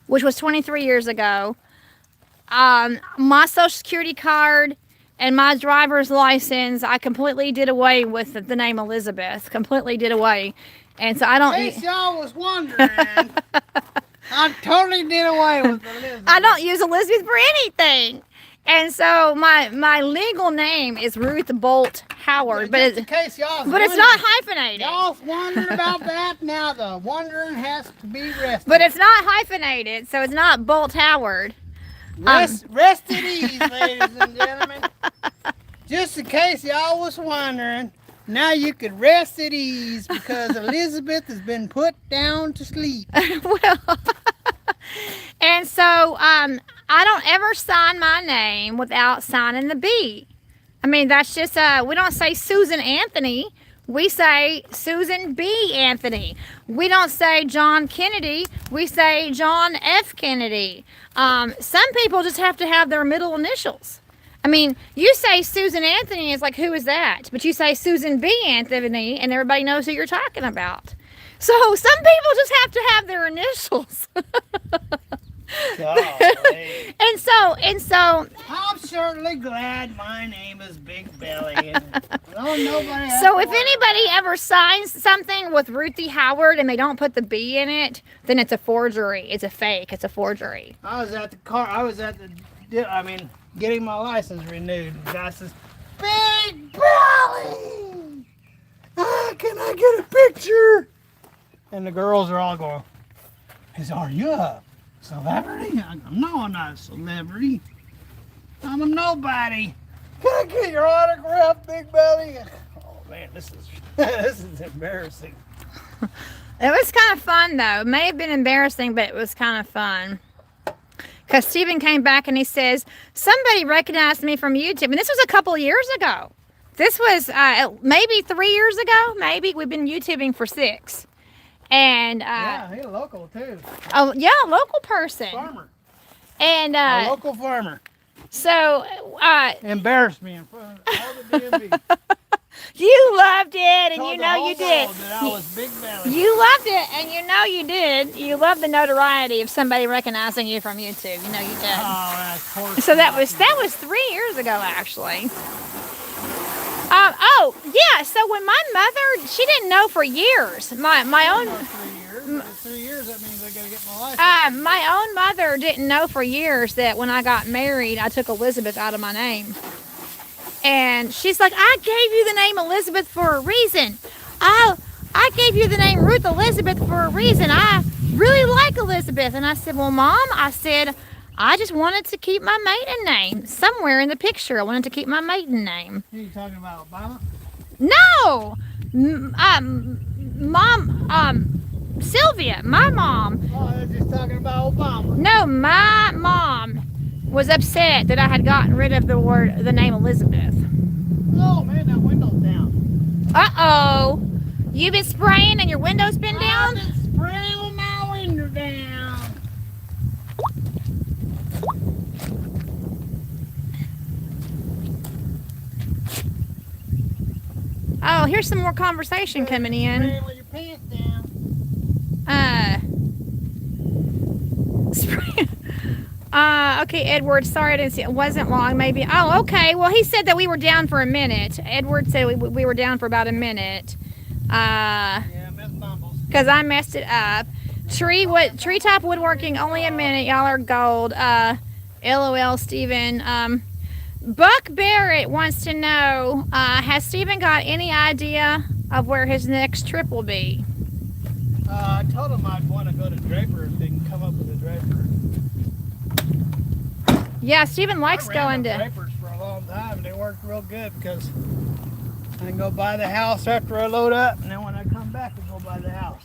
which was 23 years ago, my Social Security card and my driver's license, I completely did away with the name Elizabeth. Completely did away. And so I don't... In case y'all was wondering, I totally did away with Elizabeth. I don't use Elizabeth for anything. And so my legal name is Ruth Bolt Howard. Just in case y'all was but it's not hyphenated. Y'all's wondering about that now. The wondering has to be rested. But it's not hyphenated, so it's not Bolt Howard. Rest at ease, ladies and gentlemen. Just in case y'all was wondering, now you could rest at ease because Elizabeth has been put down to sleep. Well, and so I don't ever sign my name without signing the B. I mean, that's just, we don't say Susan Anthony. We say Susan B. Anthony. We don't say John Kennedy. We say John F. Kennedy. Some people just have to have their middle initials. I mean, you say Susan Anthony, it's like, who is that? But you say Susan B. Anthony, and everybody knows who you're talking about. So some people just have to have their initials. And so I'm certainly glad my name is Big Belly. Nobody so if anybody ever signs something with Ruthie Howard and they don't put the B in it, then it's a forgery. It's a fake. It's a forgery. I was at the getting my license renewed. The guy says, Big Belly! Can I get a picture? And the girls are all going, are you a celebrity? I go, no, I'm not a celebrity. I'm a nobody. Can I get your autograph, Big Belly? Oh man, this is embarrassing. It was kind of fun though. It may have been embarrassing, but it was kind of fun. Because Stephen came back and he says, somebody recognized me from YouTube. And this was a couple of years ago. This was maybe 3 years ago. Maybe. We've been YouTubing for 6. And yeah, he's local too. Oh yeah, a local person. Farmer. And a local farmer. So embarrassed me in front of all the DMV. You loved it, and Told you the know whole you did. world that I was Big Belly. You loved it, and you know you did. You love the notoriety of somebody recognizing you from YouTube. You know you did. Oh, that's poor. So that was 3 years ago, actually. Oh yeah. So when my mother, she didn't know for years. My own. 3 years. 3 years. That means I gotta get my license. My own mother didn't know for years that when I got married, I took Elizabeth out of my name. And she's like, I gave you the name Elizabeth for a reason. I gave you the name Ruth Elizabeth for a reason. I really like Elizabeth. And I said, well, Mom, I just wanted to keep my maiden name. Somewhere in the picture, I wanted to keep my maiden name. Are you talking about Obama? No! Mom, Sylvia, my mom. Oh, I was just talking about Obama. No, my mom was upset that I had gotten rid of the name Elizabeth. Oh man, that window's down. Uh-oh. You've been spraying and your window's been down? I've been spraying with my window down. Oh, here's some more conversation coming in. Spraying with your pants down. Okay, Edward, sorry I didn't see it. Wasn't long, maybe. Oh, okay. Well, he said that we were down for a minute. Edward said we were down for about a minute. Yeah, Miss Bumbles. Because I messed it up. Treetop woodworking, only a minute. Y'all are gold. LOL, Steven. Buck Barrett wants to know, has Steven got any idea of where his next trip will be? I told him I'd want to go to Draper if they can come up with a Draper. Yeah, Steven likes I going ran the to... Drapers for a long time. They worked real good because I can go buy the house after I load up, and then when I come back, I go buy the house.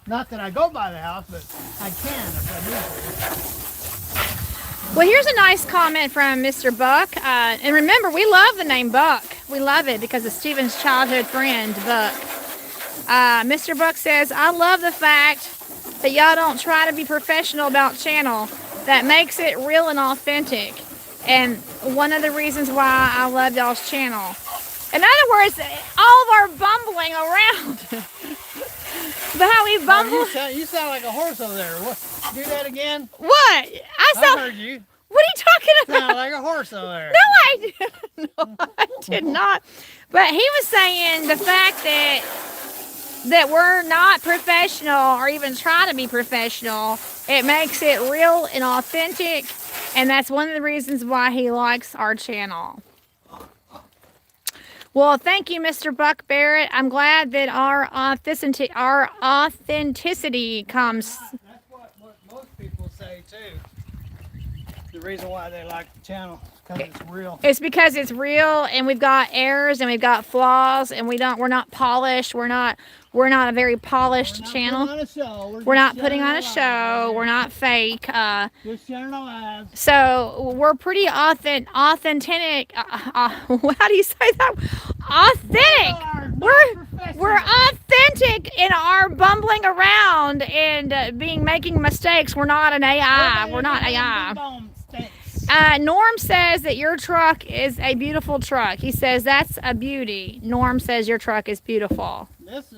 Not that I go buy the house, but I can if I need to. Well, here's a nice comment from Mr. Buck. And remember, we love the name Buck. We love it because of Steven's childhood friend, Buck. Mr. Buck says, I love the fact that y'all don't try to be professional about channel. That makes it real and authentic. And one of the reasons why I love y'all's channel. In other words, all of our bumbling around. But how we bumble. You sound like a horse over there. What? Do that again? What? I heard you. What are you talking about? Sound like a horse over there. No, I didn't. No, I did not. But he was saying the fact that we're not professional or even try to be professional, it makes it real and authentic, and that's one of the reasons why he likes our channel. Well, thank you, Mr. Buck Barrett. I'm glad that our authenticity comes. That's what most people say too. The reason why they like the channel is because it's real. It's because it's real, and we've got errors and we've got flaws, and we're not polished. We're not a very polished channel. We're not putting on a show. We're not fake. Just sharing our lives. So we're pretty authentic. How do you say that? Authentic. We're authentic in our bumbling around and making mistakes. We're not an AI. We're not AI. Norm says that your truck is a beautiful truck. He says that's a beauty. Norm says your truck is beautiful. This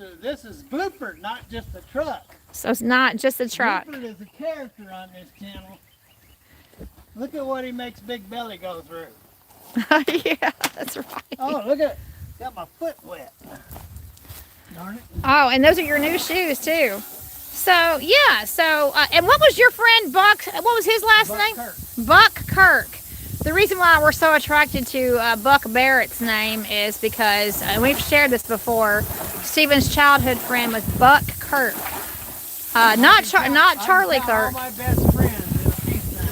is Blooper, not just a truck. So it's not just a truck. Blooper is a character on this channel. Look at what he makes Big Belly go through. Yeah, that's right. Oh, look at it. Got my foot wet. Darn it. Oh, and those are your new shoes too. So yeah. So and what was your friend Buck? What was his last name? Kirk. Buck Kirk. The reason why we're so attracted to Buck Barrett's name is because we've shared this before. Steven's childhood friend was Buck Kirk, not Charlie Kirk. All my best friends in a peace sign.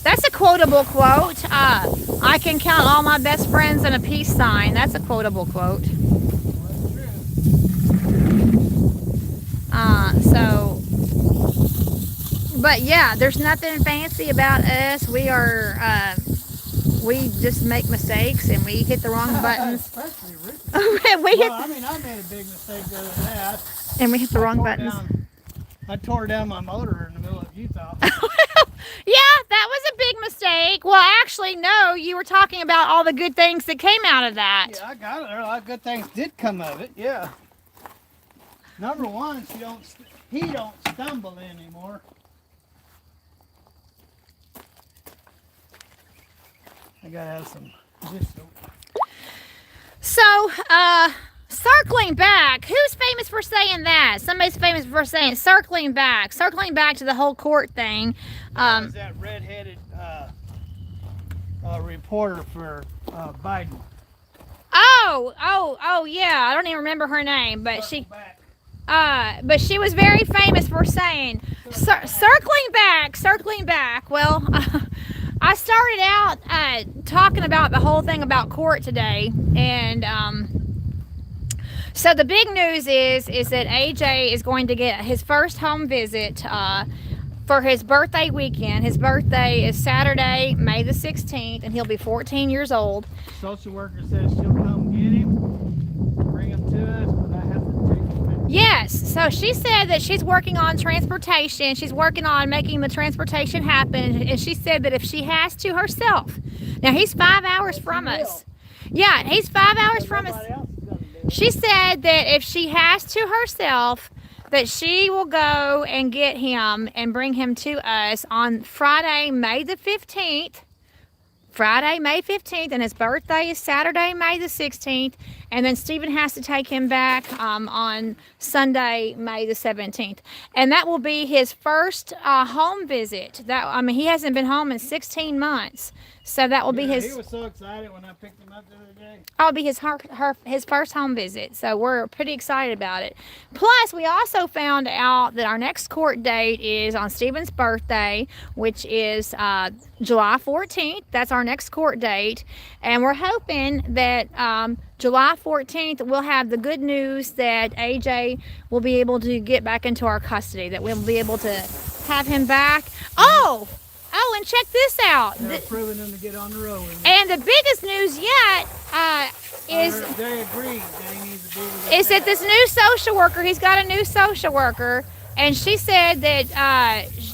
That's a quotable quote. I can count all my best friends in a peace sign. That's a quotable quote. But yeah, there's nothing fancy about us. We just make mistakes and we hit the wrong buttons. Especially Ricky. I made a big mistake the other day. And we hit the wrong buttons. I tore down my motor in the middle of Utah. Yeah, that was a big mistake. Well, actually, no, you were talking about all the good things that came out of that. Yeah, I got it. A lot of good things did come of it. Yeah. Number one, he don't stumble anymore. I gotta have some dish soap. So, circling back, who's famous for saying that? Somebody's famous for saying circling back to the whole court thing. Is that redheaded reporter for Biden? Oh, yeah. I don't even remember her name, but she was very famous for saying circling back. Well, I started out talking about the whole thing about court today, and so the big news is that AJ is going to get his first home visit for his birthday weekend. His birthday is Saturday, May the 16th, and he'll be 14 years old. Social worker says she'll come get him, bring him to us, but I have to take him back. Yes, so she said that she's working on transportation. She's working on making the transportation happen, and she said that if she has to herself. Now, he's 5 hours from us. Yeah, he's 5 hours from us. She said that if she has to herself, that she will go and get him and bring him to us on Friday, May the 15th. Friday, May 15th, and his birthday is Saturday, May the 16th. And then Stephen has to take him back on Sunday, May the 17th. And that will be his first home visit. He hasn't been home in 16 months. So that will be his... He was so excited when I picked him up the other day. That'll be his first home visit. So we're pretty excited about it. Plus, we also found out that our next court date is on Stephen's birthday, which is July 14th. That's our next court date. And we're hoping that July 14th, we'll have the good news that AJ will be able to get back into our custody, that we'll be able to have him back. Oh, and check this out. They're approving him to get on the road. And the biggest news yet is they agreed that he needs to be with is that this new social worker, he's got a new social worker, and she said that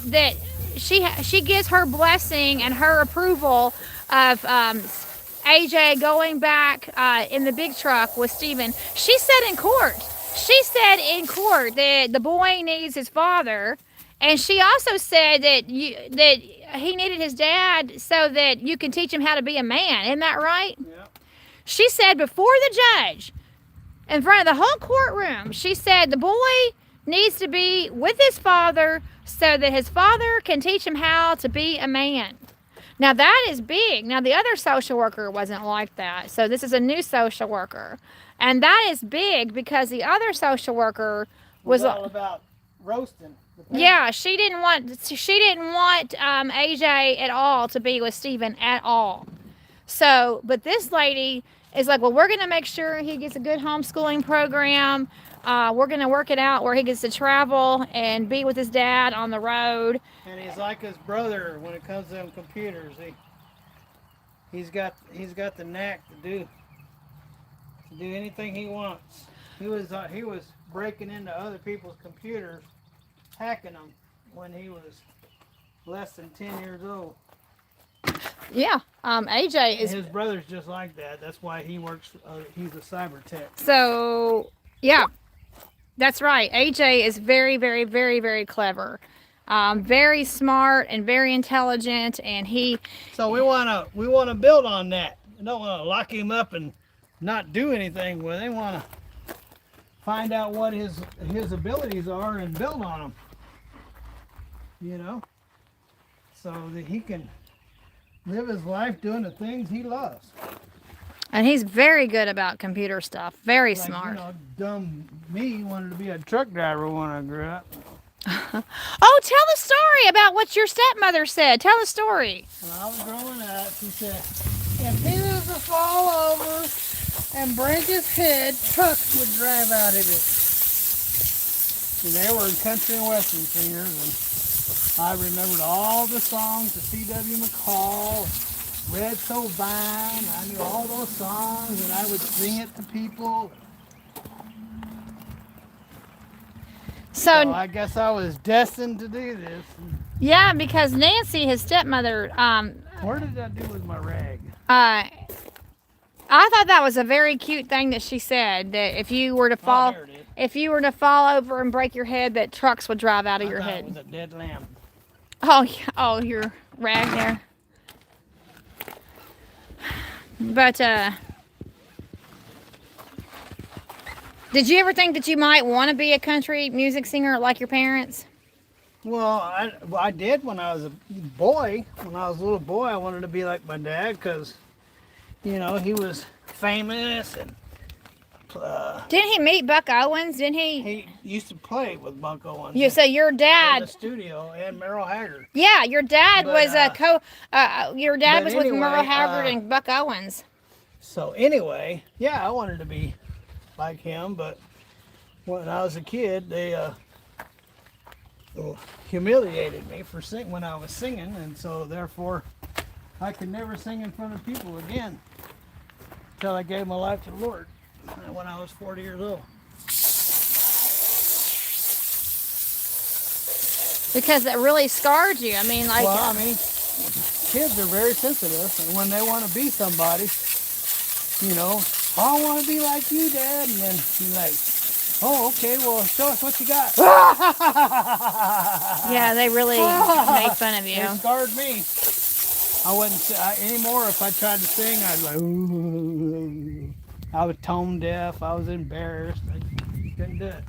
that she gives her blessing and her approval of AJ going back in the big truck with Stephen. She said in court that the boy needs his father. And she also said that he needed his dad so that you can teach him how to be a man. Isn't that right? Yeah. She said before the judge, in front of the whole courtroom, she said the boy needs to be with his father so that his father can teach him how to be a man. Now that is big. Now the other social worker wasn't like that. So this is a new social worker. And that is big because the other social worker was all about roasting. Yeah, she didn't want AJ at all to be with Stephen at all. So, but this lady is like, well, we're going to make sure he gets a good homeschooling program. We're going to work it out where he gets to travel and be with his dad on the road. And he's like his brother when it comes to them computers. He's got the knack to do anything he wants. He was breaking into other people's computers, hacking them when he was less than 10 years old. Yeah, AJ is... And his brother's just like that. That's why he works, he's a cyber tech. So, yeah, that's right. AJ is very, very, very, very clever. Very smart and very intelligent, and he... So we want to build on that. We don't want to lock him up and not do anything with him. We want to find out what his abilities are and build on them. You know, so that he can live his life doing the things he loves. And he's very good about computer stuff. Very like, smart. You know, dumb me wanted to be a truck driver when I grew up. Oh, tell the story about what your stepmother said. Tell the story. When I was growing up, she said, if he was to fall over and break his head, trucks would drive out of it. And they were country and western singers, and I remembered all the songs of C.W. McCall, Red So Vine. I knew all those songs, and I would sing it to people. So I guess I was destined to do this. Yeah, because Nancy, his stepmother... Where did that do with my rag? I thought that was a very cute thing that she said, that if you were to fall... If you were to fall over and break your head, that trucks would drive out of your head. It was a dead lamb. Oh, your rag there. But, did you ever think that you might want to be a country music singer like your parents? Well, I did when I was a boy. When I was a little boy, I wanted to be like my dad because, you know, he was famous and... Didn't he meet Buck Owens? Didn't he? He used to play with Buck Owens. You so your dad in the studio and Merle Haggard. Yeah, your dad was your dad was with Merle Haggard and Buck Owens. So anyway, yeah, I wanted to be like him, but when I was a kid, they humiliated me for when I was singing, and so therefore I could never sing in front of people again until I gave my life to the Lord when I was 40 years old. Because it really scarred you. I mean, like. Well, I mean, kids are very sensitive, and when they want to be somebody, you know, I want to be like you, Dad, and then you're like, oh, okay, well, show us what you got. Yeah, they really make fun of you. It scarred me. I wouldn't anymore. If I tried to sing, I'd like, ooh. I was tone deaf. I was embarrassed. I couldn't do it.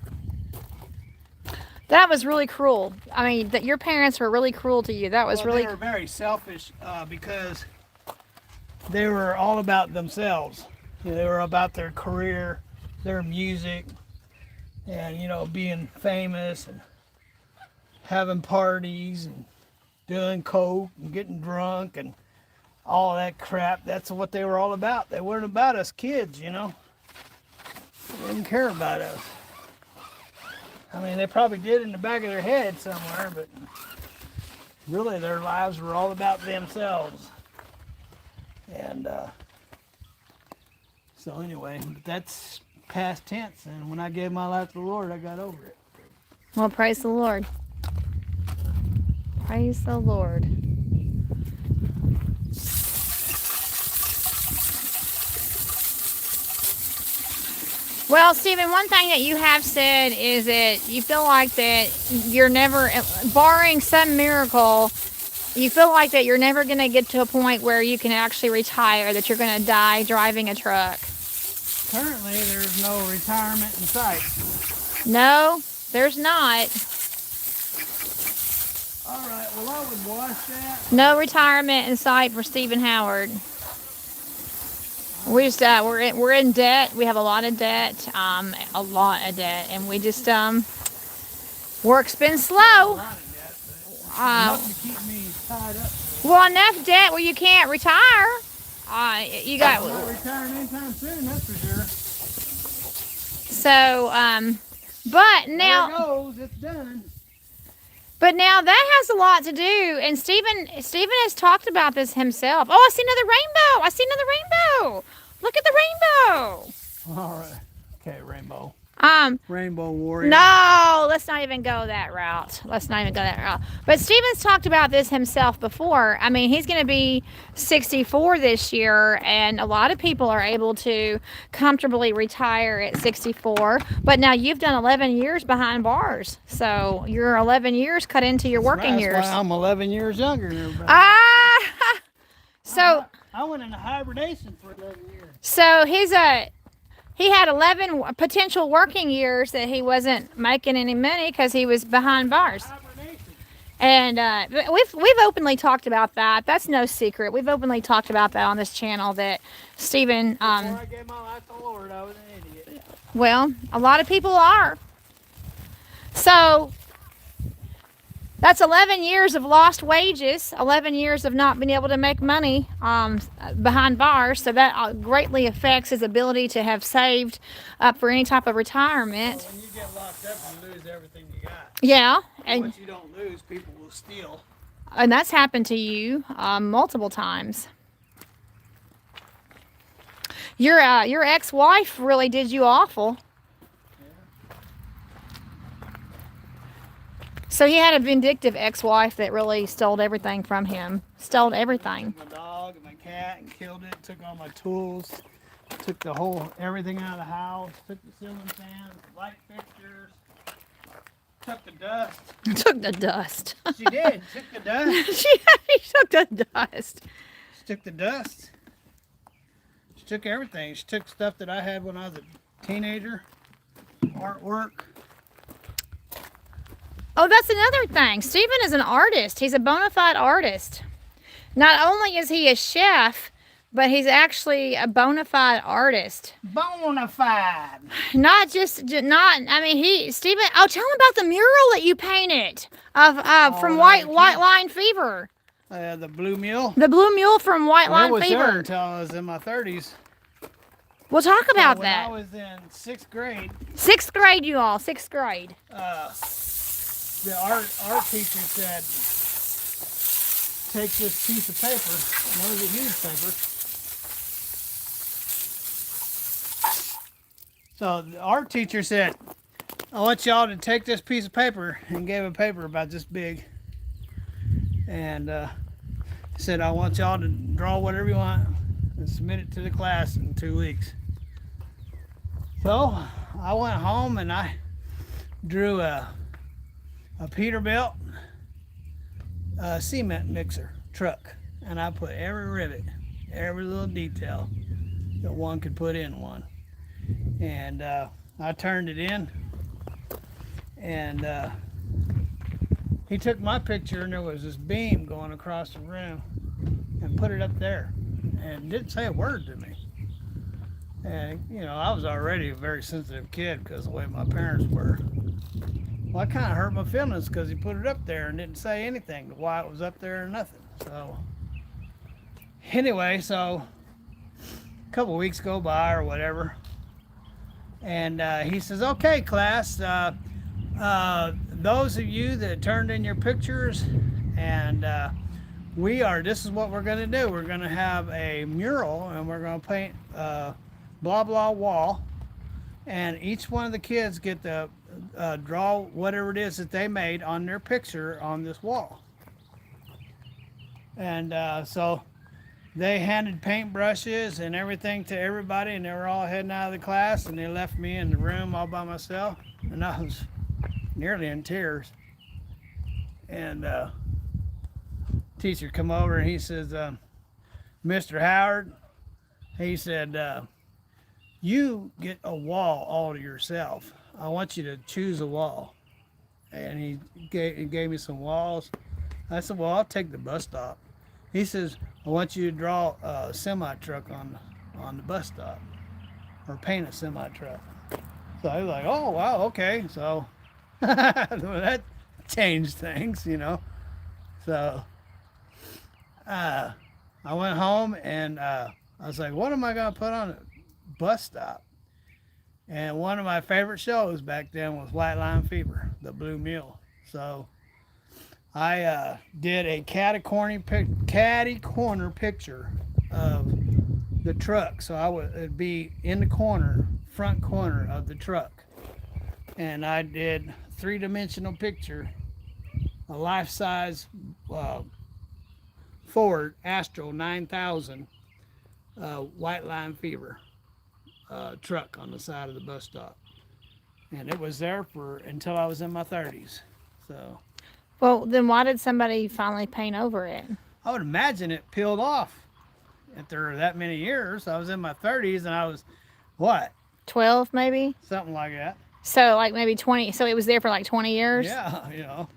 That was really cruel. I mean, that your parents were really cruel to you. That was really. They were very selfish because they were all about themselves. You know, they were about their career, their music, and being famous and having parties and doing coke and getting drunk and all that crap. That's what they were all about. They weren't about us kids, They didn't care about us. I mean, they probably did in the back of their head somewhere, but really their lives were all about themselves. And so anyway, that's past tense, and when I gave my life to the Lord, I got over it. Well, praise the Lord. Praise the Lord. Well, Stephen, one thing that you have said is that you feel like that you're never, barring some miracle, you feel like that you're never going to get to a point where you can actually retire, that you're going to die driving a truck. Currently, there's no retirement in sight. No, there's not. All right, well, I would watch that. No retirement in sight for Stephen Howard. We just we're in debt. We have a lot of debt, and we just work's been slow. Enough to keep me tied up. Well, enough debt where you can't retire. You got. I'm not retiring anytime soon, that's for sure. So, but now. There it goes. It's done. But now that has a lot to do, and Stephen has talked about this himself. Oh, I see another rainbow. I see another rainbow. Look at the rainbow. All right. Okay, rainbow. Rainbow warrior. No, let's not even go that route. But Stephen's talked about this himself before. I mean, he's going to be 64 this year, and a lot of people are able to comfortably retire at 64. But now you've done 11 years behind bars, so you're 11 years cut into your working years. That's why I'm 11 years younger than everybody. So I went into hibernation for 11 years. So he had 11 potential working years that he wasn't making any money because he was behind bars. And we've openly talked about that. That's no secret. We've openly talked about that on this channel, that Stephen... Before I gave my life to the Lord, I was an idiot. Well, a lot of people are. So that's 11 years of lost wages, 11 years of not being able to make money behind bars. So that greatly affects his ability to have saved up for any type of retirement. Well, when you get locked up, you lose everything you got. Yeah. And what you don't lose, people will steal. And that's happened to you multiple times. Your ex-wife really did you awful. So he had a vindictive ex-wife that really stole everything from him. Stole everything. Took my dog and my cat and killed it. Took all my tools. Took everything out of the house. Took the ceiling fans, light fixtures. Took the dust. Took the dust. She did. Took the dust. She took the dust. She took the dust. She took everything. She took stuff that I had when I was a teenager. Artwork. Oh, that's another thing. Stephen is an artist. He's a bona fide artist. Not only is he a chef, but he's actually a bona fide artist. Bona fide. Stephen, oh, tell him about the mural that you painted from White Line Fever. The Blue Mule. The Blue Mule from White Line Fever. I was there until I was in my 30s. We'll talk about that. When I was in 6th grade. 6th grade, you all. 6th grade. the art teacher said, take this piece of paper, and it was a huge paper. So the art teacher said, I want y'all to take this piece of paper, and gave a paper about this big. And he said, I want y'all to draw whatever you want and submit it to the class in 2 weeks. So I went home and I drew a Peterbilt cement mixer truck, and I put every rivet, every little detail that one could put in one. And I turned it in, and he took my picture, and there was this beam going across the room, and put it up there, and didn't say a word to me. And you know, I was already a very sensitive kid because of the way my parents were. Well, I kind of hurt my feelings because he put it up there and didn't say anything to why it was up there or nothing. So anyway, so a couple weeks go by or whatever, and he says, okay class, those of you that turned in your pictures, and this is what we're going to do. We're going to have a mural, and we're going to paint blah blah wall, and each one of the kids get to draw whatever it is that they made on their picture on this wall. And so they handed paintbrushes and everything to everybody, and they were all heading out of the class, and they left me in the room all by myself, and I was nearly in tears. And teacher come over and he says, Mr. Howard, he said, you get a wall all to yourself. I want you to choose a wall. And he gave me some walls. I said, well, I'll take the bus stop. He says, I want you to draw a semi-truck on the bus stop, or paint a semi-truck. So I was like, oh, wow, okay. So that changed things, you know. So I went home, and I was like, what am I going to put on a bus stop? And one of my favorite shows back then was White Line Fever, the Blue Mule. So I did a catty corner picture of the truck. So it'd be in the corner, front corner of the truck. And I did a 3-dimensional picture, a life-size Ford Astro 9000 White Line Fever truck on the side of the bus stop. And it was there until I was in my 30s. So, Well, then why did somebody finally paint over it? I would imagine it peeled off after that many years. I was in my 30s, and I was, what? 12 maybe? Something like that. So like maybe 20, so it was there for like 20 years? Yeah, you know.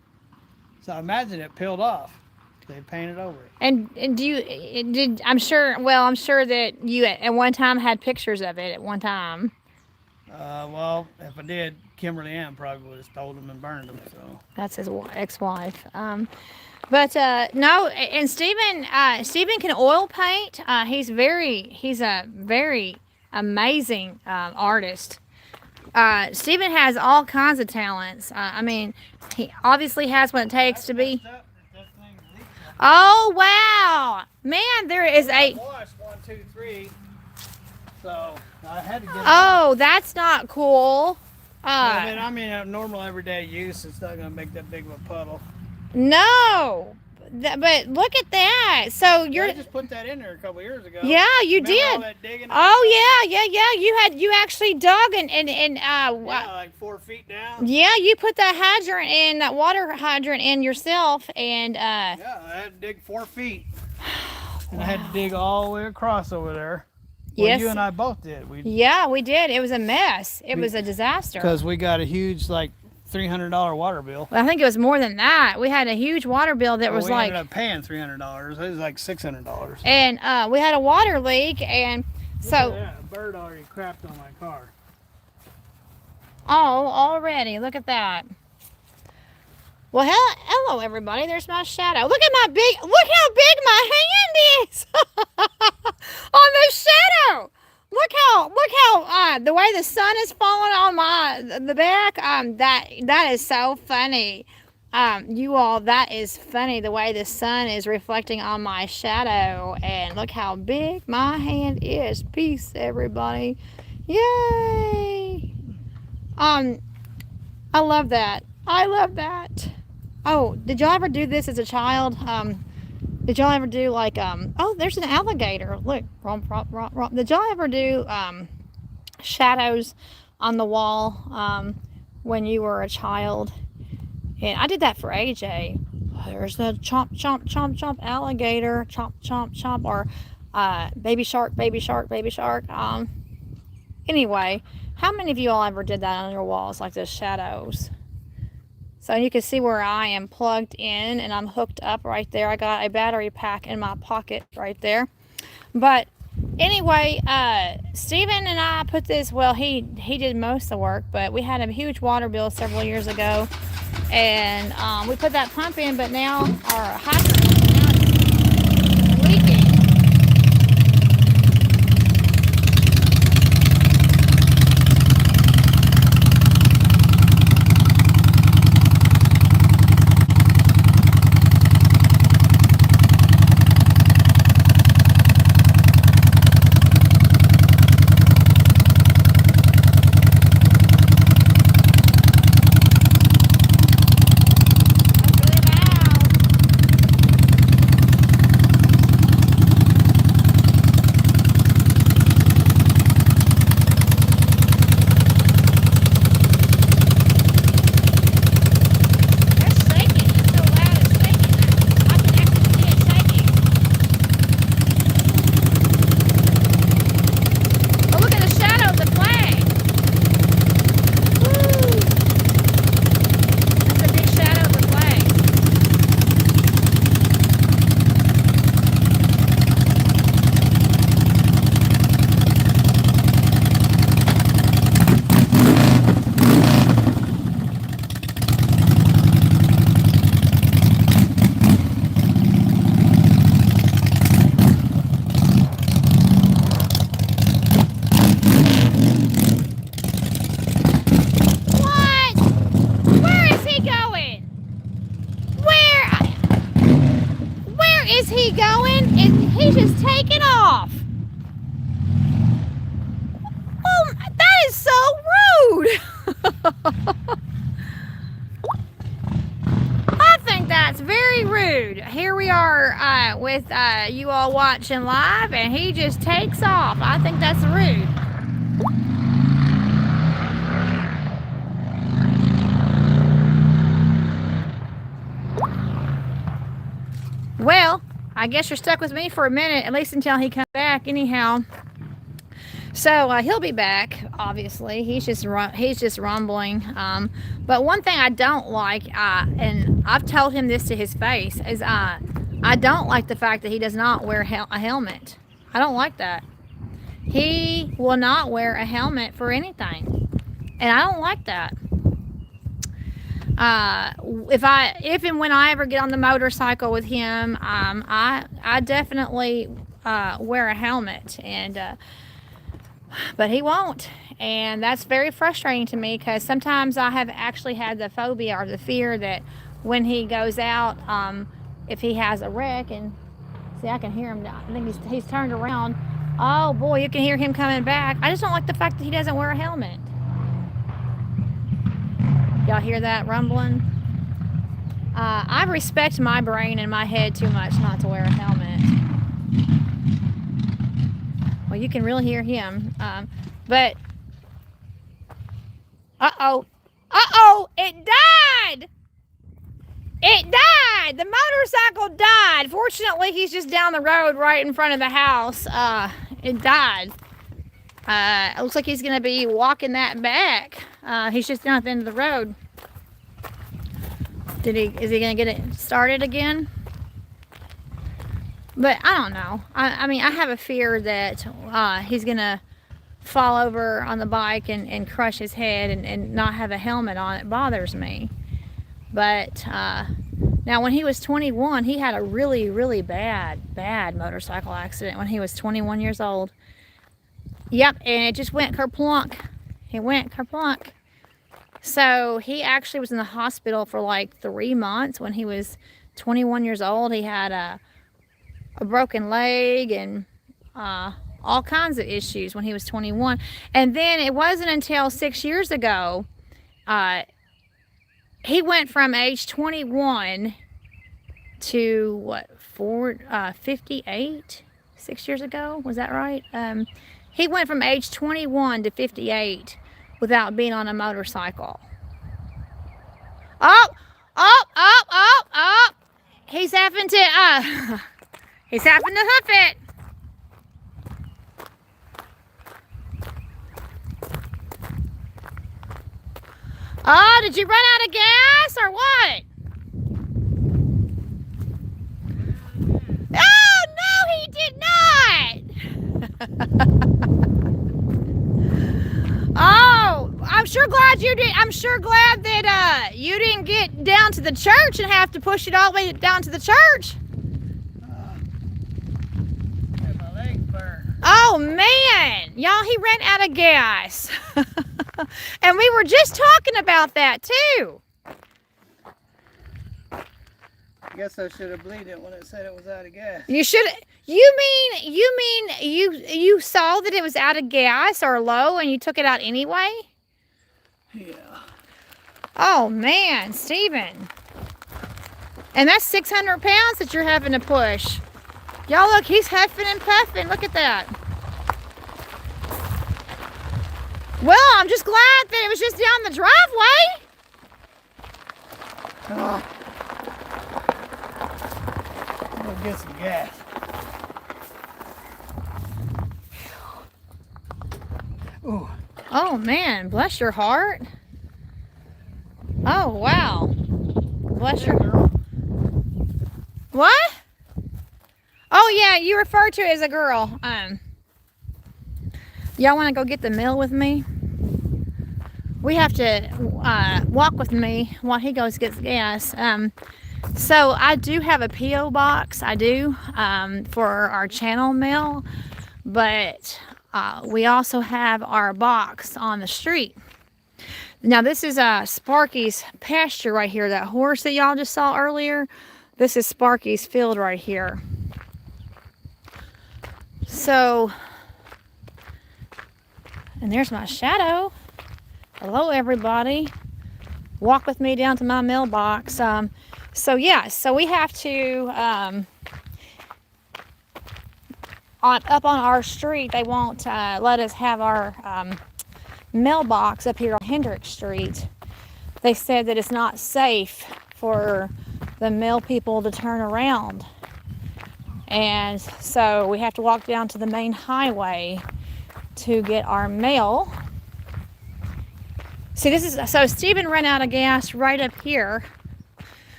So I imagine it peeled off. They painted over it. And I'm sure that you at one time had pictures of it at one time. Well, if I did, Kimberly Ann probably would have stole them and burned them. So That's his ex-wife. But no, and Stephen can oil paint. He's a very amazing artist. Stephen has all kinds of talents. I mean, he obviously has what it takes to be. Oh wow, man! There is a. Washed 1, 2, 3. So I had to get. Oh, that's not cool. I mean, a normal everyday use, it's not gonna make that big of a puddle. No, but look at that. So you're. I just put that in there a couple years ago. Yeah, you Remember did. all that digging? Oh yeah. You actually dug and yeah, like 4 feet down. Yeah, you put that hydrant in, that water hydrant in yourself, and Yeah, I had to dig 4 feet, and I had to dig all the way across over there. Well, yes, you and I both did. we did. It was a mess. It was a disaster. Because we got a huge, like, $300 water bill. Well, I think it was more than that. We had a huge water bill that was we like. ended up paying $300. It was like $600. And we had a water leak, and so. Look at that. A bird already crapped on my car. Oh, already. Look at that. Well, hello everybody. There's my shadow. Look how big my hand is on the shadow. Look how the way the sun is falling on the back. That is so funny. You all, that is funny the way the sun is reflecting on my shadow. And look how big my hand is. Peace, everybody. Yay! I love that. I love that. Oh, did y'all ever do this as a child? Did y'all ever do like, oh, there's an alligator. Look, did y'all ever do shadows on the wall when you were a child? And I did that for AJ. There's the chomp, chomp, chomp, chomp alligator. Chomp, chomp, chomp. Or baby shark, baby shark, baby shark. Anyway, how many of you all ever did that on your walls, like the shadows? So you can see where I am plugged in and I'm hooked up right there. I got a battery pack in my pocket right there. But anyway, Steven and I put this, well, he did most of the work, but we had a huge water bill several years ago. And we put that pump in, but now our hydrant is leaking. Here we are with you all watching live, and he just takes off. I think that's rude. Well, I guess you're stuck with me for a minute, at least until he comes back anyhow. So he'll be back, obviously. He's just rumbling. But one thing I don't like, and I've told him this to his face, is I don't like the fact that he does not wear a helmet. I don't like that. He will not wear a helmet for anything, and I don't like that. If and when I ever get on the motorcycle with him, I definitely wear a helmet, and but he won't, and that's very frustrating to me, because sometimes I have actually had the phobia or the fear that when he goes out, if he has a wreck, and see, I can hear him now. I think he's turned around. Oh boy, you can hear him coming back. I just don't like the fact that he doesn't wear a helmet. Y'all hear that rumbling? I respect my brain and my head too much not to wear a helmet. Well, you can really hear him. But, uh-oh, it died! It died! The motorcycle died. Fortunately, he's just down the road right in front of the house. It died. It looks like he's going to be walking that back. He's just down at the end of the road. Is he going to get it started again? But I don't know. I mean, I have a fear that he's going to fall over on the bike and crush his head and not have a helmet on. It bothers me. But now when he was 21, he had a really, really bad motorcycle accident when he was 21 years old. Yep, and it just went kerplunk. It went kerplunk. So he actually was in the hospital for like 3 months when he was 21 years old. He had a broken leg and all kinds of issues when he was 21. And then it wasn't until 6 years ago, he went from age 21 to what, 58? 6 years ago, was that right? He went from age 21 to 58 without being on a motorcycle. Oh, oh, oh, oh, oh! He's having to hoof it. Oh, did you run out of gas or what? Oh no, he did not. Oh, I'm sure glad you did. I'm sure glad that you didn't get down to the church and have to push it all the way down to the church. My legs burn. Oh man, y'all, he ran out of gas. And we were just talking about that too. I guess I should have believed it when it said it was out of gas. You should. You mean you saw that it was out of gas or low and you took it out anyway? Yeah. Oh man, Stephen. And that's 600 pounds that you're having to push. Y'all look, he's huffing and puffing. Look at that. Well, I'm just glad that it was just down the driveway. We'll get some gas. Ooh. Oh man, bless your heart. Oh wow. Bless your girl. What? Oh yeah, you referred to it as a girl. Y'all want to go get the mail with me? We have to walk with me while he goes gets gas. So I do have a P.O. box. I do for our channel mail, but we also have our box on the street. Now this is Sparky's pasture right here. That horse that y'all just saw earlier. This is Sparky's field right here. So, and there's my shadow. Hello everybody. Walk with me down to my mailbox. So yeah, so we have to, up on our street, they won't let us have our mailbox up here on Hendrick Street. They said that it's not safe for the mail people to turn around. And so we have to walk down to the main highway to get our mail. See, this is, so Stephen ran out of gas right up here.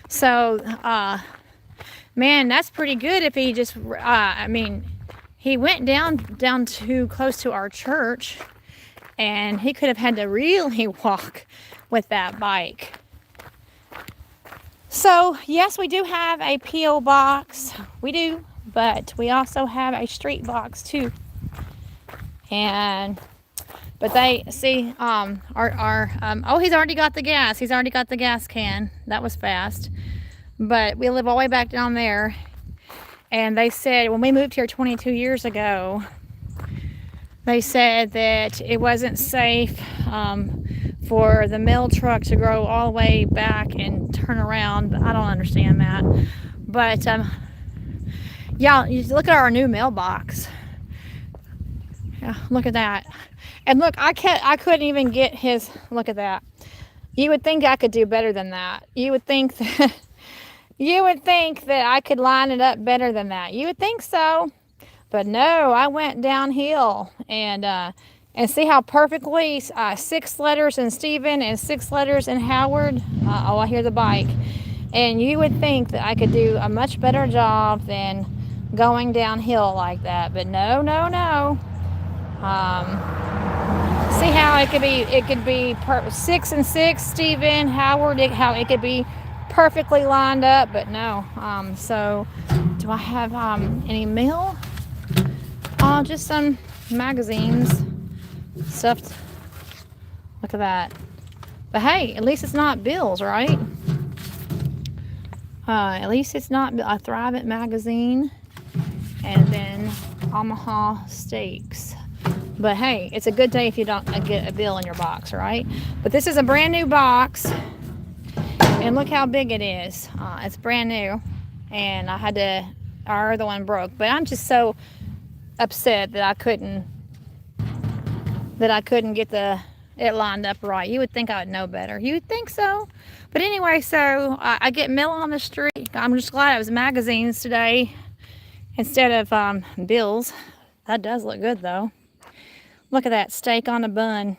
So, man, that's pretty good if he just, I mean, he went down too close to our church and he could have had to really walk with that bike. So, yes, we do have a P.O. box. We do, but we also have a street box too. And but they see oh, he's already got the gas. He's already got the gas can. That was fast. But we live all the way back down there. And they said when we moved here 22 years ago, they said that it wasn't safe for the mail truck to go all the way back and turn around. I don't understand that. But yeah, you look at our new mailbox. Yeah, look at that. And look, I couldn't even get his, look at that. You would think I could do better than that. You would think that I could line it up better than that. You would think so. But no, I went downhill and see how perfectly 6 letters in Stephen and 6 letters in Howard. Oh, I hear the bike. And you would think that I could do a much better job than going downhill like that. But no, no, no. See how it could be 6 and 6, Stephen, Howard, how it could be perfectly lined up, but no. So do I have any mail? Just some magazines stuffed. Look at that. But hey, at least it's not Bill's, right? At least it's not a Thrive It magazine. And then Omaha Steaks. But hey, it's a good day if you don't get a bill in your box, right? But this is a brand new box. And look how big it is. It's brand new. And our other one broke. But I'm just so upset that I couldn't get it lined up right. You would think I would know better. You would think so. But anyway, so I get mail on the street. I'm just glad it was magazines today instead of bills. That does look good though. Look at that steak on a bun.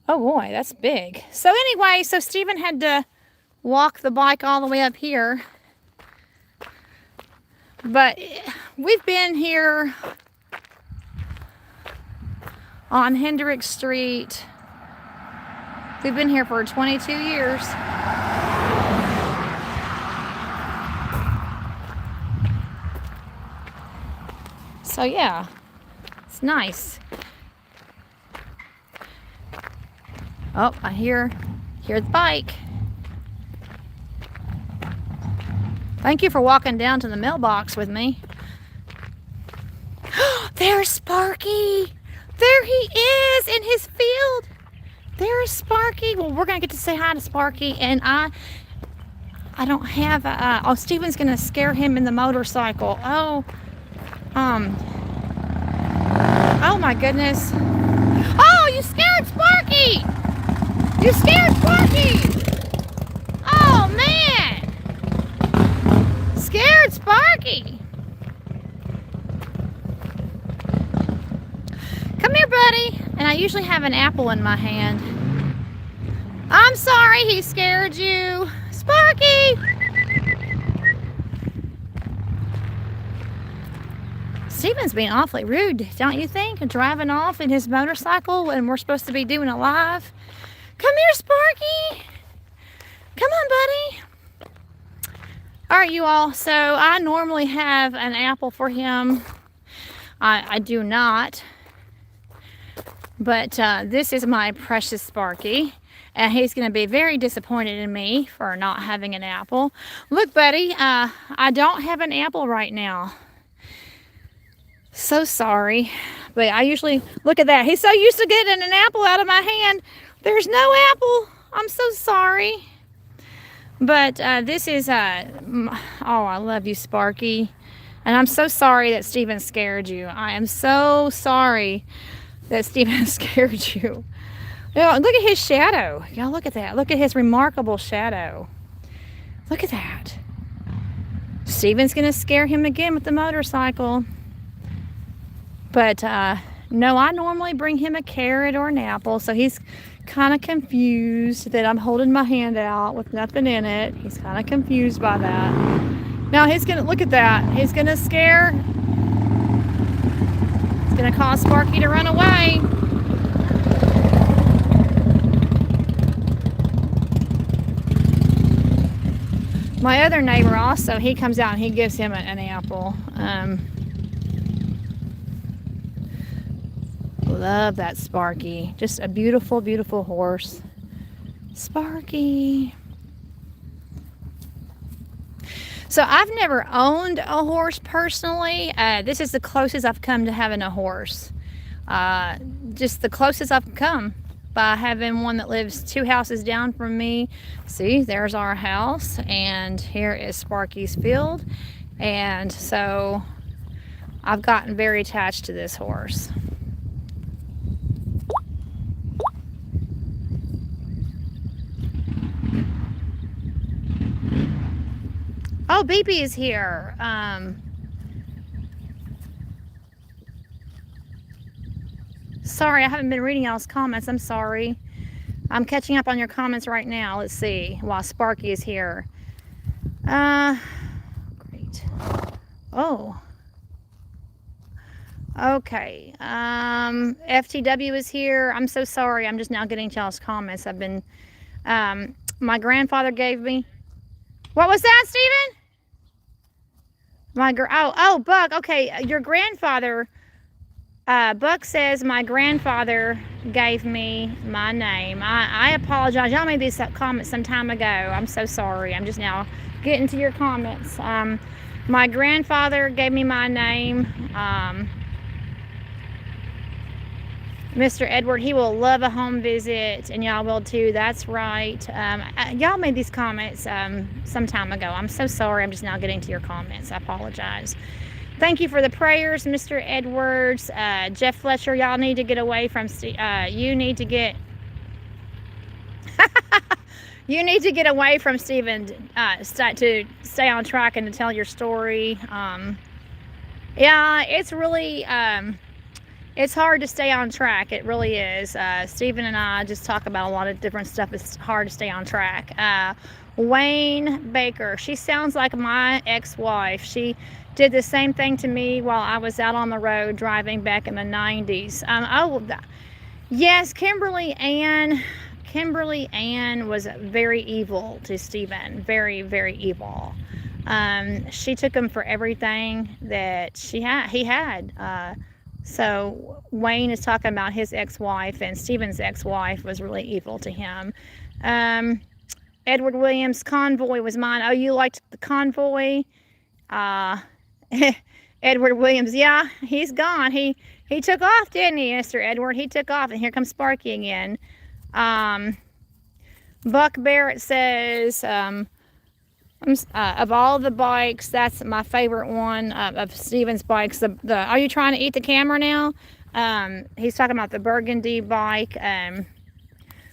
Oh boy, that's big. So anyway, so Stephen had to walk the bike all the way up here. But we've been here on Hendrick Street. We've been here for 22 years. So yeah, it's nice. Oh, I hear the bike. Thank you for walking down to the mailbox with me. There's Sparky. There he is in his field. There's Sparky. Well, we're gonna get to say hi to Sparky, and I don't have oh, Stephen's gonna scare him in the motorcycle. Oh my goodness. Oh, you scared Sparky. You scared Sparky. Oh man. Scared Sparky. Come here, buddy. And I usually have an apple in my hand. I'm sorry he scared you. Sparky! Stephen's being awfully rude, don't you think? Driving off in his motorcycle when we're supposed to be doing it live. Come here, Sparky. Come on, buddy. All right, you all. So I normally have an apple for him. I do not. But this is my precious Sparky. And he's going to be very disappointed in me for not having an apple. Look, buddy, I don't have an apple right now. So sorry. But I usually, look at that. He's so used to getting an apple out of my hand. There's no apple. I'm so sorry. But this is, oh, I love you, Sparky. And I'm so sorry that Stephen scared you. I am so sorry that Stephen scared you. Oh, look at his shadow. Y'all look at that. Look at his remarkable shadow. Look at that. Stephen's going to scare him again with the motorcycle. But no, I normally bring him a carrot or an apple. So he's kind of confused that I'm holding my hand out with nothing in it. He's kind of confused by that. Now he's going to, look at that. He's going to scare. It's going to cause Sparky to run away. My other neighbor also, he comes out and he gives him an apple. Love that Sparky. Just a beautiful, beautiful horse. Sparky. So I've never owned a horse personally. This is the closest I've come to having a horse. Just the closest I've come by having one that lives 2 houses down from me. See, there's our house, and here is Sparky's field. And so I've gotten very attached to this horse. Oh, BB is here. Sorry, I haven't been reading y'all's comments. I'm sorry. I'm catching up on your comments right now. Let's see. While Sparky is here. Great. Oh. Okay. FTW is here. I'm so sorry. I'm just now getting to y'all's comments. I've been, my grandfather gave me. What was that, Stephen? Oh, Buck. Okay, your grandfather Buck says, my grandfather gave me my name. I apologize. Y'all made these comments some time ago. I'm so sorry. I'm just now getting to your comments. My grandfather gave me my name. Mr. Edward, he will love a home visit, and y'all will too. That's right. Y'all made these comments some time ago. I'm so sorry. I'm just now getting to your comments. I apologize. Thank you for the prayers, Mr. Edwards. Jeff Fletcher, y'all need to get away from you need to get you need to get away from Stephen to stay on track and to tell your story. Yeah, it's really it's hard to stay on track. It really is. Stephen and I just talk about a lot of different stuff. It's hard to stay on track. Wayne Baker, she sounds like my ex-wife. She did the same thing to me while I was out on the road driving back in the 90s. Yes, Kimberly Ann was very evil to Stephen. Very, very evil. She took him for everything that he had. So Wayne is talking about his ex-wife, and Stephen's ex-wife was really evil to him. Edward Williams, Convoy was mine. Oh, you liked the Convoy? Edward Williams, yeah, he's gone. He took off, didn't he, Mr. Edward? He took off, and here comes Sparky again. Buck Barrett says, of all the bikes, that's my favorite one of Stephen's bikes. Are you trying to eat the camera now? He's talking about the Burgundy bike.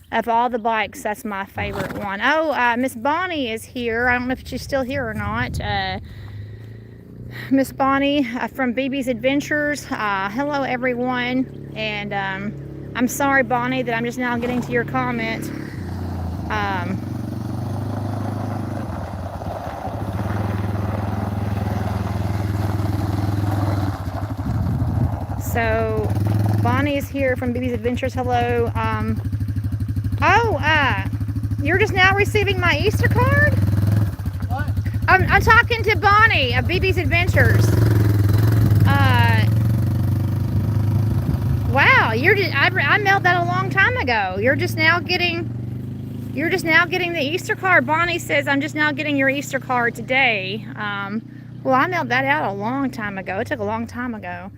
Of all the bikes, that's my favorite one. Oh, Miss Bonnie is here. I don't know if she's still here or not. Miss Bonnie from BB's Adventures. Hello, everyone. And I'm sorry, Bonnie, that I'm just now getting to your comment. So Bonnie is here from BB's Adventures. Hello. You're just now receiving my Easter card? What? I'm talking to Bonnie of BB's Adventures. Wow, I mailed that a long time ago. You're just now getting the Easter card. Bonnie says, I'm just now getting your Easter card today. Well, I mailed that out a long time ago. It took a long time ago.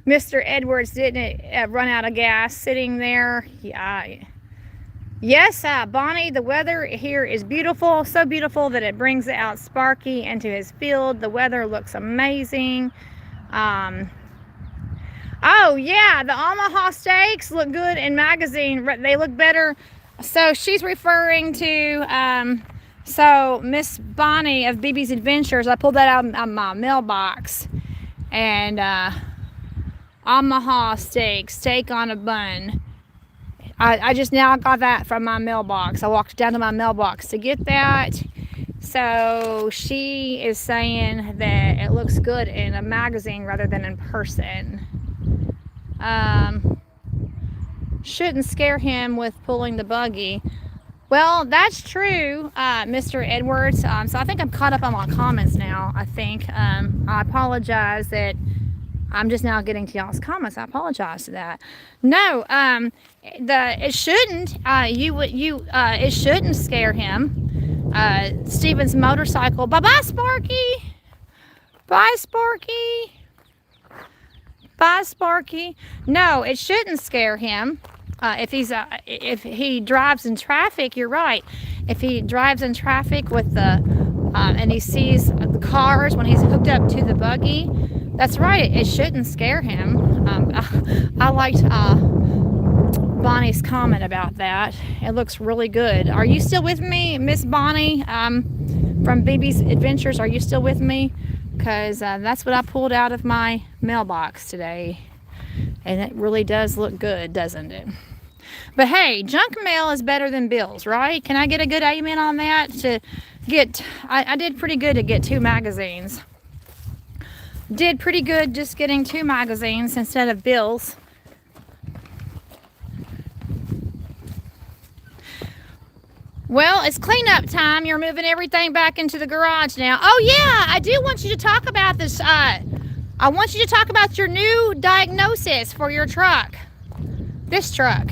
Mr. Edwards didn't run out of gas sitting there. Yeah. Yes, Bonnie, the weather here is beautiful. So beautiful that it brings out Sparky into his field. The weather looks amazing. Oh, yeah, the Omaha steaks look good in magazine. They look better. So she's referring to, so Miss Bonnie of BB's Adventures. I pulled that out of my mailbox. And Omaha steak on a bun. I just now got that from my mailbox. I walked down to my mailbox to get that. So she is saying that it looks good in a magazine rather than in person. Shouldn't scare him with pulling the buggy. Well, that's true, Mr. Edwards. So I think I'm caught up on my comments now, I think. I apologize that I'm just now getting to y'all's comments. I apologize to that. No, it shouldn't. It shouldn't scare him. Stephen's motorcycle. Bye-bye, Sparky. Bye, Sparky. Bye, Sparky. No, it shouldn't scare him. If he drives in traffic, you're right. If he drives in traffic with and he sees the cars when he's hooked up to the buggy, that's right. It shouldn't scare him. I liked Bonnie's comment about that. It looks really good. Are you still with me, Miss Bonnie from BB's Adventures? Are you still with me? Because that's what I pulled out of my mailbox today. And it really does look good, doesn't it? But hey, junk mail is better than bills, right? Can I get a good amen on that? I did pretty good to get 2 magazines. Did pretty good just getting 2 magazines instead of bills. Well, it's cleanup time. You're moving everything back into the garage now. Oh yeah, I do want you to talk about this I want you to talk about your new diagnosis for your truck. This truck.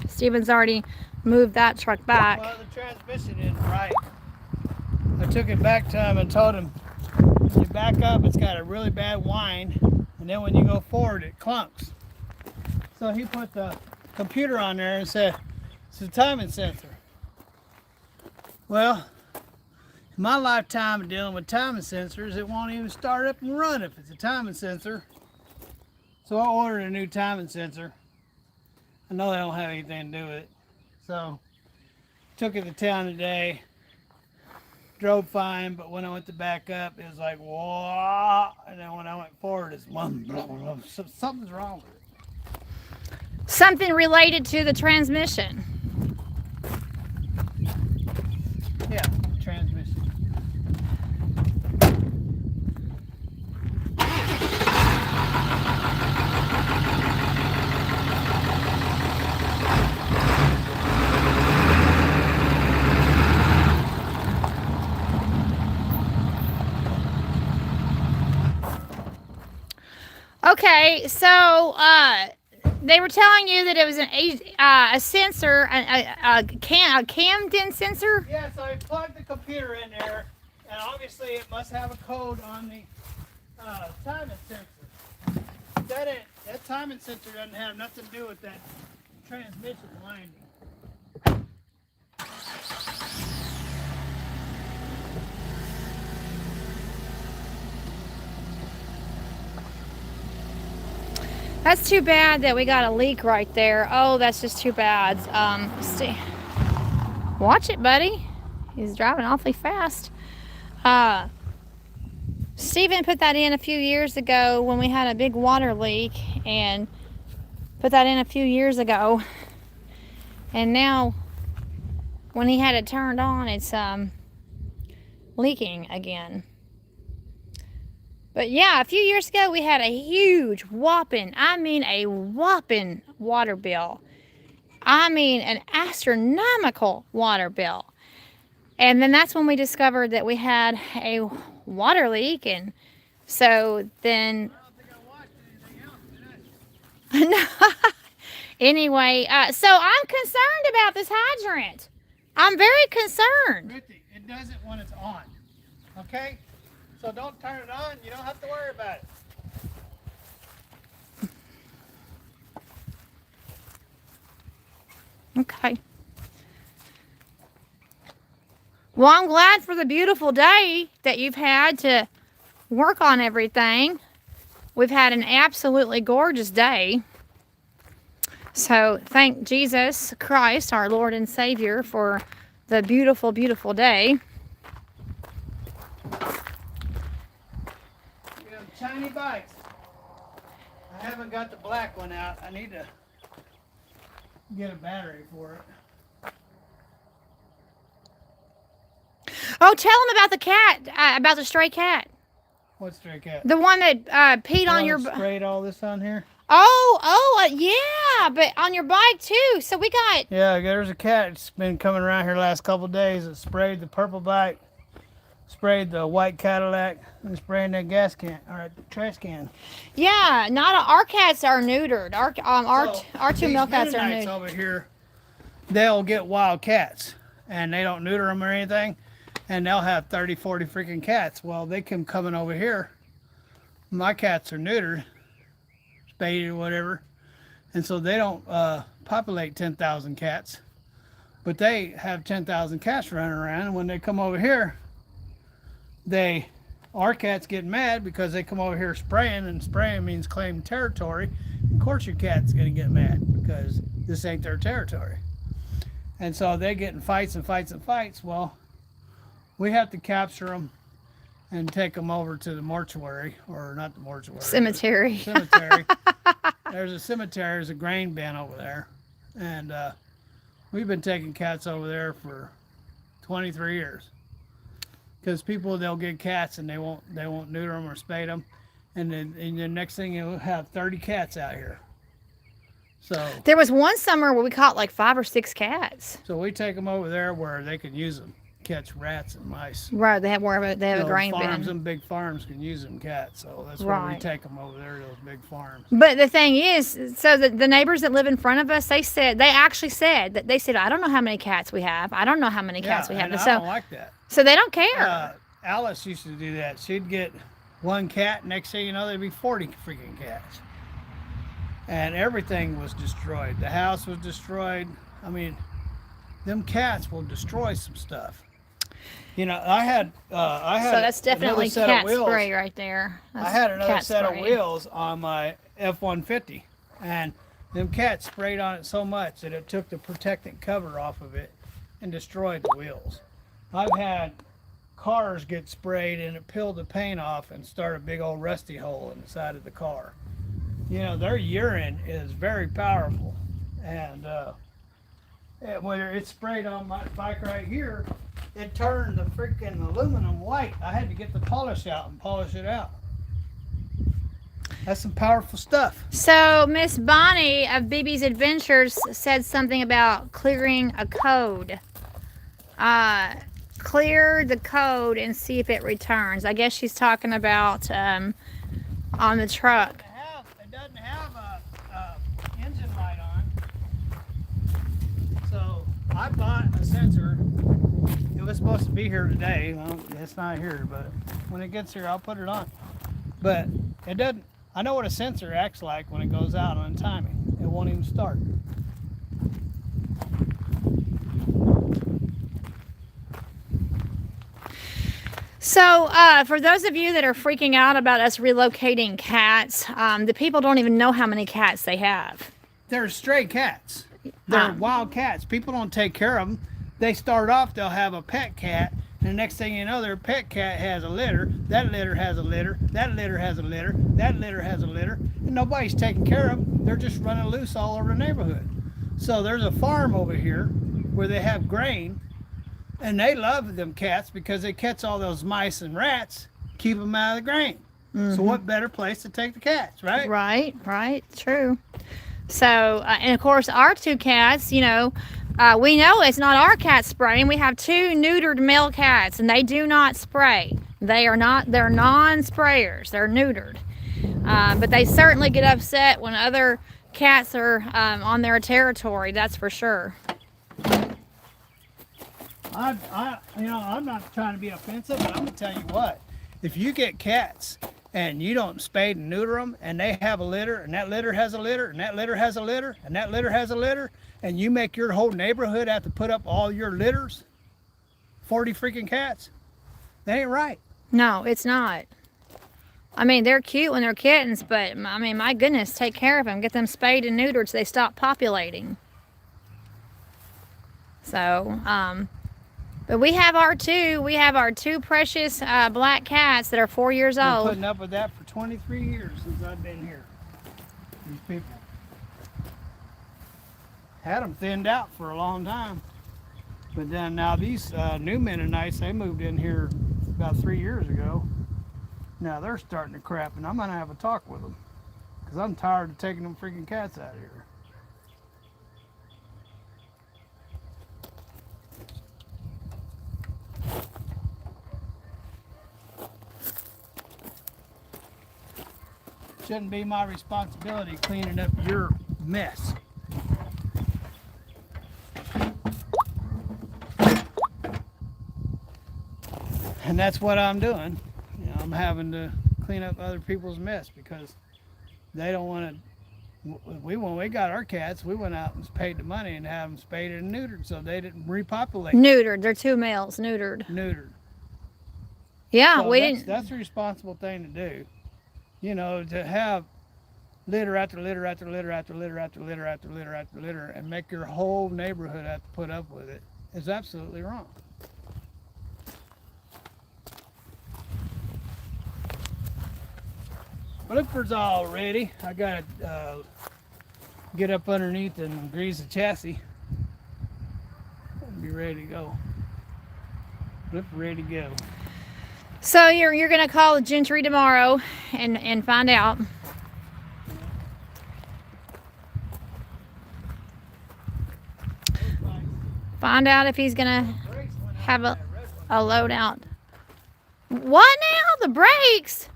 Steven's already moved that truck back. Well, the transmission isn't right. I took it back to him and told him, when you back up, it's got a really bad whine, and then when you go forward, it clunks. So he put the computer on there and said, it's a timing sensor. Well, in my lifetime of dealing with timing sensors, it won't even start up and run if it's a timing sensor. So I ordered a new timing sensor. I know they don't have anything to do with it. So took it to town today. Drove fine, but when I went to back up, it was like, whoa. And then when I went forward, it's blah, blah, blah. Something's wrong with it. Something related to the transmission. Yeah, transmission. Okay, so they were telling you that it was a sensor, a Camden sensor. Yeah, so I plugged the computer in there, and obviously it must have a code on the timing sensor. That timing sensor doesn't have nothing to do with that transmission winding. That's too bad that we got a leak right there. Oh, that's just too bad. Watch it, buddy. He's driving awfully fast. Steven put that in a few years ago when we had a big water leak, and put that in a few years ago. And now, when he had it turned on, it's leaking again. But yeah, a few years ago, we had a huge whopping, I mean a whopping water bill. I mean an astronomical water bill. And then that's when we discovered that we had a water leak. And so then... I don't think I watched anything else today. Anyway, so I'm concerned about this hydrant. I'm very concerned. Ruthie, it does it when it's on, okay? So don't turn it on. You don't have to worry about it. Okay. Well, I'm glad for the beautiful day that you've had to work on everything. We've had an absolutely gorgeous day. So thank Jesus Christ, our Lord and Savior, for the beautiful, beautiful day. We have shiny bikes. I haven't got the black one out. I need to get a battery for it. Oh, tell him about the cat, about the stray cat. What stray cat? The one that peed on your... Sprayed all this on here? Yeah, but on your bike too. So we got... Yeah, there's a cat that's been coming around here the last couple of days that sprayed the purple bike, sprayed the white Cadillac, and spraying that gas can, or trash can. Yeah, our cats are neutered. Our two male cats are neutered. Over here, they'll get wild cats, and they don't neuter them or anything, and they'll have 30, 40 freaking cats. Well, they come coming over here. My cats are neutered, spayed or whatever, and so they don't populate 10,000 cats, but they have 10,000 cats running around, and when they come over here, our cats get mad because they come over here spraying, and spraying means claim territory. Of course your cat's gonna get mad because this ain't their territory. And so they get in fights and fights and fights. Well, we have to capture them and take them over to the mortuary, or not the mortuary. Cemetery. Cemetery. There's a cemetery, there's a grain bin over there. And we've been taking cats over there for 23 years. Because people, they'll get cats and they won't neuter them or spay them, and then the next thing you'll have 30 cats out here. So there was one summer where we caught like 5 or 6 cats. So we take them over there where they can use them. catch rats and mice. Right, they have a grain farms, bin. and big farms can use them cats, so that's why we Right. take them over there to those big farms. But the thing is, so the neighbors that live in front of us, they actually said that I don't know how many cats we have. I don't know how many cats we have. And And I don't like that. so they don't care. Alice used to do that. She'd get one cat, next thing you know, there'd be 40 freaking cats. And everything was destroyed. The house was destroyed. I mean, them cats will destroy some stuff. You know, I had So that's definitely cat spray right there. I had another cat set of spray. wheels on my F-150, and them cats sprayed on it so much that it took the protectant cover off of it and destroyed the wheels. I've had cars get sprayed and it peeled the paint off and started a big old rusty hole in the side of the car. You know, their urine is very powerful, and when it's sprayed on my bike right here, it turned the freaking aluminum white. I had to get the polish out and polish it out. That's some powerful stuff. So Miss Bonnie of BB's Adventures said something about clearing a code. Clear the code and see if it returns. I guess she's talking about on the truck. It doesn't have a engine light on. So I bought a sensor. It was supposed to be here today. Well, it's not here, but when it gets here, I'll put it on. But it doesn't. I know what a sensor acts like when it goes out on timing. It won't even start. So for those of you that are freaking out about us relocating cats, the people don't even know how many cats they have. They're stray cats. They're wild cats. People don't take care of them. They start off, they'll have a pet cat, and the next thing you know, their pet cat has a litter. That litter has a litter. That litter has a litter. That litter has a litter. And nobody's taking care of them. They're just running loose all over the neighborhood. So there's a farm over here where they have grain, and they love them cats because they catch all those mice and rats, keep them out of the grain. Mm-hmm. So what better place to take the cats, right? Right, true. So, and of course, our two cats, you know, we know it's not our cat spraying. We have two neutered male cats, and they do not spray. They're non-sprayers. They're neutered. But they certainly get upset when other cats are on their territory, that's for sure. I'm not trying to be offensive, but I'm going to tell you what. If you get cats and you don't spade and neuter them, and they have a litter, and that litter has a litter, and that litter has a litter, and that litter has a litter, and you make your whole neighborhood have to put up all your litters, 40 freaking cats, that ain't right. No, it's not. I mean, they're cute when they're kittens, but, I mean, my goodness, take care of them. Get them spayed and neutered so they stop populating. So, but we have our two precious black cats that are 4 years old. I've been putting up with that for 23 years since I've been here. These people had them thinned out for a long time, but then now these new Mennonites, they moved in here about 3 years ago. Now they're starting to crap, and I'm gonna have a talk with them because I'm tired of taking them freaking cats out of here. Shouldn't be my responsibility cleaning up your mess. And that's what I'm doing. You know, I'm having to clean up other people's mess because they don't want to. When we got our cats, we went out and paid the money and had them spayed and neutered so they didn't repopulate. Neutered. They're two males. Neutered. Yeah, so that's a responsible thing to do. You know, to have litter after litter after litter after litter after litter after litter after litter and make your whole neighborhood have to put up with it is absolutely wrong. Flipper's all ready. I gotta get up underneath and grease the chassis and be ready to go. Flipper ready to go. So you're gonna call the Gentry tomorrow and find out. Find out if he's gonna have a a loadout. What now? The brakes?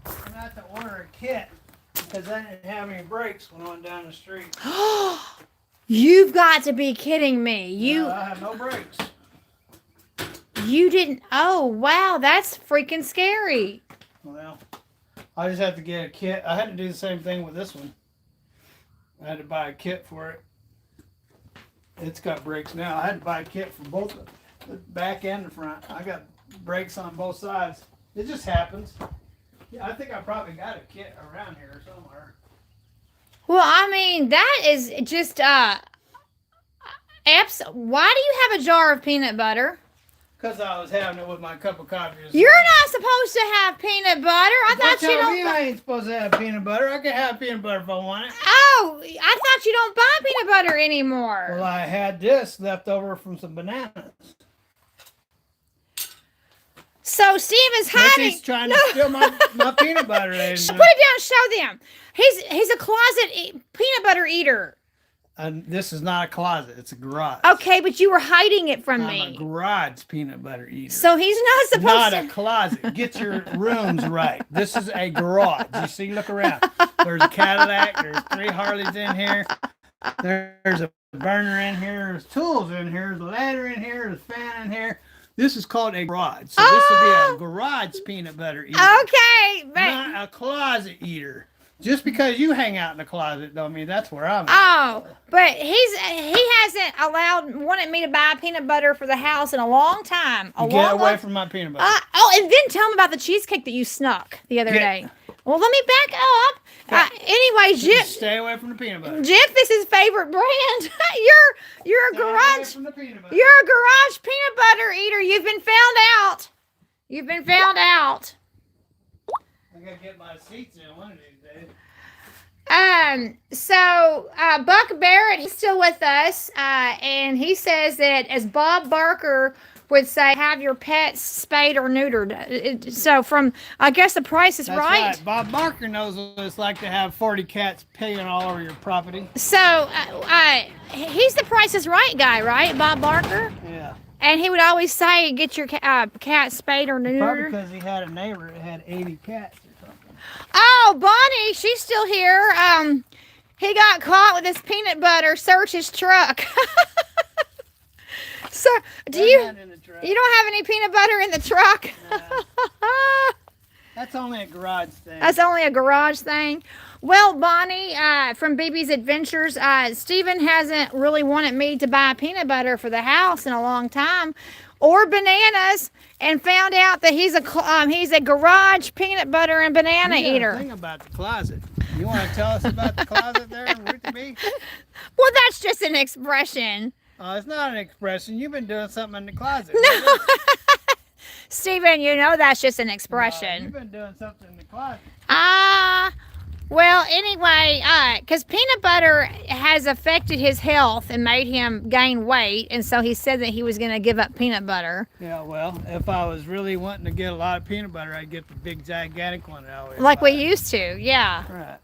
I'm going to have to order a kit because I didn't have any brakes when I went down the street. You've got to be kidding me. I have no brakes. You didn't. Oh, wow. That's freaking scary. Well, I just have to get a kit. I had to do the same thing with this one. I had to buy a kit for it. It's got brakes now. I had to buy a kit for both the back and the front. I got brakes on both sides. It just happens. Yeah, I think I probably got a kit around here somewhere. Well, I mean, that is just, why do you have a jar of peanut butter? Because I was having it with my cup of coffee. You're not supposed to have peanut butter. I thought you don't. I ain't supposed to have peanut butter. I can have peanut butter if I want it. Oh, I thought you don't buy peanut butter anymore. Well, I had this left over from some bananas. So Steve is hiding. He's trying to steal my peanut butter. Put it down. Show them. He's a closet peanut butter eater. And this is not a closet. It's a garage. Okay, but you were hiding it from me. I'm a garage peanut butter eater. So he's not supposed to. Not a closet. Get your rooms right. This is a garage. You see, look around. There's a Cadillac. There's 3 Harleys in here. There's a burner in here. There's tools in here. There's a ladder in here. There's a fan in here. This is called a garage. So this would be a garage peanut butter eater. Okay, but not a closet eater. Just because you hang out in the closet don't mean that's where I'm at. Oh, but he hasn't wanted me to buy peanut butter for the house in a long time. Get away from my peanut butter. And then tell me about the cheesecake that you snuck the other day. Well, let me back up. Anyway, Jip. Stay away from the peanut butter. Jip is his favorite brand. You're a garage. You're a garage peanut butter eater. You've been found out. You've been found out. I gotta get my seats in one of these days. So Buck Barrett, he's still with us, and he says that, as Bob Barker would say, have your pets spayed or neutered. So from, I guess the Price is Right. Bob Barker knows what it's like to have 40 cats peeing all over your property. So he's the Price is Right guy, right? Bob Barker? Yeah. And he would always say, get your cat spayed or neutered. Probably because he had a neighbor that had 80 cats or something. Oh, Bonnie, she's still here. He got caught with his peanut butter. Search his truck. So, you don't have any peanut butter in the truck? Nah. That's only a garage thing. That's only a garage thing. Well, Bonnie, from BB's Adventures, Stephen hasn't really wanted me to buy peanut butter for the house in a long time, or bananas, and found out that he's a garage peanut butter and banana eater. Thing about the closet. You want to tell us about the closet there in Route to Be? Well, that's just an expression. It's not an expression. You've been doing something in the closet. No. Stephen, you know that's just an expression. You've been doing something in the closet. Well, anyway, because peanut butter has affected his health and made him gain weight, and so he said that he was going to give up peanut butter. Yeah, well, if I was really wanting to get a lot of peanut butter, I'd get the big, gigantic one. Like we used to, yeah. Right.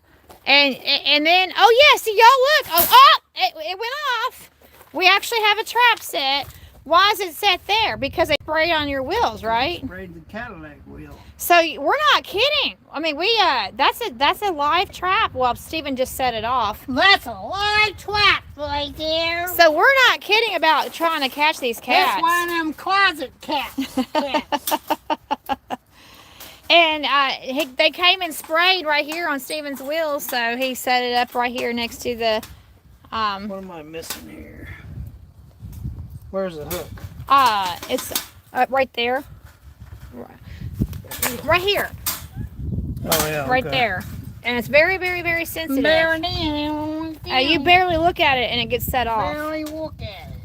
And then, oh, yeah, see, y'all look. Oh, it went off. We actually have a trap set. Why is it set there? Because they spray on your wheels, right? Sprayed the Cadillac wheel. So we're not kidding. I mean, that's a live trap. Well, Stephen just set it off. That's a live trap right there. So we're not kidding about trying to catch these cats. That's one of them closet cats. And they came and sprayed right here on Stephen's wheels, so he set it up right here next to the. What am I missing here? Where's the hook? It's right there. Right here. Oh yeah. Right there. And it's very, very, very sensitive. You barely look at it and it gets set off. Barely look at it.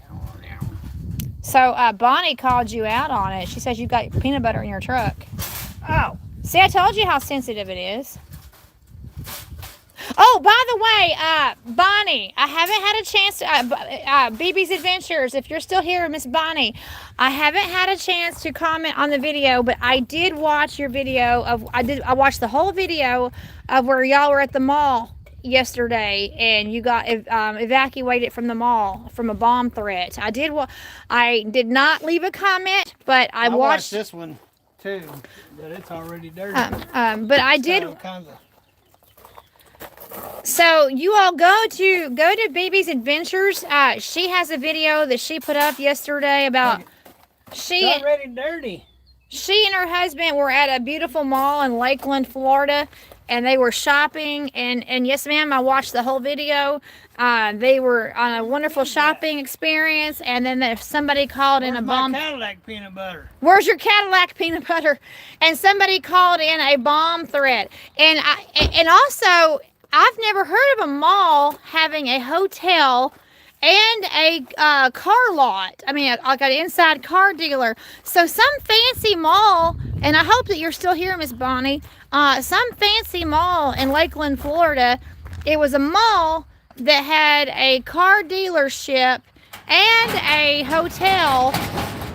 So Bonnie called you out on it. She says you got peanut butter in your truck. Oh. See, I told you how sensitive it is. Oh, by the way, Bonnie, I haven't had a chance to, BB's Adventures, if you're still here, Miss Bonnie, I haven't had a chance to comment on the video, but I did watch your video I watched the whole video of where y'all were at the mall yesterday and you got evacuated from the mall from a bomb threat. I did not leave a comment, but I watched this one too, but it's already dirty. But I did. So you all go to BB's Adventures. She has a video that she put up yesterday about It's already dirty. She and her husband were at a beautiful mall in Lakeland, Florida, and they were shopping. And yes, ma'am, I watched the whole video. They were on a wonderful shopping experience. And then if somebody called in a bomb. My Cadillac peanut butter. Where's your Cadillac peanut butter? And somebody called in a bomb threat. And also, I've never heard of a mall having a hotel and a car lot. I mean, like an inside car dealer. So some fancy mall, and I hope that you're still here, Miss Bonnie. Some fancy mall in Lakeland, Florida. It was a mall that had a car dealership and a hotel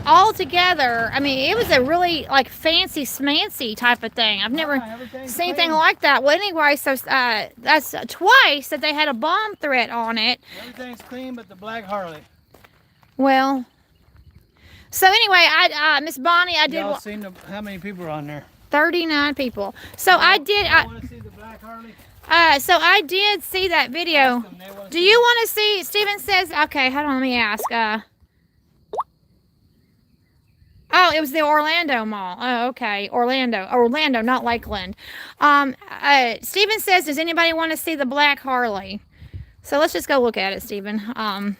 all together. I mean, it was a really like fancy smancy type of thing. I've never seen anything like that. Well, anyway, so that's twice that they had a bomb threat on it. Everything's clean but the black Harley. Well, so anyway, Miss Bonnie, I did. Y'all seen how many people are on there? 39 people. So I did. I want to see the black Harley. So I did see that video. Do you want to see? Steven says, okay, hold on, let me ask. Oh, it was the Orlando Mall. Oh, okay. Orlando, not Lakeland. Steven says, does anybody want to see the black Harley? So let's just go look at it, Steven.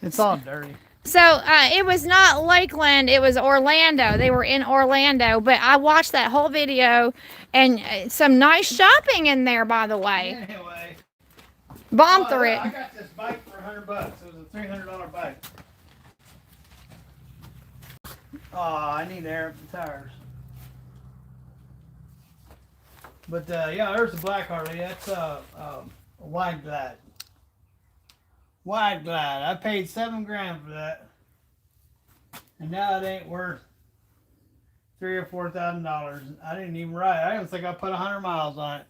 It's all dirty. So it was not Lakeland, it was Orlando. They were in Orlando, but I watched that whole video and some nice shopping in there, by the way. Anyway. Bomb threat. I got this bike for $100. It was a $300 bike. Oh, I need to air up the tires. But yeah, there's the black Harley. That's a wide glide. Wide glide. I paid $7 grand for that, and now it ain't worth $3,000 or $4,000. I didn't even ride. I don't think I put 100 miles on it.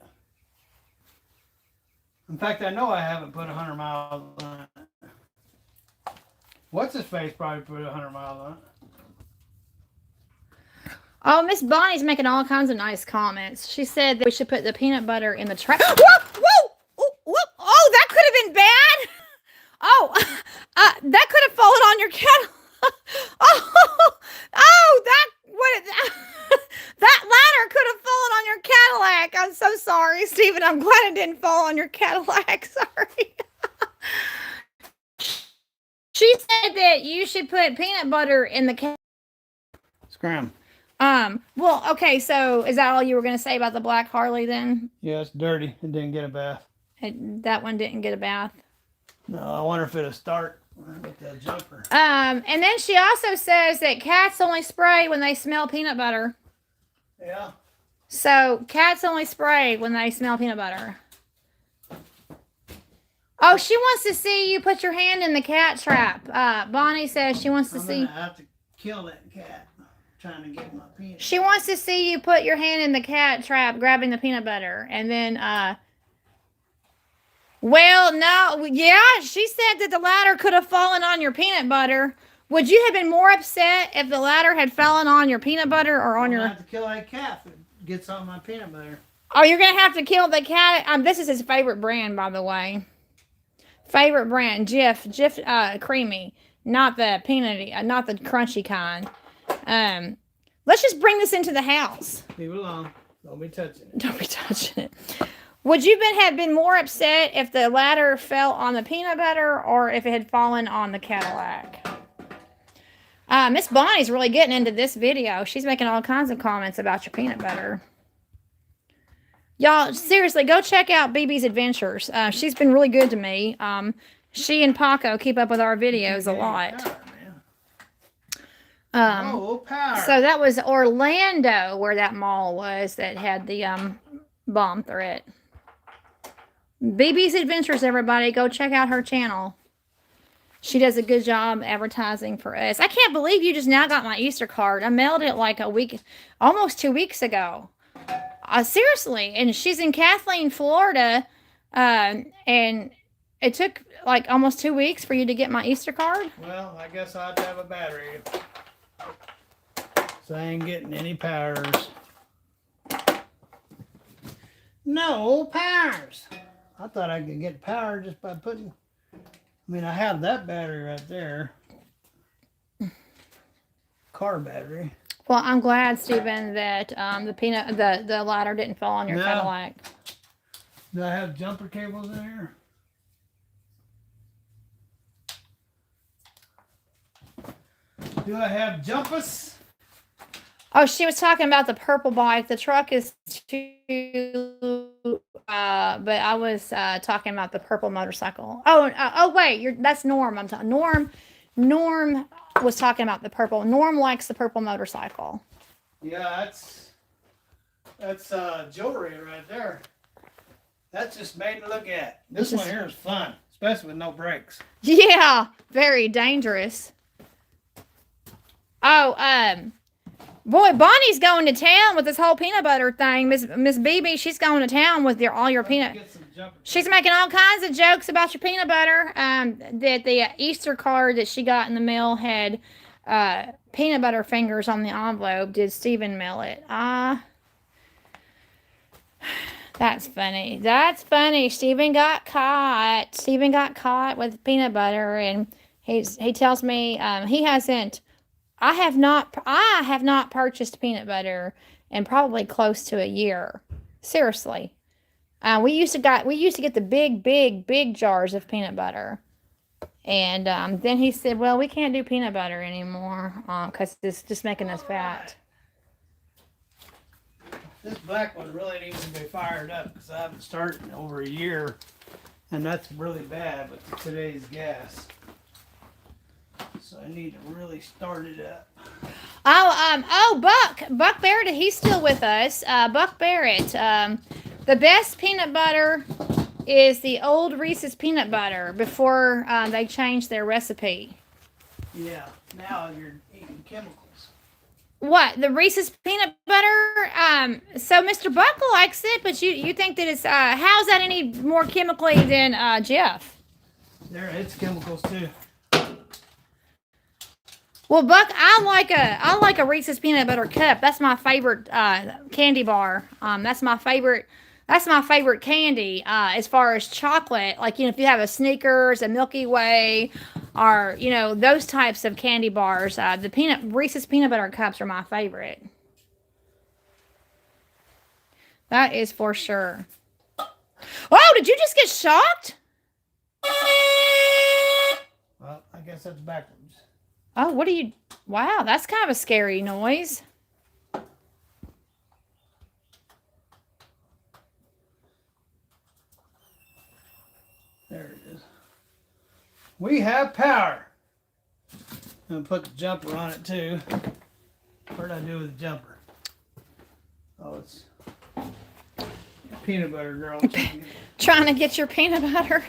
In fact, I know I haven't put 100 miles on it. What's his face probably put 100 miles on it. Oh, Miss Bonnie's making all kinds of nice comments. She said that we should put the peanut butter in the trash. Whoa! Whoa! Oh, that could have been bad. Oh, that could have fallen on your Cadillac. That ladder could have fallen on your Cadillac. I'm so sorry, Stephen. I'm glad it didn't fall on your Cadillac. Sorry. She said that you should put peanut butter in the Cadillac. Scram. Well, okay, so is that all you were going to say about the black Harley then? Yeah, it's dirty. It didn't get a bath. That one didn't get a bath. No, I wonder if it'll start with that jumper. And then she also says that cats only spray when they smell peanut butter. Yeah. So cats only spray when they smell peanut butter. Oh, she wants to see you put your hand in the cat trap. Bonnie says she wants to see. I'm gonna have to kill that cat. Trying to get my peanut. She wants to see you put your hand in the cat trap, grabbing the peanut butter, and then. Well, no, yeah, she said that the ladder could have fallen on your peanut butter. Would you have been more upset if the ladder had fallen on your peanut butter or on your? I have to kill that cat if it gets on my peanut butter. Oh, you're gonna have to kill the cat. This is his favorite brand, by the way. Favorite brand, Jif creamy, not the peanutty, not the crunchy kind. Let's just bring this into the house. Leave it alone. Don't be touching it. Don't be touching it. Would you have been more upset if the ladder fell on the peanut butter or if it had fallen on the Cadillac? Miss Bonnie's really getting into this video. She's making all kinds of comments about your peanut butter. Y'all, seriously, go check out BB's Adventures. She's been really good to me. She and Paco keep up with our videos a lot. Power. So that was Orlando where that mall was that had the bomb threat. BB's Adventures, everybody. Go check out her channel. She does a good job advertising for us. I can't believe you just now got my Easter card. I mailed it like almost 2 weeks ago. Seriously. And she's in Kathleen, Florida. And it took like almost 2 weeks for you to get my Easter card. Well, I guess I have to have a battery. So I ain't getting any powers. No powers. I thought I could get power just by putting. I mean, I have that battery right there. Car battery. Well, I'm glad, Stephen, that the ladder didn't fall on your No. Cadillac. Do I have jumper cables in here? Do I have jumpers? Oh, she was talking about the purple bike. The truck is too, but I was talking about the purple motorcycle. Oh, wait, that's Norm. I'm talking Norm was talking about the purple. Norm likes the purple motorcycle. Yeah, that's jewelry right there. That's just made to look at. This one here is fun, especially with no brakes. Yeah, very dangerous. Oh, boy, Bonnie's going to town with this whole peanut butter thing. Miss BB, she's going to town with all your peanut. She's making all kinds of jokes about your peanut butter. That the Easter card that she got in the mail had peanut butter fingers on the envelope. Did Stephen mail it? That's funny. That's funny. Stephen got caught. Stephen got caught with peanut butter, and he tells me he hasn't. I have not purchased peanut butter in probably close to a year. Seriously. We used to get the big jars of peanut butter. And then he said, well, we can't do peanut butter anymore because it's just making us fat. This black one really needs to be fired up because I haven't started in over a year. And that's really bad with today's gas. So I need to really start it up. Buck Barrett, he's still with us. Buck Barrett, the best peanut butter is the old Reese's peanut butter before they changed their recipe. Yeah, now you're eating chemicals. What, the Reese's peanut butter? So Mr. Buck likes it, but you think that it's how's that any more chemically than Jeff? It's chemicals too. Well, Buck, I like a Reese's peanut butter cup. That's my favorite candy bar. That's my favorite candy as far as chocolate. Like, if you have a Snickers, a Milky Way, or those types of candy bars, the Reese's peanut butter cups are my favorite. That is for sure. Oh, did you just get shocked? Well, I guess that's backwards. Oh, wow, that's kind of a scary noise. There it is. We have power. I'm going to put the jumper on it too. What did I do with the jumper? Oh, it's peanut butter girl. Trying to get your peanut butter.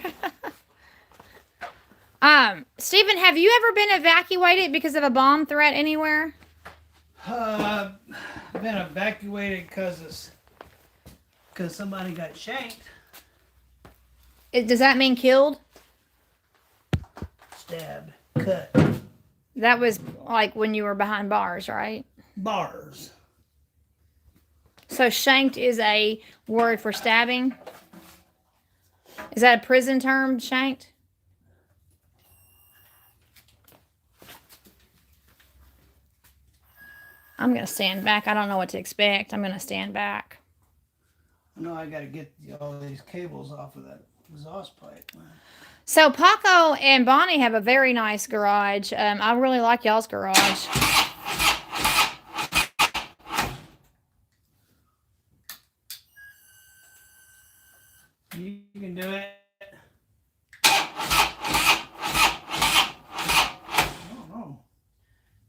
Stephen, have you ever been evacuated because of a bomb threat anywhere? I've been evacuated because somebody got shanked. Does that mean killed? Stabbed. Cut. That was like when you were behind bars, right? Bars. So shanked is a word for stabbing? Is that a prison term, shanked? I'm going to stand back. I don't know what to expect. I'm going to stand back. No, I got to get all these cables off of that exhaust pipe. So Paco and Bonnie have a very nice garage. I really like y'all's garage. You can do it. Oh.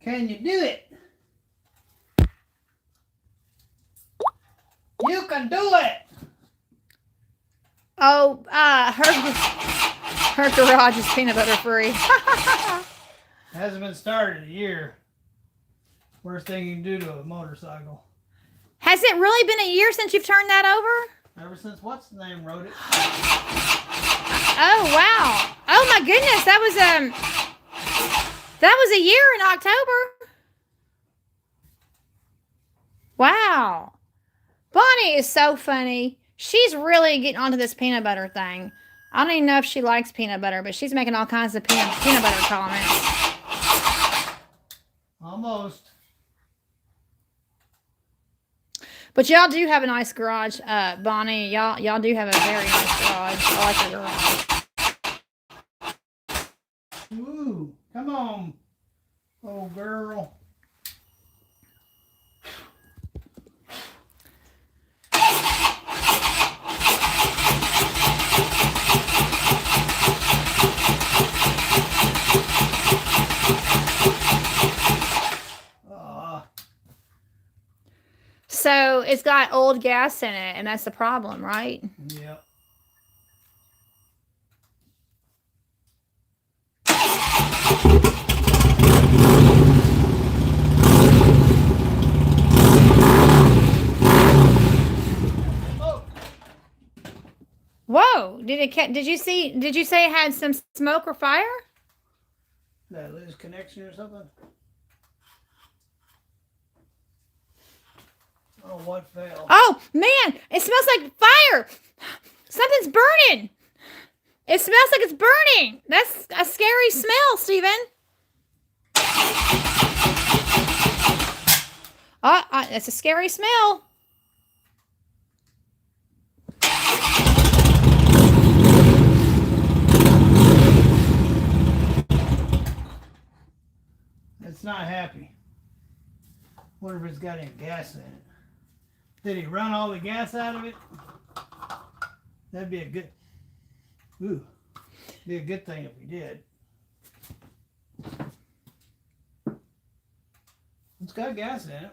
Can you do it? You can do it. Oh, her garage is peanut butter free. Hasn't been started in a year. Worst thing you can do to a motorcycle. Has it really been a year since you've turned that over? Ever since what's the name wrote it. Oh wow! Oh my goodness, that was a year in October. Wow, Bonnie is so funny. She's really getting onto this peanut butter thing. I don't even know if she likes peanut butter, but she's making all kinds of peanut butter comments. Almost. But y'all do have a nice garage, Bonnie. Y'all do have a very nice garage. I like your garage. Ooh, come on, oh girl. So it's got old gas in it, and that's the problem, right? Yep. Whoa! Did you say it had some smoke or fire? Did I lose connection or something? Oh, what fell? Oh man, it smells like fire. Something's burning. It smells like it's burning. That's a scary smell, Stephen. That's a scary smell. It's not happy. Wonder if it's got any gas in it. Did he run all the gas out of it? That'd be a good. Ooh, be a good thing if he did. It's got gas in it.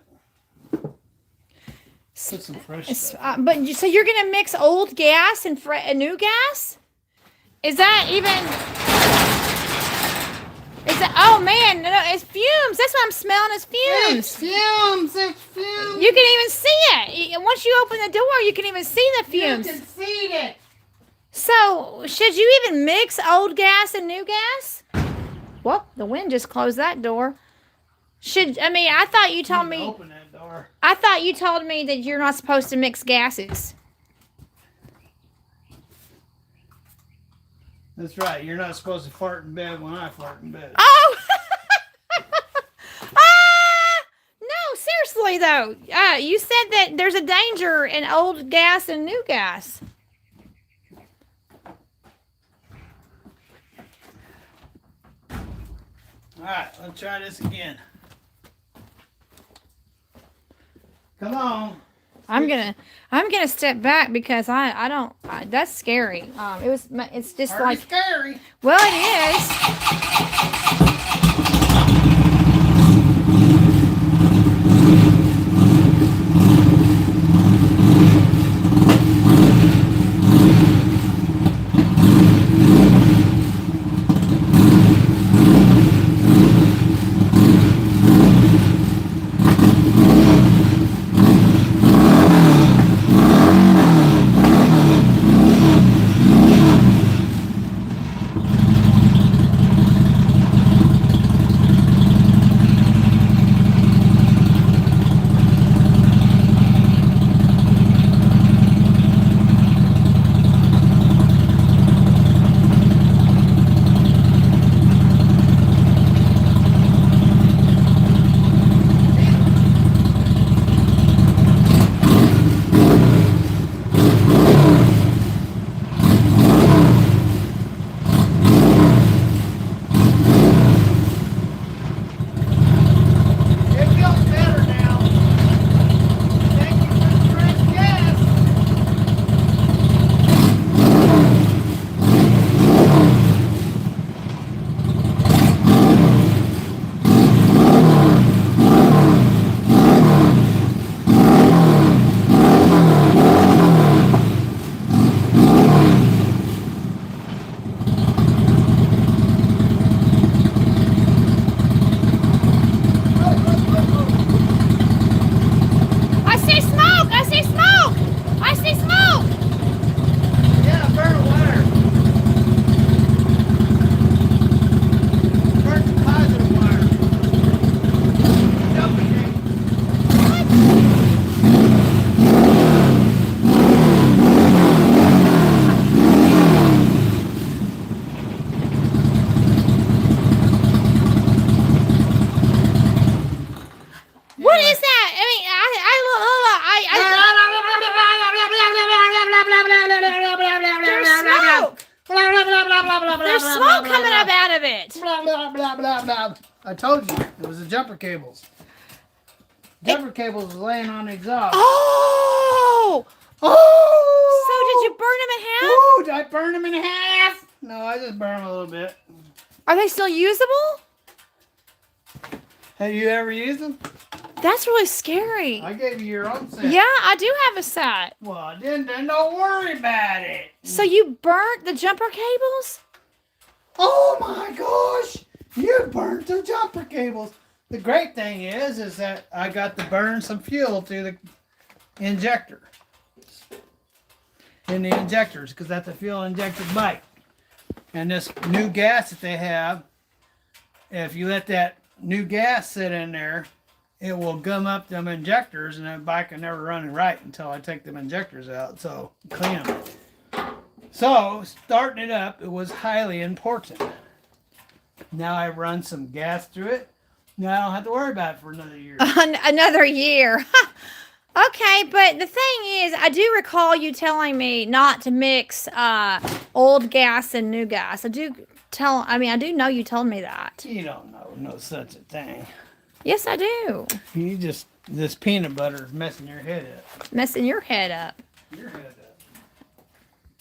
Put some fresh stuff. So you're gonna mix old gas and new gas? Is that even? Is that? Oh man, no, it's fumes. That's what I'm smelling. Is fumes. It's fumes. It's fumes. You can even see it. Once you open the door, you can even see the fumes. You can see it. So, should you even mix old gas and new gas? Well, the wind just closed that door. I thought you told me. Open that door. I thought you told me that you're not supposed to mix gases. That's right. You're not supposed to fart in bed when I fart in bed. Oh! No, seriously though. You said that there's a danger in old gas and new gas. All right, let's try this again. Come on. I'm gonna step back because I don't. That's scary. It's just Pretty like scary. Well, it is. blah, blah, blah, There's blah, smoke blah, coming blah, up out of it. Blah, blah, blah, blah, blah. I told you, it was the jumper cables. Jumper cables was laying on the exhaust. Oh! Oh! So did you burn them in half? Oh, did I burn them in half? No, I just burned them a little bit. Are they still usable? Have you ever used them? That's really scary. I gave you your own set. Yeah, I do have a set. Well, then don't worry about it. So you burnt the jumper cables? Oh my gosh! You burnt the jumper cables. The great thing is that I got to burn some fuel through the injector. In the injectors, because that's a fuel injected bike. And this new gas that they have, if you let that new gas sit in there, it will gum up them injectors, and that bike can never run right until I take them injectors out. So clean them. So starting it up, it was highly important. Now I run some gas through it. Now I don't have to worry about it for another year. Another year. Okay, but the thing is, I do recall you telling me not to mix old gas and new gas. I do know you told me that. You don't know no such a thing. Yes, I do. You just, this peanut butter is messing your head up. Messing your head up. Your head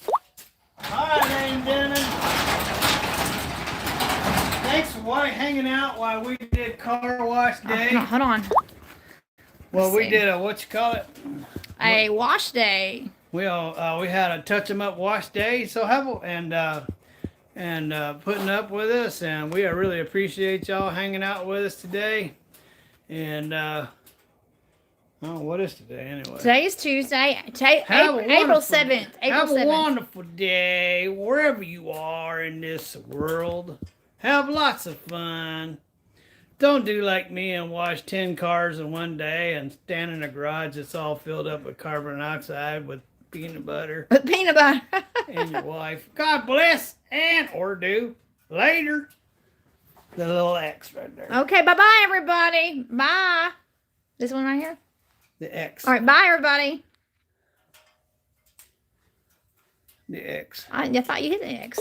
up. All right, ladies and gentlemen. Thanks for hanging out while we did car wash day. Hold on. Well, Let's we see. did a, what you call it? A wash day. We had a touch 'em up wash day. So putting up with us, and we really appreciate y'all hanging out with us today. And what is today anyway? Today is Tuesday. Have a April wonderful- 7th. April Have 7th. a wonderful day wherever you are in this world. Have lots of fun. Don't do like me and wash 10 cars in one day and stand in a garage that's all filled up with carbon dioxide with peanut butter With peanut butter. and your wife. God bless and or do later. The little X right there. Okay, bye-bye, everybody. Bye. This one right here? The X. All right, bye, everybody. The X. I thought you hit the X.